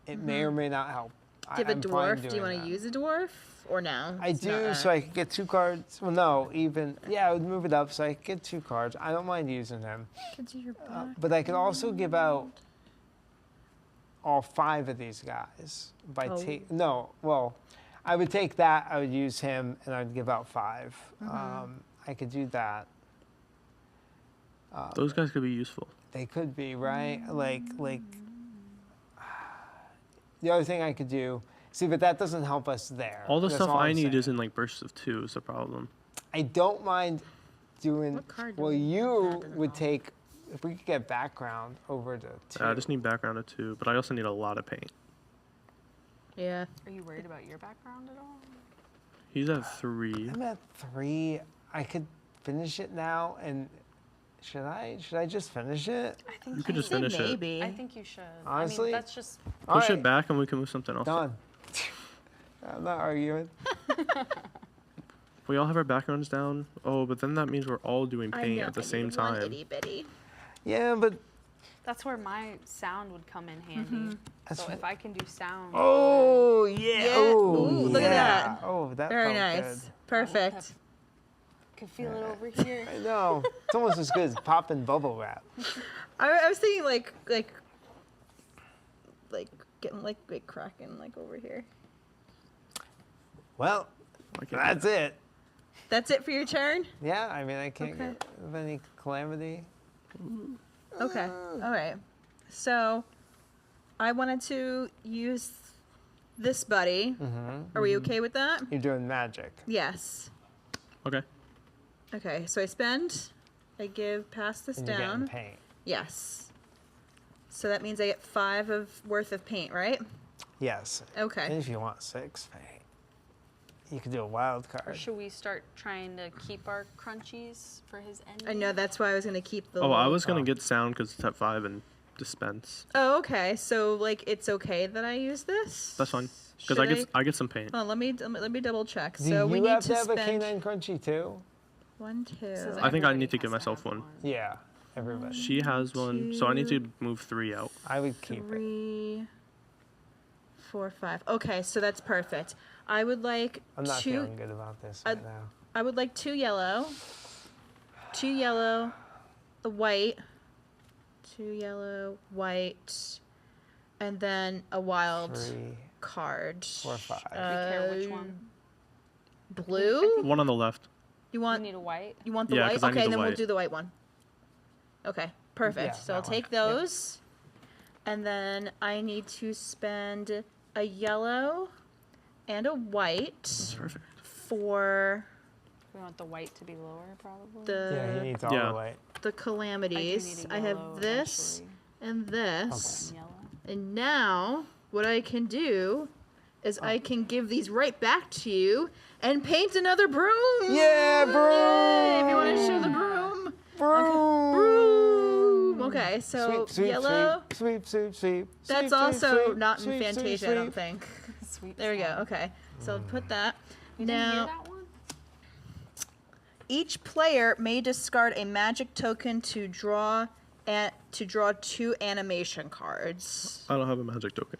It may or may not help. Do you have a I'm fine dwarf? Do you doing want that. to use a dwarf or no? I It's not do, that. so I could get 2 cards. Well, no, even I would move it up so I could get 2 cards. I don't mind using him, Could do your black. but I could also give out all 5 of these guys by I would take that. I would use him, and I'd give out 5. I could do that. Those guys could be useful. They could be, right? Like the other thing I could do. See, but that doesn't help us there. All the That's stuff I I'm need saying. is in like bursts of 2 is the problem. I don't mind doing. What card do Well, we- you that doesn't would help. take if we could get background over to 2. I just need background of 2, but I also need a lot of paint. Yeah. Are you worried about your background at all? He's at 3. I'm at 3. I could finish it now, and should I? Should I just finish it? I think You could just Say finish it. maybe. I think you should. Honestly? I mean, that's just. All Push right, it back and we can move something else. Done. I'm not arguing. We all have our backgrounds down. Oh, but then that means we're all doing I paint know, at the I same need one time. itty bitty. Yeah, but That's where my sound would come in handy. That's So if I can do sound. oh yeah. Yeah. Oh, Ooh, look at yeah. that. Oh, that Very felt nice. good. Perfect. Could feel it over here. I know. It's almost as good as popping bubble wrap. I was thinking like getting like cracking like over here. Well, I can do that's that. it. That's it for your turn? Yeah, I mean, I can't Okay. get of any calamity. Okay. All right. So I wanted to use this buddy. Are we okay with that? You're doing magic. Yes. Okay. Okay. So I spend. I pass this And you're getting down. paint. Yes. So that means I get 5 worth of paint, right? Yes. And Okay. if you want 6 paint, you could do a wild Or card. should we start trying to keep our crunchies for his ending? I know that's why I was gonna keep the. Oh, I little- was going to get sound because it's at 5 and dispense. Oh, okay. So like, it's okay that I use this. That's fine. Because Should I get some paint. Oh, let me double check. Do So we you need have to to have spend a canine crunchy too? 1, 2. Says I think I everybody need to give has myself have one. Yeah, everybody. She has one, so I need to move 3 out. I would keep it. 3, 4, 5. Okay, so that's perfect. I would like I'm not 2. feeling good about this right now. I would like 2 yellow, 2 yellow, a white, 2 yellow, white, and then a wild 3, card. 4, 5. Do we care which one? Blue? One on the left. You We want need a white. you want the Yeah, white? 'cause I need Okay, the then we'll white. do the white one. Okay, perfect. Yeah, so I'll that one. take Yep. those. And then I need to spend a yellow and a white Perfect. for We want the white to be lower, probably. Yeah, he the needs all Yeah. the white. the I do calamities. need I, a have yellow this and this. eventually. Yellow. And now what I can do is I can give these right back to you and paint another broom. Yeah, broom! Yay, if you want to show the broom. Broom! Broom. Okay, so Sweep, sweep, yellow. sweep, sweep, sweep. That's sweep, also sweep, not in sweep, Fantasia, sweep, I don't sweep. think. Sweet There we go. sound. Okay, so I'll put that. You didn't hear Now, that one? each player may discard a magic token to draw 2 animation cards. I don't have a magic token.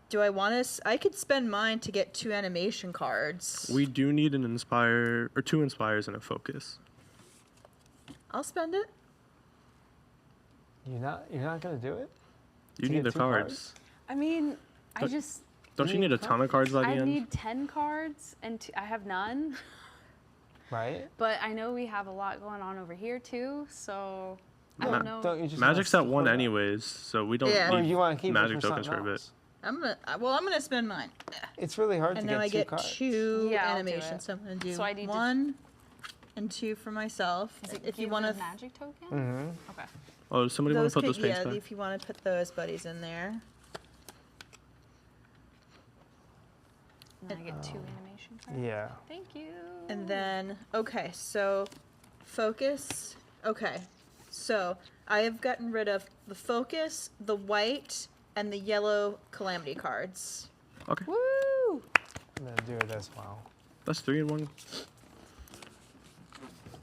Do I want to? I could spend mine to get 2 animation cards. We do need an inspire, or 2 inspires and a focus. I'll spend it. You're not gonna do it? You To need get the 2 cards. I mean, I Don't- just. Don't you need a ton of cards by the I end? need 10 cards, and I have none. Right? But I know we have a lot going on over here, too, so I Ma- don't know. Don't you just Magic's wanna at 1 split it? anyways, so we don't Yeah. Or need you want to keep magic it for tokens something for a bit. else? I'm gonna spend mine. It's really hard And to now I get 2 get cards. 2 Yeah, I'll do animations. it. So I'm gonna do So I need to- 1 and 2 for myself. Does it If you give want a to, magic token? Mm-hmm. Okay. Oh, does somebody want to put those paints yeah, back? if you want to put those buddies in there. And then I get 2 animation cards. Yeah. Thank you. And then, okay, so focus. Okay, so I have gotten rid of the focus, the white, and the yellow calamity cards. Okay. Woo! I'm gonna do it as well. That's 3 in 1.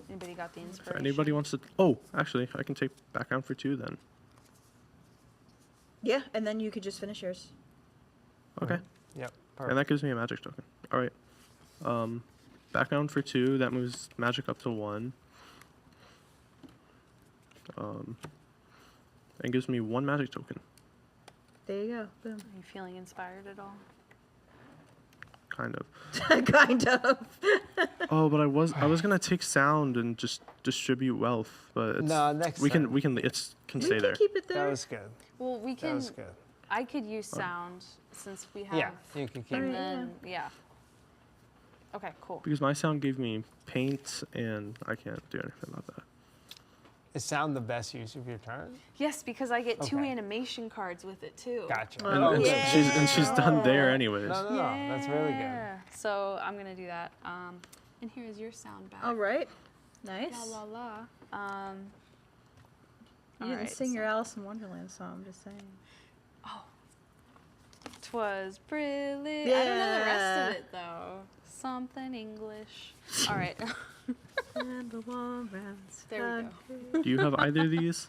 Anybody got the If inspiration? anybody wants to. Oh, actually, I can take background for 2 then. Yeah, and then you could just finish yours. Okay. Yep. And Perfect. that gives me a magic token. All right. Background for 2. That moves magic up to 1. And gives me 1 magic token. There you go. Boom. Are you feeling inspired at all? Kind of. Kind of. Oh, but I was gonna take sound and just distribute wealth, but it's, No, next we time. can can We stay can there. keep it there. That was good. Well, we That can. was good. I could use sound since we have. Yeah, you can keep And it. then yeah. Okay, cool. Because my sound gave me paint, and I can't do anything about that. Is sound the best use of your turn? Yes, because I get 2 Okay. animation cards with it too. Gotcha. And, Oh, and yeah. she's done there anyways. No, no, no. That's really good. Yeah. So I'm gonna do that. And here is your sound back. All right. Nice. La la la. You didn't alright, sing your so- Alice in Wonderland song. I'm just saying. Twas brilliant. I don't know the rest Yeah. of it though. Something English. All right. And the warrants. There we go. Do you have either of these?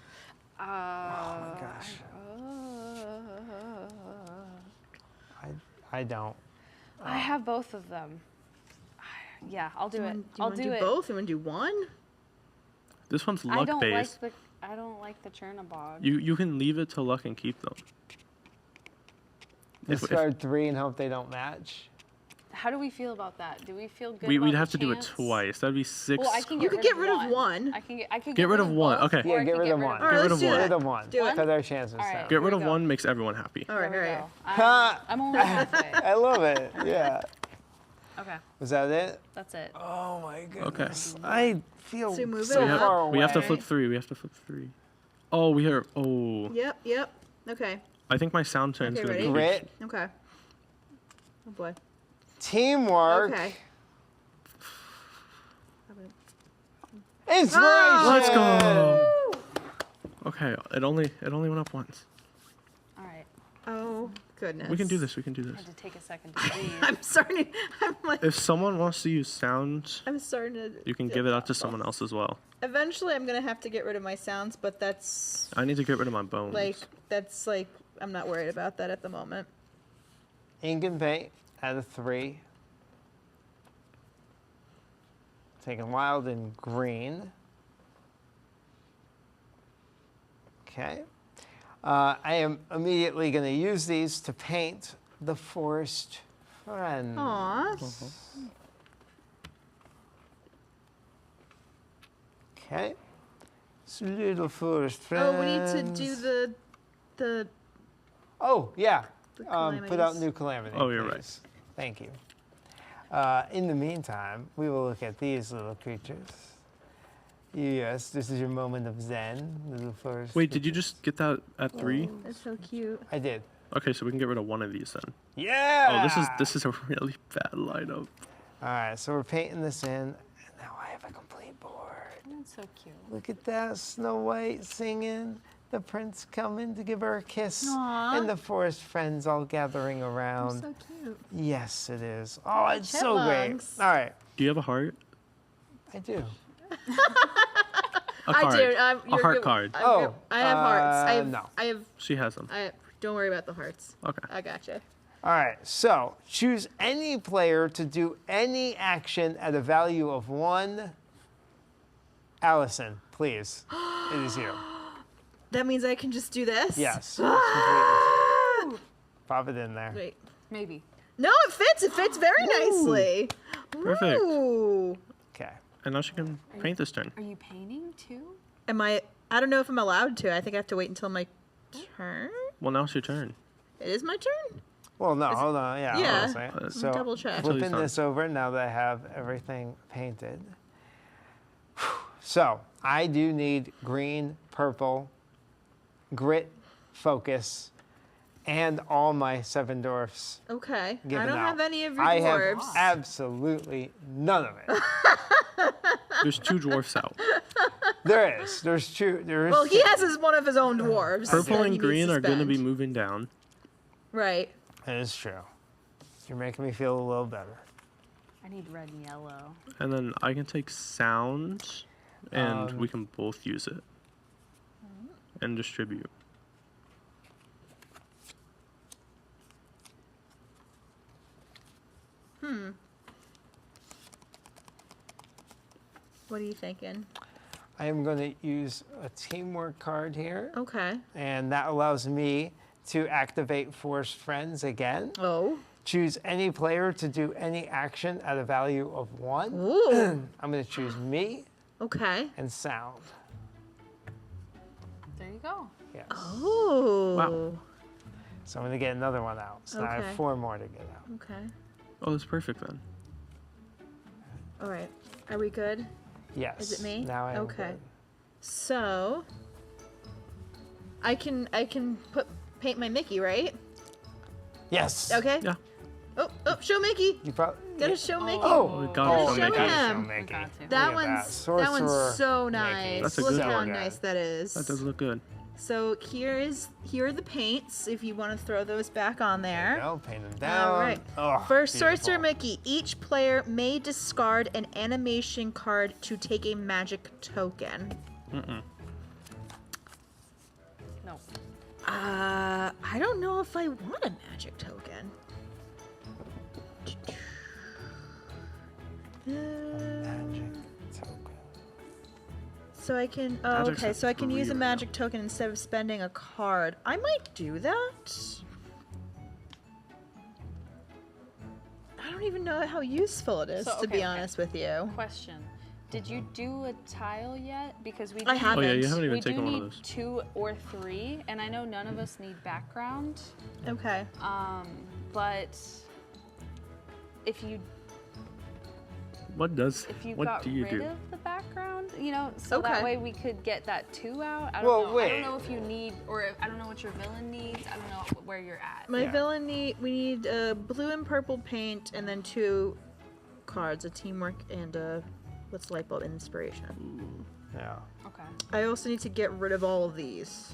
Oh my gosh. I don't. I have both of them. Yeah, I'll do it. Do you I'll want to do do it. both? You want to do one? This one's I luck don't based. like the. I don't like the Chernabog. You can leave it to luck and keep them. If- Discard 3 and hope they don't match. How do we feel about that? Do we feel good? we'd about have the to do it chance? twice. That'd be 6. Well, I can You get could get rid of one. I can get. I could Get rid of one, both, okay. or Yeah, I get could rid of one. All right, Get let's do rid that. of one. Do it. Cut our chances All right. down. Get Here rid we of go. one makes everyone happy. All right, There we all right. go. Ha! I'm only halfway. I love it. Yeah. Okay, Was that it? that's it. Oh my goodness. Okay. I feel So move it so up. far away. We have to away. flip 3. We have to flip 3. Oh, we are. Oh, Yep, yep. Okay, I think my sound turn's Okay, gonna ready? be Grit, okay. Oh boy. teamwork, Okay. inspiration. Let's go. Okay, it only went up once. All right. Oh goodness. We can do this. We can do I this. had to take a second to breathe. I'm starting. I'm like. If someone wants to use sound, I'm starting to. you can give it out to someone else as well. Eventually, I'm gonna have to get rid of my sounds, but that's I need to get rid of my bones. like I'm not worried about that at the moment. Ink and paint out of 3. Taking wild and green. Okay. I am immediately going to use these to paint the forest friends. Aw. Okay. So little forest friends. Oh, we need to do the. Oh, yeah. The Put out calamities. new calamity. Oh, you're right. please. Thank you. In the meantime, we will look at these little creatures. Yes, this is your moment of zen, little forest. Wait, did you just get that at 3? That's so cute. I did. Okay, so we can get rid of one of these then. Yeah. Oh, this is a really bad lineup. All right, so we're painting this in, and now I have a complete board. That's so cute. Look at that, Snow White singing, the prince coming to give her a kiss, Aw. and the forest friends all gathering around. So cute. Yes, it is. Oh, it's so great. Chipmunks. All right, Do you have a heart? I do. A card. I do. A heart card. I have hearts. no. I have. She has them. Don't worry about the hearts. Okay. I gotcha. All right, so choose any player to do any action at a value of 1. Allison, please. It is you. That means I can just do this. Yes. Pop it in there. Wait. Maybe. No, it fits. It fits very nicely. Perfect. Ooh. Okay. And now she can paint this turn. Are you painting too? Am I? I don't know if I'm allowed to. I think I have to wait until my turn. Well, now it's your turn. It is my turn. Well, no, hold on. Yeah, hold on Yeah. a second. Let's So double check. Until he's flipping done. this over now that I have everything painted. So I do need green, purple, grit, focus, and all my 7 dwarfs Okay. I given don't out. have any of your I dwarves. have absolutely none of it. There's 2 dwarfs out. There is. There's two. There is. Well, he has one of his own dwarves. Purple that and he needs green to are going to be spend. moving down. Right. That is true. You're making me feel a little better. I need red and yellow. And then I can take sound, and we can both use it. And distribute. What are you thinking? I am going to use a teamwork card here, Okay. and that allows me to activate Force Friends again. Oh. Choose any player to do any action at a value of 1. Ooh. I'm going to choose me Okay. and sound. There you go. Yes. Oh. Wow. So I'm going to get another one out. So now I Okay. have 4 more to get out. Okay. Oh, that's perfect then. All right. Are we good? Yes. Is it me? Now I am Okay. good. So I can paint my Mickey, right? Yes. Okay. Yeah. Oh, show Mickey. You probably. Gotta show Mickey. Oh, we gotta show Mickey. him. Mickey. Got to. Look That at one's Sorcerer so Mickey. nice. That's a Look good how one. nice that is. That does look good. So here are the paints. If you want to throw those back on there. No, paint them down. All right. Oh, First beautiful. Sorcerer Mickey. Each player may discard an animation card to take a magic token. No. I don't know if I want a magic token. Magic token. So I can. Oh, Magic's okay. a So I can use a 3 right magic token instead of spending a card. I might do that. I don't even know how useful it is, So, to be okay. honest with you. Question. Did you do a tile yet? Because we I do- haven't. Oh yeah, you haven't even we do taken one need of those. 2 or 3, and I know none of us need background. Okay. But if you What got do you rid do? of the background, so that Okay. way we could get that 2 out. I don't Well, know. I wait. don't know if you need, or I don't know what your villain needs. I don't know where you're at. My Yeah. villain we need blue and purple paint and then 2 cards, a teamwork and a what's the light bulb inspiration. Yeah, Okay. I also need to get rid of all of these.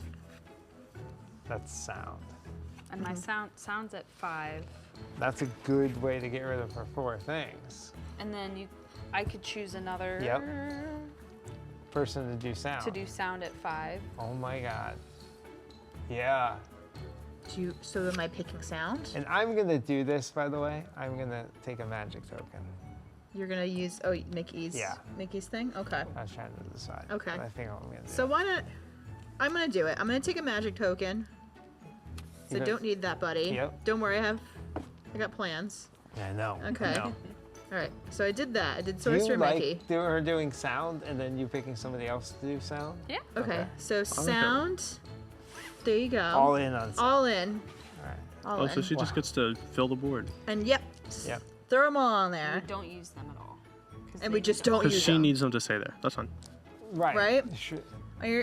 that's sound. And my sound's at 5, That's a good way to get rid of her 4 things. and then I could choose another Yep. Person to do sound. to do sound at 5. Oh my god. Yeah. So am I picking sound? And I'm gonna do this, by the way. I'm gonna take a magic token. You're gonna use Mickey's thing? Okay. I was trying to decide. Okay. But I think I'm gonna do So why not I'm gonna do it. I'm gonna take a magic token. So You don't need that, buddy. Yep. Don't worry, I got plans. I know. Okay. I know. Alright, so I did that. I did Do you Sorcerer Mickey. like her doing sound and then you picking somebody else to do sound? Yeah. Okay, Okay. so sound. There you go. All in on sound. All in. All right. All Oh, in. so she just Wow. gets to fill the board. And yep. Yep. Throw them all on We there. don't use them at all. 'Cause And they we just don't. don't Because use she them. needs them to stay there. That's fine. Right. Right? Should-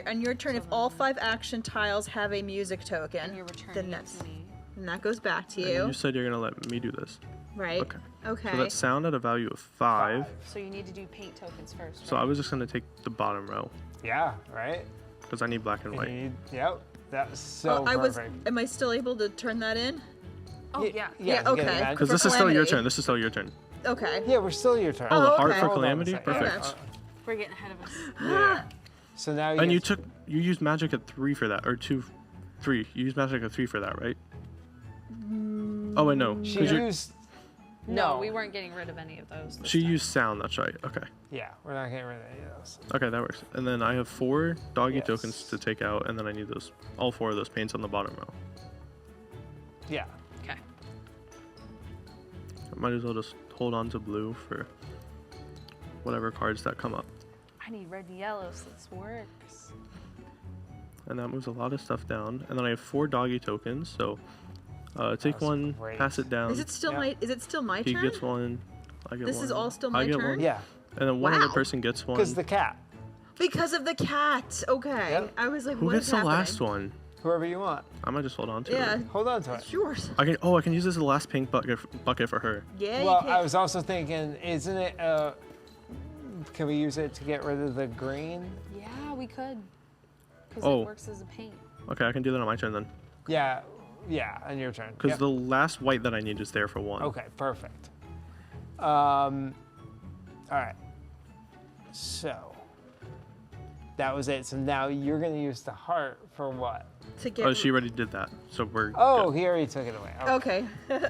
On your turn, if all 5 action tiles have a music token, And you're returning then it that's to me. and that goes back to And you. you said you're gonna let me do this. Right? Okay. Okay. So that's sound at a value of 5. So you need to do paint tokens first. So right? I was just gonna take the bottom row Yeah, right? because I need black and And white. you need- yep. That's so I was. perfect. Am I still able to turn that in? Oh Y- yeah. Yeah, you get a okay. magic- Because For this is still your Calamity. turn. This is still your turn. Okay. Yeah, we're still your turn. Oh, the Oh, heart okay. for Hold on a calamity. second. Perfect. Okay. We're getting ahead of us. Yeah. So now And you get- used magic at 3 for that, or 3. You used magic at 3 for that, right? Oh wait, no. She 'Cause you- used. No, we weren't getting rid of any of those. this She time. used sound. That's right. Okay. Yeah, we're not getting rid of any of those. Okay, that works. And then I have 4 doggy Yes. tokens to take out, and then I need all 4 of those paints on the bottom row. Yeah. Okay. I might as well just hold on to blue for whatever cards that come up. I need red and yellow so this works. And that moves a lot of stuff down. And then I have 4 doggy tokens, so take That's one, great. pass it down. Is it still Yeah. my? Is it still my He turn? gets one. I get This one. is all still I my get turn? one. Yeah. And then one other Wow. person gets one. Because the cat. Because of the cat. Okay. Yep. I was like, Who what gets is the happening? last one? Whoever you want. I might just hold on to Yeah. it. Hold on to it. It's yours. I can use this as the last pink bucket for her. Yeah. Well, you I can. was also thinking, isn't it can we use it to get rid of the green? Yeah, we could. Because Oh. it works as a paint. Okay, I can do that on my turn then. Yeah, on your turn. Because Yep. the last white that I need is there for 1. Okay, perfect. All right. So that was it. So now you're gonna use the heart for what? To get. Oh, she already did that. So we're Oh, good. he already took it away. Okay. Okay.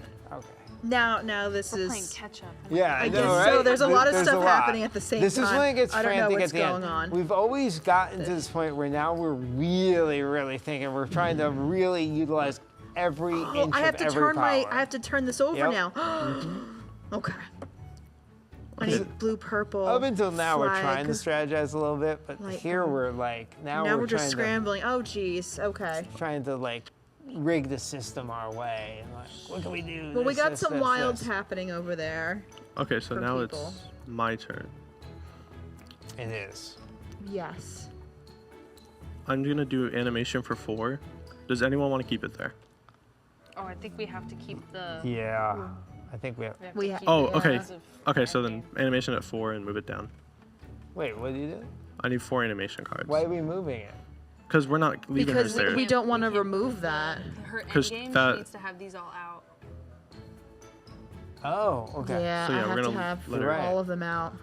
now this We're playing is. catch up. Yeah, I I guess know, so. right? There's a lot of There's stuff a lot. happening at the same This time. is when it gets I don't know frantic what's at the going end. on. We've always gotten to this point where now we're really thinking. We're trying to really utilize every Oh, inch I have of to every turn power. I have to turn this over Yep. now. Okay. I Okay. need blue, purple. Up until now, we're flag. trying to strategize a little bit, but Light here bulb. we're like Now we're just scrambling. Oh, geez. Okay. trying to like rig the system our way and like, what can we do? Well, we This, got this, some this, wilds this. happening over there. Okay, so for now people. it's my turn. It is. Yes. I'm gonna do animation for 4. Does anyone want to keep it there? Oh, I think we have to keep the. Yeah, I think we have. We have We to ha- keep Oh, it okay. because of Okay, so crafting. then animation at 4 and move it down. Wait, what do you do? I need 4 animation cards. Why are we moving it? Because we're not leaving hers Because there. we don't want to can't remove put that. Her 'Cause endgame, that- she needs to have these all out. Oh, okay. Yeah, So, yeah, I we're have to gonna have let her- all of them out.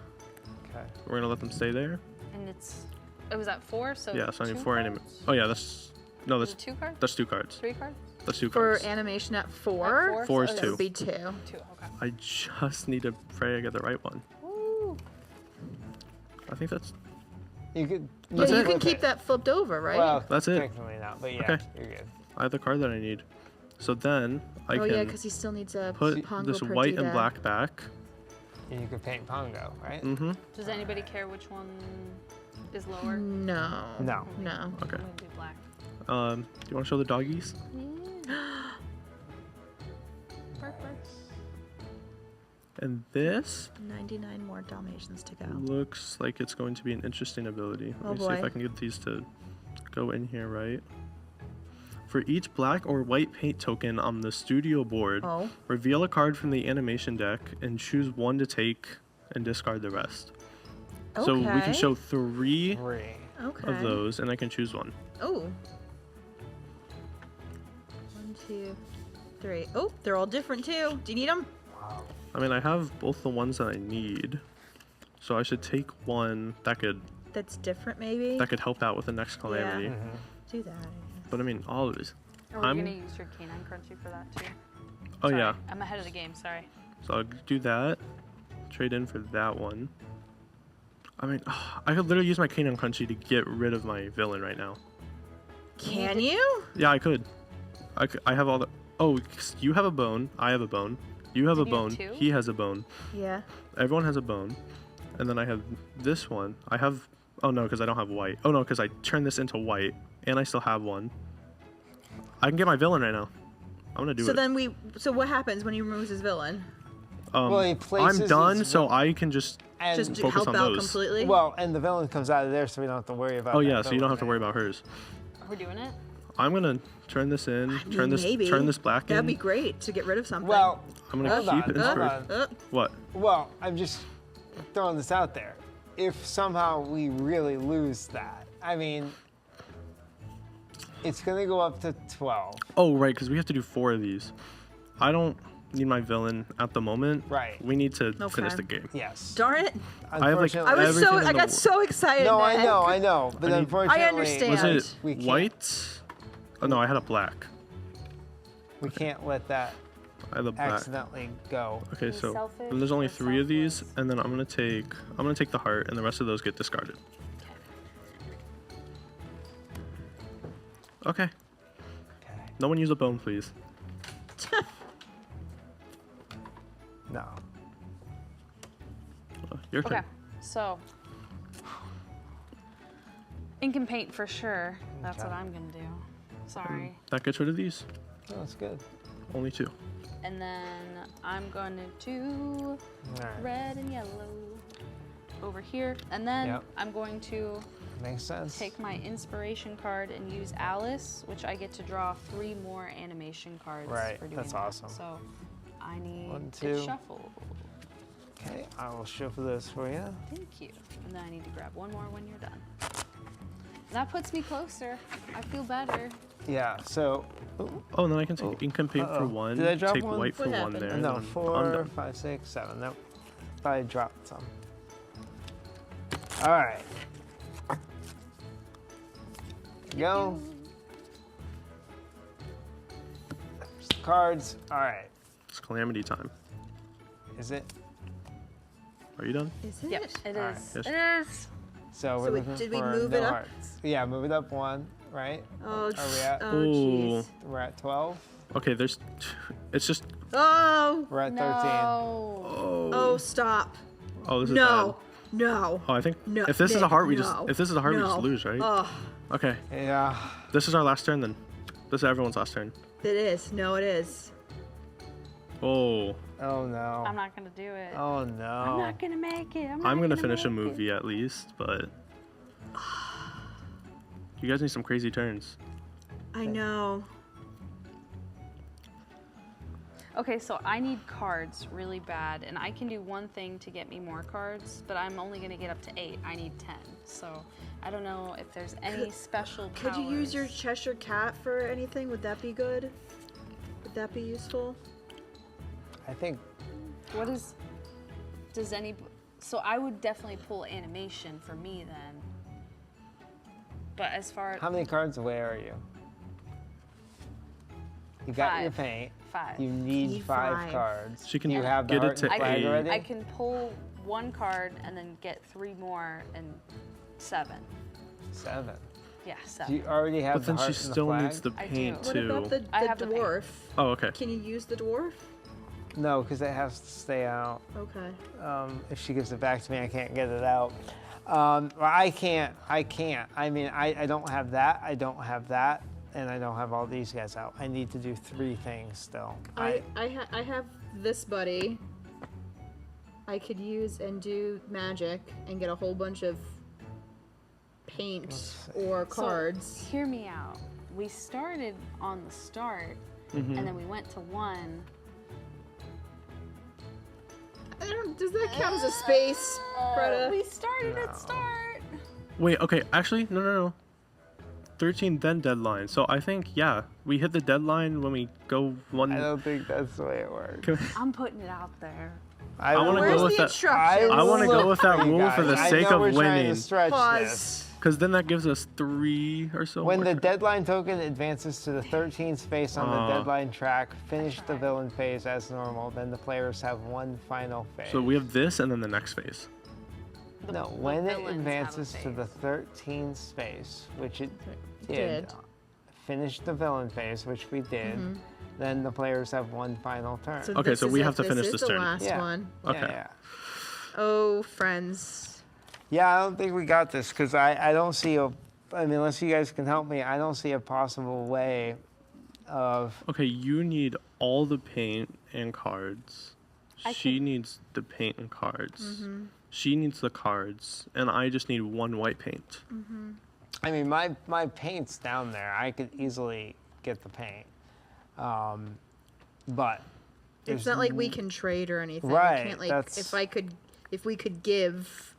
Okay. We're gonna let them stay there. And it was at 4, so. Yeah, so I need 2 4 cards? anime. Oh yeah, that's no, Was that's it 2 cards? that's 2 cards. 3 cards? That's 2 For cards. animation at At 4, 4 is so that 2. would be 2. 2, okay. I just need to pray I get the right one. Woo. I think that's You could. Yeah, That's you it. can keep that flipped over, right? Well, That's it. technically not, but yeah, Okay. you're good. I have the card that I need. So then I oh yeah, can because he still needs a put Pongo this white and Perdita. black back. And you could paint Pongo, right? Mm-hmm. Does anybody care which one is lower? No. No. No. Okay. I'm gonna do black. Do you want to show the doggies? Bark, bark. And this 99 more Dalmatians to go. looks like it's going to be an interesting ability. Let Oh, me see if boy. I can get these to go in here right. For each black or white paint token on the studio board, Oh. reveal a card from the animation deck and choose 1 to take and discard the rest. So we can Okay. show 3 Three. Okay. of those and I can choose 1. Oh. 1, 2, 3. Oh, they're all different too. Do you need them? Wow. I mean, I have both the ones that I need. So I should take one that could That's different, maybe. help out with the next calamity. Mhm. Do that. I guess. But I mean, all of these. Are we I'm- gonna use your canine crunchy for that too? Oh Sorry, yeah. I'm ahead of the game, sorry. So I'll do that. Trade in for that one. I mean, I could literally use my canine crunchy to get rid of my villain right now. Can you? Yeah, I could. I have all the. Oh, you have a bone. I have a bone. You have a Didn't you have bone. 2? He has a bone. Yeah. Everyone has a bone. And then I have this one. I have. Oh no, because I don't have white. Oh no, because I turned this into white, and I still have one. I can get my villain right now. I'm gonna do So it. then So what happens when he removes his villain? Well, he places I'm done, his so villain- I can just. And Just to focus help on out those. completely? well, and the villain comes out of there, so we don't have to worry about. Oh that yeah, so you don't have to worry villain. about hers. Are we doing it? I'm gonna turn this in. I mean, turn this. maybe. Turn this black in. That'd be great to get rid of something. Well, I'm gonna hold keep on, hold inspiration. on. What? Well, I'm just throwing this out there. If somehow we really lose that, I mean, it's gonna go up to 12. Oh right, because we have to do 4 of these. I don't need my villain at the moment. Right. We need to Okay. finish the game. Yes. Darn it! I have, like, Unfortunately- I was Everything so in I the got wor- so excited. No, Nick. I know, but I need- unfortunately, I understand. Was it we can't- white? Oh no, I had a black. we can't let that I had a black. accidentally go. Okay, Be so selfish then there's only or 3 of these, selfless? and then I'm gonna take the heart, and the rest of those get discarded. Okay. Okay. No one use a bone, please. No. Your turn. Okay, so ink and paint for sure. That's Okay. what I'm gonna do. Sorry. That gets rid of these. Oh, that's good. Only 2. And then I'm gonna do All right. red and yellow over here. And then Yep. I'm going to Makes sense. take my inspiration card and use Alice, which I get to draw 3 more animation cards Right, for doing that's that. awesome. So I need 1, to 2. shuffle. Okay, I will shuffle those for you. Thank you. And then I need to grab one more when you're done. That puts me closer. I feel better. Yeah, so. Oh, then I can take. You can paint for one. Did I drop take one? white for What one happened? there. No, and I'm 4, done. 5, 6, 7. Nope. I dropped some. All right. Go. There's the cards. All right. It's calamity time. Is it? Are you done? Is it? Yep, it All right. is. Yes. It is. So we're So looking did we for move no it up? hearts. Yeah, move it up 1, right? Oh, Are we at? oh, Ooh. jeez. We're at 12. Okay, there's. It's just. Oh, We're at 13. No. Oh. oh, stop. Oh, this is No, bad. no. Oh, I think No, if this is a Nick, heart, we no, just. If this is a heart, we just no. lose, right? Oh, Okay. Yeah. This is our last turn then. This is everyone's last turn. it is. No, it is. Oh. Oh no. I'm not gonna do it. Oh no. I'm not gonna make it. I'm gonna finish a movie at least, but. You guys need some crazy turns. I know. Okay, so I need cards really bad, and I can do one thing to get me more cards, but I'm only gonna get up to 8. I need 10. So I don't know if there's any special powers. Could you use your Cheshire Cat for anything? Would that be good? Would that be useful? I think. What is? Does any? So I would definitely pull animation for me then. But as far as How many cards away are you? You got your 5. paint. 5. You need Need 5 5. cards. She can you have the get it heart and to flag 8. already? I can pull 1 card and then get 3 more and 7. 7. Yeah, Do 7. you already have But the then heart she and still the flag? needs the I do. paint What too. about the I have the paint. dwarf? Oh, okay. Can you use the dwarf? No, because it has to stay out. Okay. If she gives it back to me, I can't get it out. Well, I can't. I mean, I don't have that. I don't have that. And I don't have all these guys out. I need to do 3 things still. I have this buddy. I could use and do magic and get a whole bunch of paint or cards. So, hear me out. We started on the start, Mm-hmm. and then we went to 1. I don't. Does that count as a space, Greta? We started at start. Wait, okay. Actually, no. 13 then deadline. So I think, yeah, we hit the deadline when we go one. I don't think that's the way it works. I'm putting it out there. I wanna Where's go with the that- instructions? I wanna go with that You rule for the guys. sake I know of we're trying winning. to stretch this. Pause. Because then that gives us 3 or so. When more the turns. deadline token advances to the 13th space on the deadline track, finish the villain phase as normal. Then the players have 1 final phase. So we have this and then the next phase. No, The when it villains have a advances to the phase. 13th space, which it Did. did, finish the villain phase, which we did, then the players have 1 final turn. So Okay, this so is we it. have to finish is this the turn. last Yeah. one. Okay. Yeah. Oh, friends. Yeah, I don't think we got this because I don't see a, I mean, unless you guys can help me, I don't see a possible way of, Okay, you need all the paint and cards. I She can- needs the paint and cards. She needs the cards, and I just need 1 white paint. I mean, my paint's down there. I could easily get the paint. But It's there's not like we can trade or anything. Right, We can't, like, that's- if we could give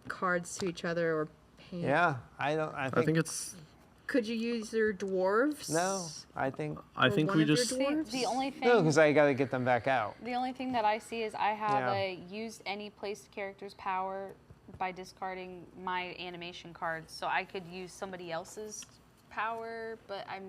cards to each other or paint. Yeah, I I think it's. Could you use your dwarves? no, I think I Or think one we of your just. See, Dwarves? the only thing no, because I got to get them back out. the only thing that I see is I have Yeah. a used any placed character's power by discarding my animation cards. So I could use somebody else's power, but I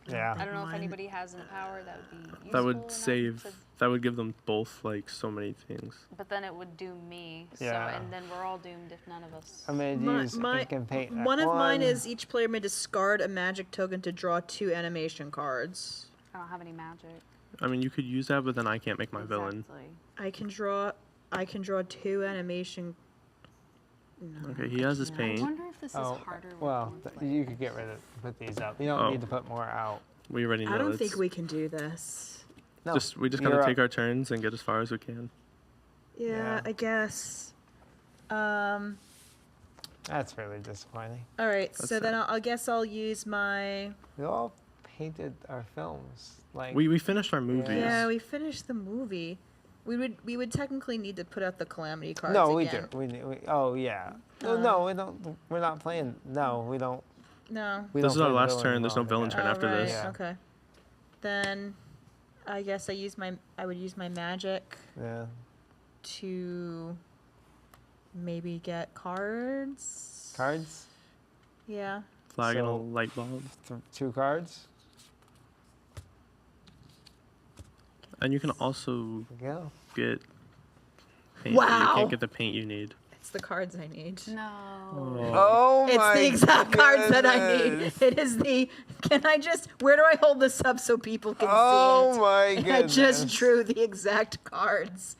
Yeah. don't know if Mine- anybody has a power that would be useful That would enough save. to- That would give them both like so many things. but then it would doom me. So Yeah. and then we're all doomed if none of us. I'm gonna My, use my, ink and paint. one of mine is each player may discard a magic token to draw 2 animation cards. I don't have any magic. I mean, you could use that, but then I can't make my villain. Exactly. I can draw 2 animation. Okay, he has his I paint. wonder if this is Oh, harder. with well, one th- player. you could get rid of put these up. You don't Oh. need to put more out. We already know. I don't it's- think we can do this. No, we just you're gotta up. take our turns and get as far as we can. Yeah, Yeah. I guess. That's really disappointing. All right, That's so then sad. I guess I'll use my. We all painted our films. Like We finished our movies. Yeah, we finished the movie. We would technically need to put out the calamity cards. No, again. we do. Oh yeah. No, we don't. We're not playing. No, we don't. No. We This don't is our play the last villain turn. There's no involved villain in turn Oh, after right. this. Yeah. Okay. Then, I guess I would use my magic that. Yeah. to maybe get cards. Cards. Yeah. Flag and a So- light bulb. 2 cards. And you can also There you go. get paint, but you Wow. can't get the paint you need. It's the cards I need. No. Oh It's my the exact cards that I need. goodness. It is the. Can I just? Where do I hold this up so people can Oh see it? my And goodness. I just drew the exact cards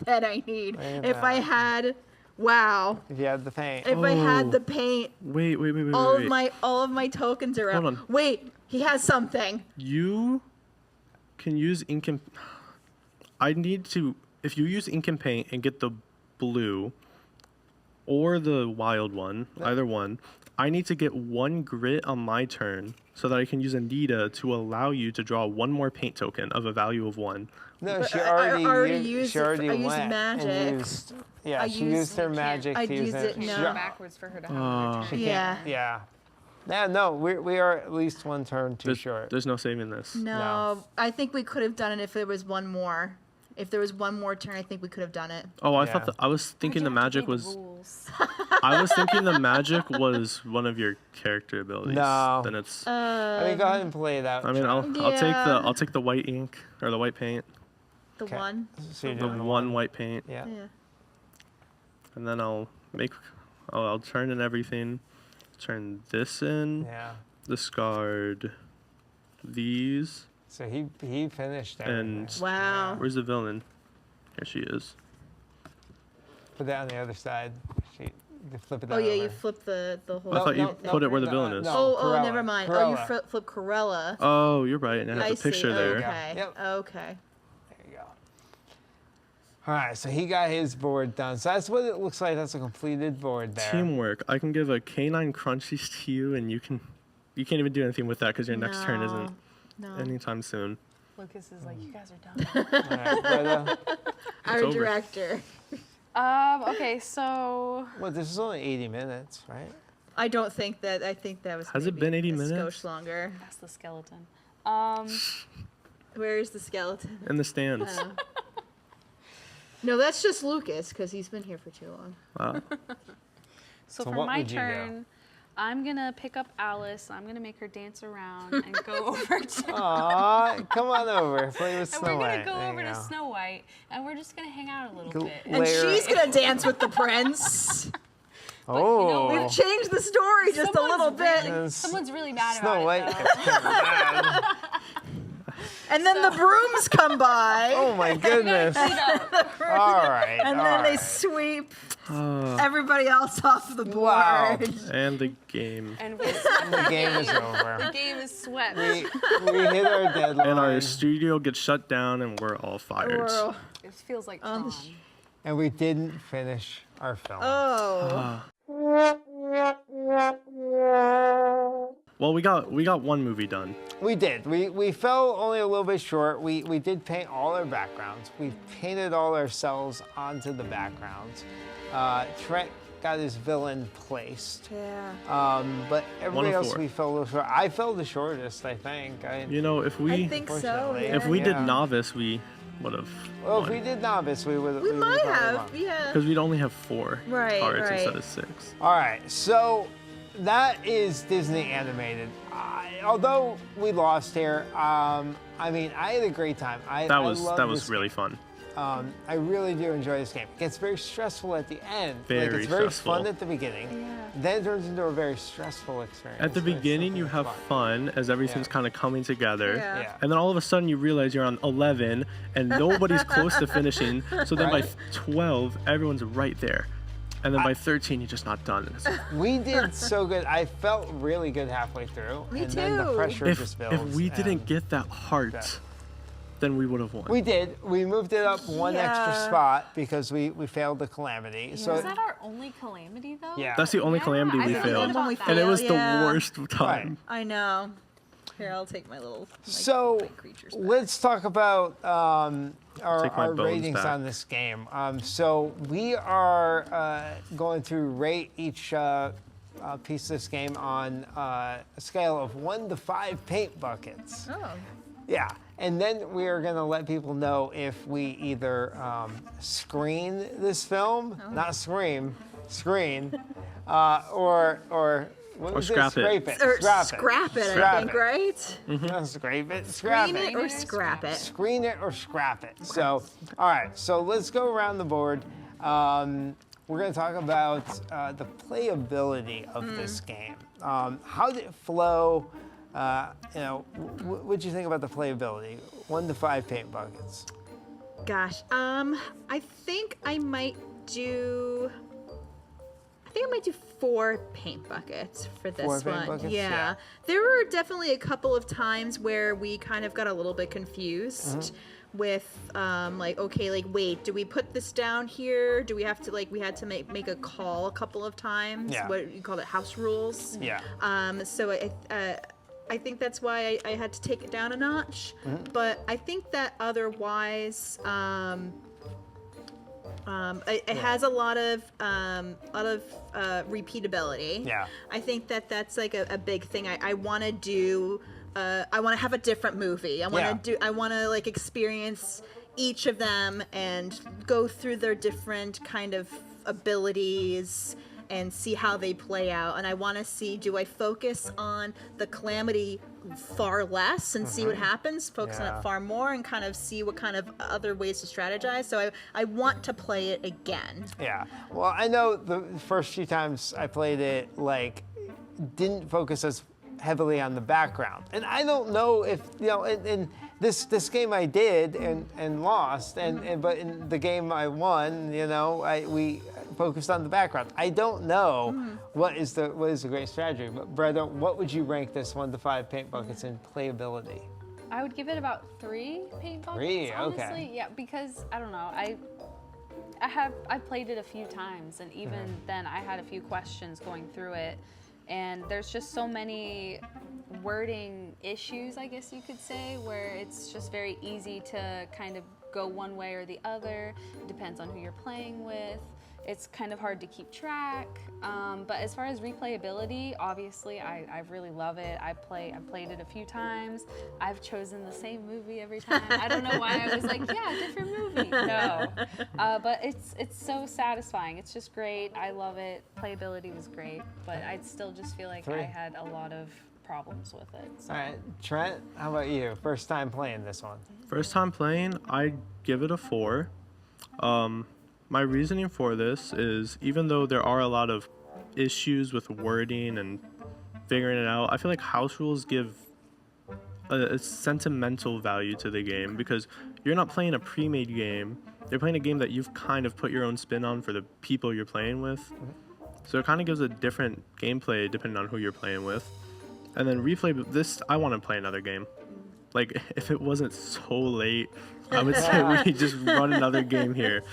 that I need. Look at If I that. had, wow. If you had the paint. If I had Oh. the paint, Wait. all of my tokens are out. Hold on. Wait, he has something. You can use ink and... I need to... If you use ink and paint and get the blue or the wild one, either one, I need to get 1 grit on my turn so that I can use Anita to allow you to draw 1 more paint token of a value of 1. No, But she I already, already used, used she it for- already I used went magic. and used. Yeah, I she used- used her You can't- magic I'd to use use it. it Can't now. go Yeah. backwards for her to have another turn. She Yeah. can't. Yeah. Yeah. No, we are at least 1 turn too short. There's no saving this. No, I think we could have done it if there was one more. If there was one more turn, I think we could have done it. Oh, I Yeah. thought I was thinking the Why'd you magic have to play the was... rules? I was thinking the magic was one of your character abilities. No. Then it's... I mean, go ahead and play it out. I mean, I'll Yeah. I'll take the white ink or the white paint, The Okay. one. So you're the doing one white paint, Yeah. Yeah. and then I'll turn in everything. Turn this in. Yeah. Discard these. So he finished everything. And- Wow. Where's the villain? Here she is. Put that on the other side. You flip it Oh over. yeah, you flip the whole. I thought you put it where the villain is. No, Oh, Corella. never mind. Oh, you Corella. flip Corella. Oh, you're right. And I have the see. picture there. Okay. Yep. Okay. There you go. All right, so he got his board done. So that's what it looks like. That's a completed board there. Teamwork. I can give a canine crunchies to you, and you can't even do anything with that because your next turn isn't No. anytime soon. Lucas is like, you guys are dumb. All right, but, Our over. director. Okay, so well, this is only 80 minutes, right? I don't think that. I think that was. Has it maybe been 80 a minutes? skosh longer. that's the skeleton. Where is the skeleton? In the stands. Oh. No, that's just Lucas because he's been here for too long. So So for what my would you do? turn, I'm gonna pick up Alice. I'm gonna make her dance around and go over to. Aw, come on over. Play with And Snow we're gonna White. go There over you to go. Snow White, and we're just gonna hang out a little Go- bit. Layer- And she's gonna dance with the prince. Oh, We've changed the story just a little bit. And Someone's really mad Snow about White. it. gets kinda mad. And then the brooms come by. Oh my goodness. All right. And all then they right. sweep everybody else off the board. Wow. And the game. And we The game is the over. game is swept. We hit our deadline. And our studio gets shut down, and we're all fired. Or- It feels like On the Tron. And we didn't finish our film. Oh. Well, we got one movie done. We did. We fell only a little bit short. We did paint all our backgrounds. We painted all ourselves onto the backgrounds. Trent got his villain placed. Yeah. But everybody of else four. we fell a little short. I fell the shortest, I think. You know, if I we think so. Unfortunately. Yeah. if we did Yeah. novice, we would have. Well, if we did novice, we would. We might probably have. won. Yeah. Because we'd only have 4 Right, cards right. instead of 6. All right, so that is Disney animated. Although we lost here, I mean, I had a great time. I That love was this really game. fun. I really do enjoy this game. It gets very stressful at the end. Like, Very it's very stressful. fun at the beginning. Then it turns into a very stressful experience. At the but it's beginning, still you have fun. fun as everything's Yeah. kind of coming together. Yeah. Yeah. And then all of a sudden you realize you're on 11 and nobody's close to finishing. So then by Right. 12, everyone's right there. And then by 13, you're just not done. It's like, We did so good. I felt really good halfway through. Me and then the too. pressure if just builds. we didn't and- get that heart, Yeah. then we would have won. We did. We moved it up one extra Yeah. spot because we failed the calamity. Was So that our only calamity though? yeah. That's the only Yeah, calamity I we forgot failed. about we that. And it was Yeah. the worst time. I know. Here, I'll take my little So my creatures back. let's talk about Take my our bones ratings back. on this game. So we are going to rate each piece of this game on a scale of 1 to 5 paint buckets. Oh, Yeah, and then we are going to let people know if we either screen this film, not scream, screen, or what was scrap it. Scrape it. or Scrap scrap it, I Scrap think, it. right? Not scrape it. Scrap Screen it. it or scrap it. Screen it or scrap it. So, all right. So let's go around the board. We're going to talk about the playability of this game. How did it flow? What do you think about the playability? 1 to 5 paint buckets. Gosh, I think I might do 4 paint buckets for this 4 paint one. buckets? Yeah. Yeah. There were definitely a couple of times where we kind of got a little bit confused with wait, do we put this down here? Do we have to we had to make a call a couple of times? Yeah. What you call it, house rules? Yeah. So I think that's why I had to take it down a notch. But I think that otherwise, it has a lot of repeatability. Yeah. I think that's like a big thing. I want to do. I want to have a different movie. I want to I want to experience each of them and go through their different kind of abilities and see how they play out. And I want to see, do I focus on the calamity far less and see what happens, focus on Yeah. it far more and kind of see what kind of other ways to strategize. So I want to play it again. Yeah. Well, I know the first few times I played it, didn't focus as heavily on the background. And I don't know if, in this game I did and lost, but in the game I won, we focused on the background. I don't know what is the great strategy. But Brenda, what would you rank this 1 to 5 paint buckets in playability? I would give it about 3 paint buckets. 3, okay. Honestly, yeah, because I don't know. I played it a few times, and even then, I had a few questions going through it. And there's just so many wording issues, I guess you could say, where it's just very easy to kind of go one way or the other. It depends on who you're playing with. It's kind of hard to keep track. But as far as replayability, obviously, I really love it. I've played it a few times. I've chosen the same movie every time. I don't know why I was like, yeah, different movie. No. But it's so satisfying. It's just great. I love it. Playability was great. But I still just feel like 3. I had a lot of problems with it. So. All right, Trent, how about you? First time playing this one. First time playing, I give it a 4. My reasoning for this is, even though there are a lot of issues with wording and figuring it out, I feel like house rules give a sentimental value to the game, because you're not playing a pre-made game. You're playing a game that you've kind of put your own spin on for the people you're playing with. So it kind of gives a different gameplay depending on who you're playing with. And then replay this, I want to play another game. If it wasn't so late, I would say we just run another game here.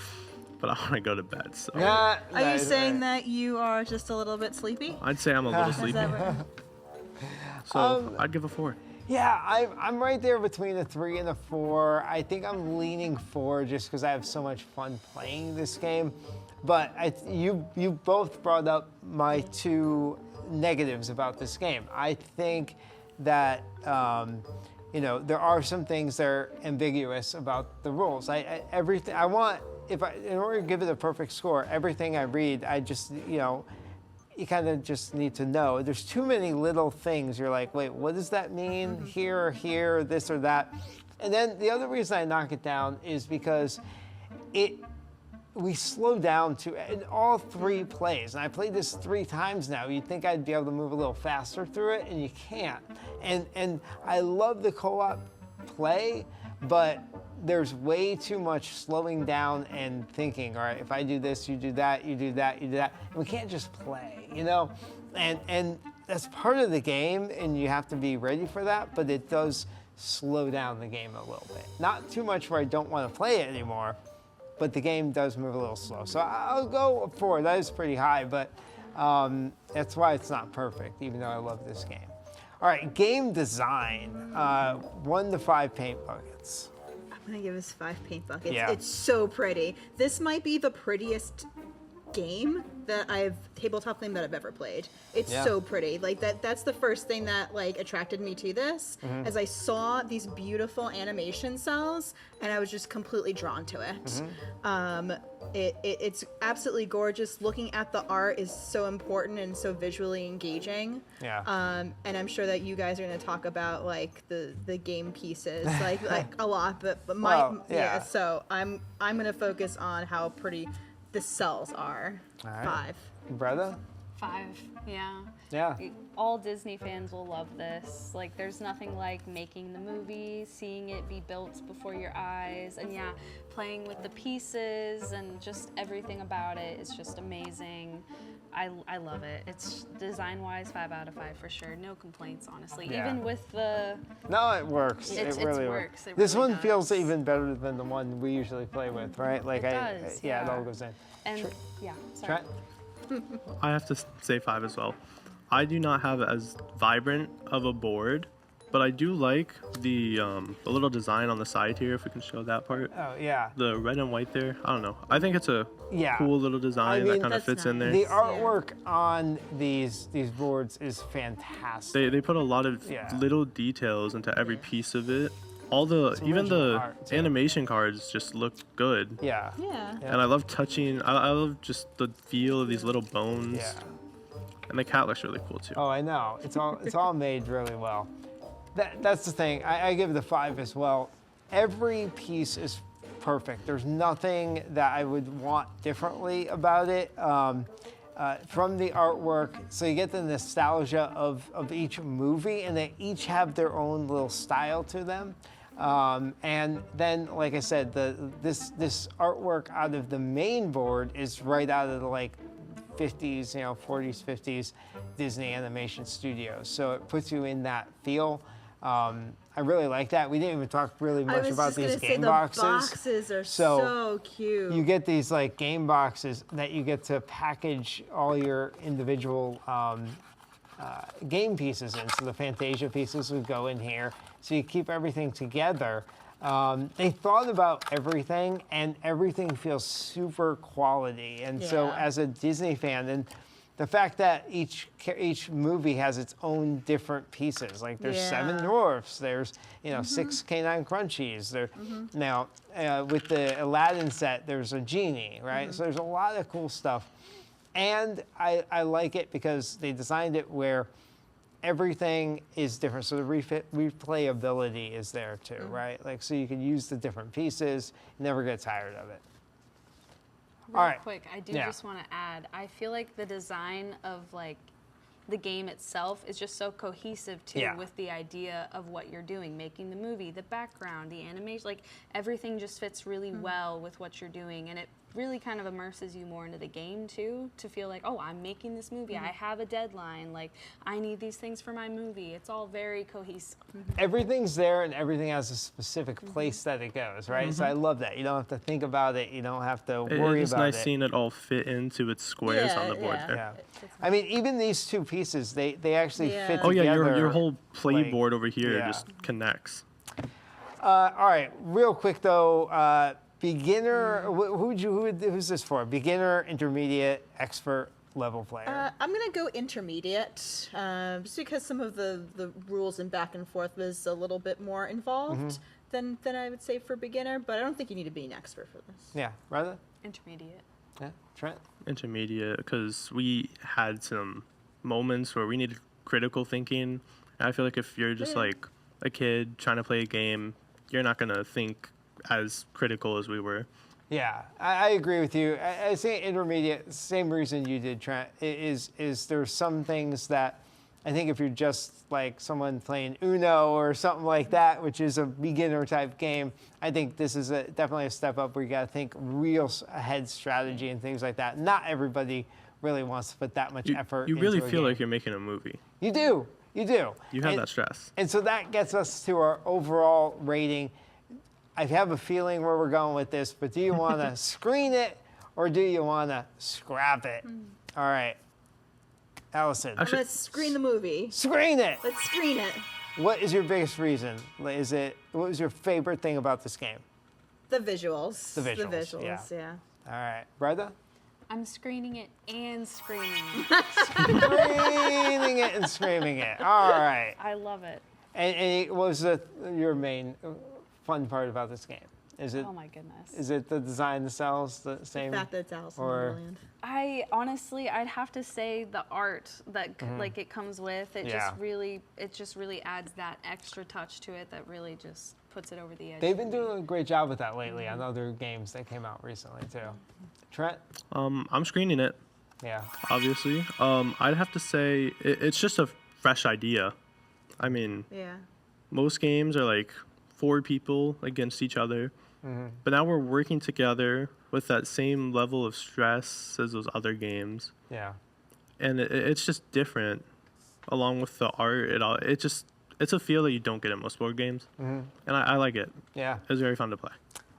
But I want to go to bed, so Yeah. Are you saying that you are just a little bit sleepy? I'd say I'm a little Is sleepy. that right? So I'd give a 4. Yeah, I'm right there between a 3 and a 4. I think I'm leaning 4 just because I have so much fun playing this game. But you both brought up my 2 negatives about this game. I think that there are some things that are ambiguous about the rules. In order to give it a perfect score, everything I read, I just you kind of just need to know. There's too many little things. You're like, wait, what does that mean? Here, this or that. And then the other reason I knock it down is because we slow down in all 3 plays. And I played this 3 times now. You'd think I'd be able to move a little faster through it, and you can't. And I love the co-op play, but there's way too much slowing down and thinking, all right, if I do this, you do that, you do that, you do that. And we can't just play, And that's part of the game, and you have to be ready for that, but it does slow down the game a little bit. Not too much where I don't want to play it anymore, but the game does move a little slow. So I'll go 4. That is pretty high, but that's why it's not perfect, even though I love this game. All right, game design. 1 to 5 paint buckets. I'm gonna give us 5 paint buckets. Yeah. It's so pretty. This might be the prettiest game that tabletop game that I've ever played. It's Yeah. so pretty. Like that's the first thing that like attracted me to this, as I saw these beautiful animation cells and I was just completely drawn to it. It's absolutely gorgeous. Looking at the art is so important and so visually engaging. Yeah. And I'm sure that you guys are going to talk about like the game pieces like a lot, but my Well, yeah. So I'm going to focus on how pretty the cells are. All right. 5. Brother? 5. Yeah. Yeah. All Disney fans will love this. Like, there's nothing like making the movie, seeing it be built before your eyes, and yeah, playing with the pieces and just everything about it is just amazing. I love it. It's design-wise 5 out of 5 for sure. No complaints, honestly. Yeah. Even with the No, it works. It really works. It This really one feels does. even better than the one we usually play with, right? Like It does, yeah, it yeah. all goes in. and yeah. Sorry. Trent? I have to say 5 as well. I do not have as vibrant of a board, but I do like the little design on the side here, if we can show that part. Oh, yeah. The red and white there, I don't know. I think it's a Yeah. cool little design mean, that kind of that's fits in there. The artwork on these boards is fantastic. They put a lot of Yeah. little details into every piece of it. All the Some even original the art, too. animation cards just look good. Yeah. Yeah. Yeah. And I love touching. I love just the feel of these little bones. Yeah. And the cat looks really cool too. Oh, I know. It's all made really well. That's the thing. I give it a 5 as well. Every piece is perfect. There's nothing that I would want differently about it. From the artwork, so you get the nostalgia of each movie, and they each have their own little style to them. And then, like I said, this artwork out of the main board is right out of the like 50s, 40s, 50s Disney Animation Studios. So it puts you in that feel. I really like that. We didn't even talk really I much was about just these gonna say game the boxes. boxes are so cute. You get these like game boxes that you get to package all your individual game pieces in. So the Fantasia pieces would go in here. So you keep everything together. They thought about everything, and everything feels super quality. And so Yeah. as a Disney fan, and the fact that each movie has its own different pieces, like there's 7 Yeah. Dwarfs, there's 6 Canine Crunchies. There now with the Aladdin set, there's a genie, right? So there's a lot of cool stuff, and I like it because they designed it where everything is different. So the replayability is there too, right? Like so you can use the different pieces, never get tired of it. Real All right. quick, I do Yeah. just want to add, I feel like the design of like the game itself is just so cohesive too Yeah. with the idea of what you're doing, making the movie, the background, the animation, like everything just fits really well with what you're doing, and it really kind of immerses you more into the game too, to feel like, oh, I'm making this movie, I have a deadline, like I need these things for my movie. It's all very cohesive. Everything's there, and everything has a specific place that it goes, right? So I love that. You don't have to think about it. You don't have to worry It's about nice it. seeing it all fit into its squares on the board Yeah, there. Yeah. I mean, even these 2 pieces, they actually Yeah. fit Oh yeah, together. your whole play like, board over here yeah. just connects. All right, real quick though, beginner. Who's this for? Beginner, intermediate, expert, level player. I'm gonna go intermediate, just because some of the rules and back and forth was a little bit more involved than I would say for beginner. But I don't think you need to be an expert for this. Yeah, rather. Intermediate. Yeah, Trent. Intermediate, because we had some moments where we needed critical thinking. And I feel like if you're just Yeah. like a kid trying to play a game, you're not gonna think as critical as we were. Yeah, I agree with you. I say intermediate, same reason you did, Trent, is there's some things that I think if you're just like someone playing Uno or something like that, which is a beginner type game, I think this is definitely a step up where you got to think real ahead strategy and things like that. Not everybody really wants to put that much effort You really into a feel game. like you're making a movie. You do. You do. You have And- that stress. And so that gets us to our overall rating. I have a feeling where we're going with this, but do you want to screen it or do you want to scrap it? All right. Allison. I'm gonna screen the movie. Screen it. Let's screen it. What is your biggest reason? What was your favorite thing about this game? The visuals. The visuals, yeah. All right, Brenda? I'm screening it and screaming. Screening it and screaming it. All right. I love it. And what was your main fun part about this game? Is it? Oh my goodness. Is it the design, the cells, the same? The fact that it's Alice in or- Wonderland. I honestly, I'd have to say the art that like it comes with. It Yeah. just really adds that extra touch to it that really just puts it over the edge. They've for been me. doing a great job with that lately on other games that came out recently too. Trent? I'm screening it, Yeah. obviously. I'd have to say it's just a fresh idea. I mean, Yeah. most games are like 4 people against each other, but now we're working together with that same level of stress as those other games, Yeah. and it's just different. Along with the art, it's a feel that you don't get at most board games, and I like it. Yeah. It's very fun to play.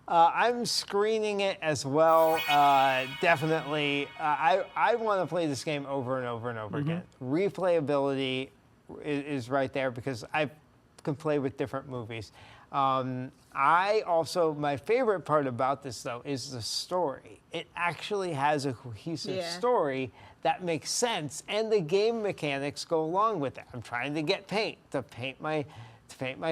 I'm screening it as well. Definitely. I want to play this game over and over and over again. Replayability is right there because I can play with different movies. My favorite part about this though is the story. It actually has a cohesive story that makes sense, and the game mechanics go along with it. I'm trying to get paint to paint my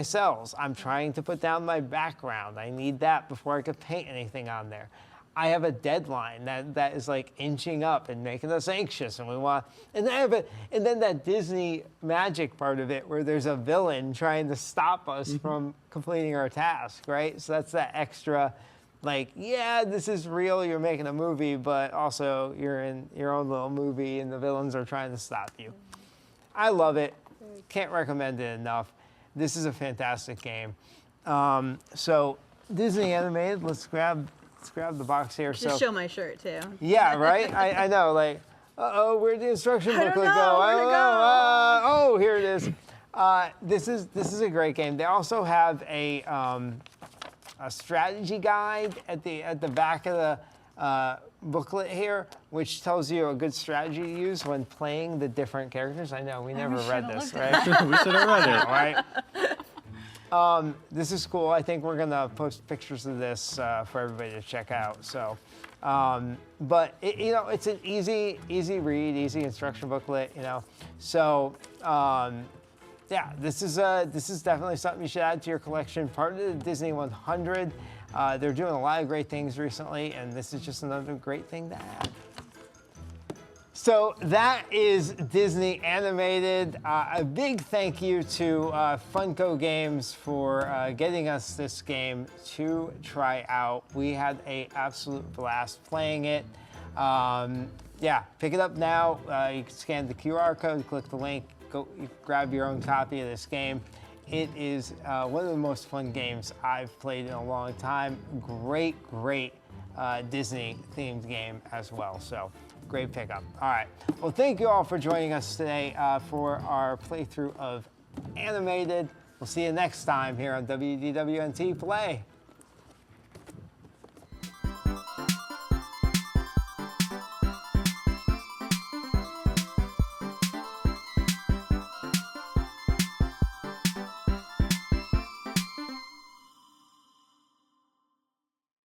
cells. I'm trying to put down my background. I need that before I could paint anything on there. I have a deadline that is like inching up and making us anxious, and then that Disney magic part of it where there's a villain trying to stop us from completing our task, right? So that's that extra, like, yeah, this is real. You're making a movie, but also you're in your own little movie, and the villains are trying to stop you. I love it. Can't recommend it enough. This is a fantastic game. So Disney Animated, let's grab the box here. Just show my shirt too. Yeah, right? I know, like, where'd the instruction I don't booklet know, go? where'd it Oh, here it is. This is a great game. They also have a strategy guide at the back of the booklet here, which tells you a good strategy to use when playing the different characters. I know, we never read this, right? We should have read it. Right? This is cool. I think we're gonna post pictures of this for everybody to check out. So, but it's an easy read, easy instruction booklet. So yeah, this is definitely something you should add to your collection. Part of the Disney 100. They're doing a lot of great things recently, and this is just another great thing to add. So that is Disney Animated. A big thank you to Funko Games for getting us this game to try out. We had an absolute blast playing it. Yeah, pick it up now. You can scan the QR code, click the link, go grab your own copy of this game. It is one of the most fun games I've played in a long time. Great Disney-themed game as well. So great pickup. All right. Well, thank you all for joining us today for our playthrough of Animated. We'll see you next time here on WDWNT Play.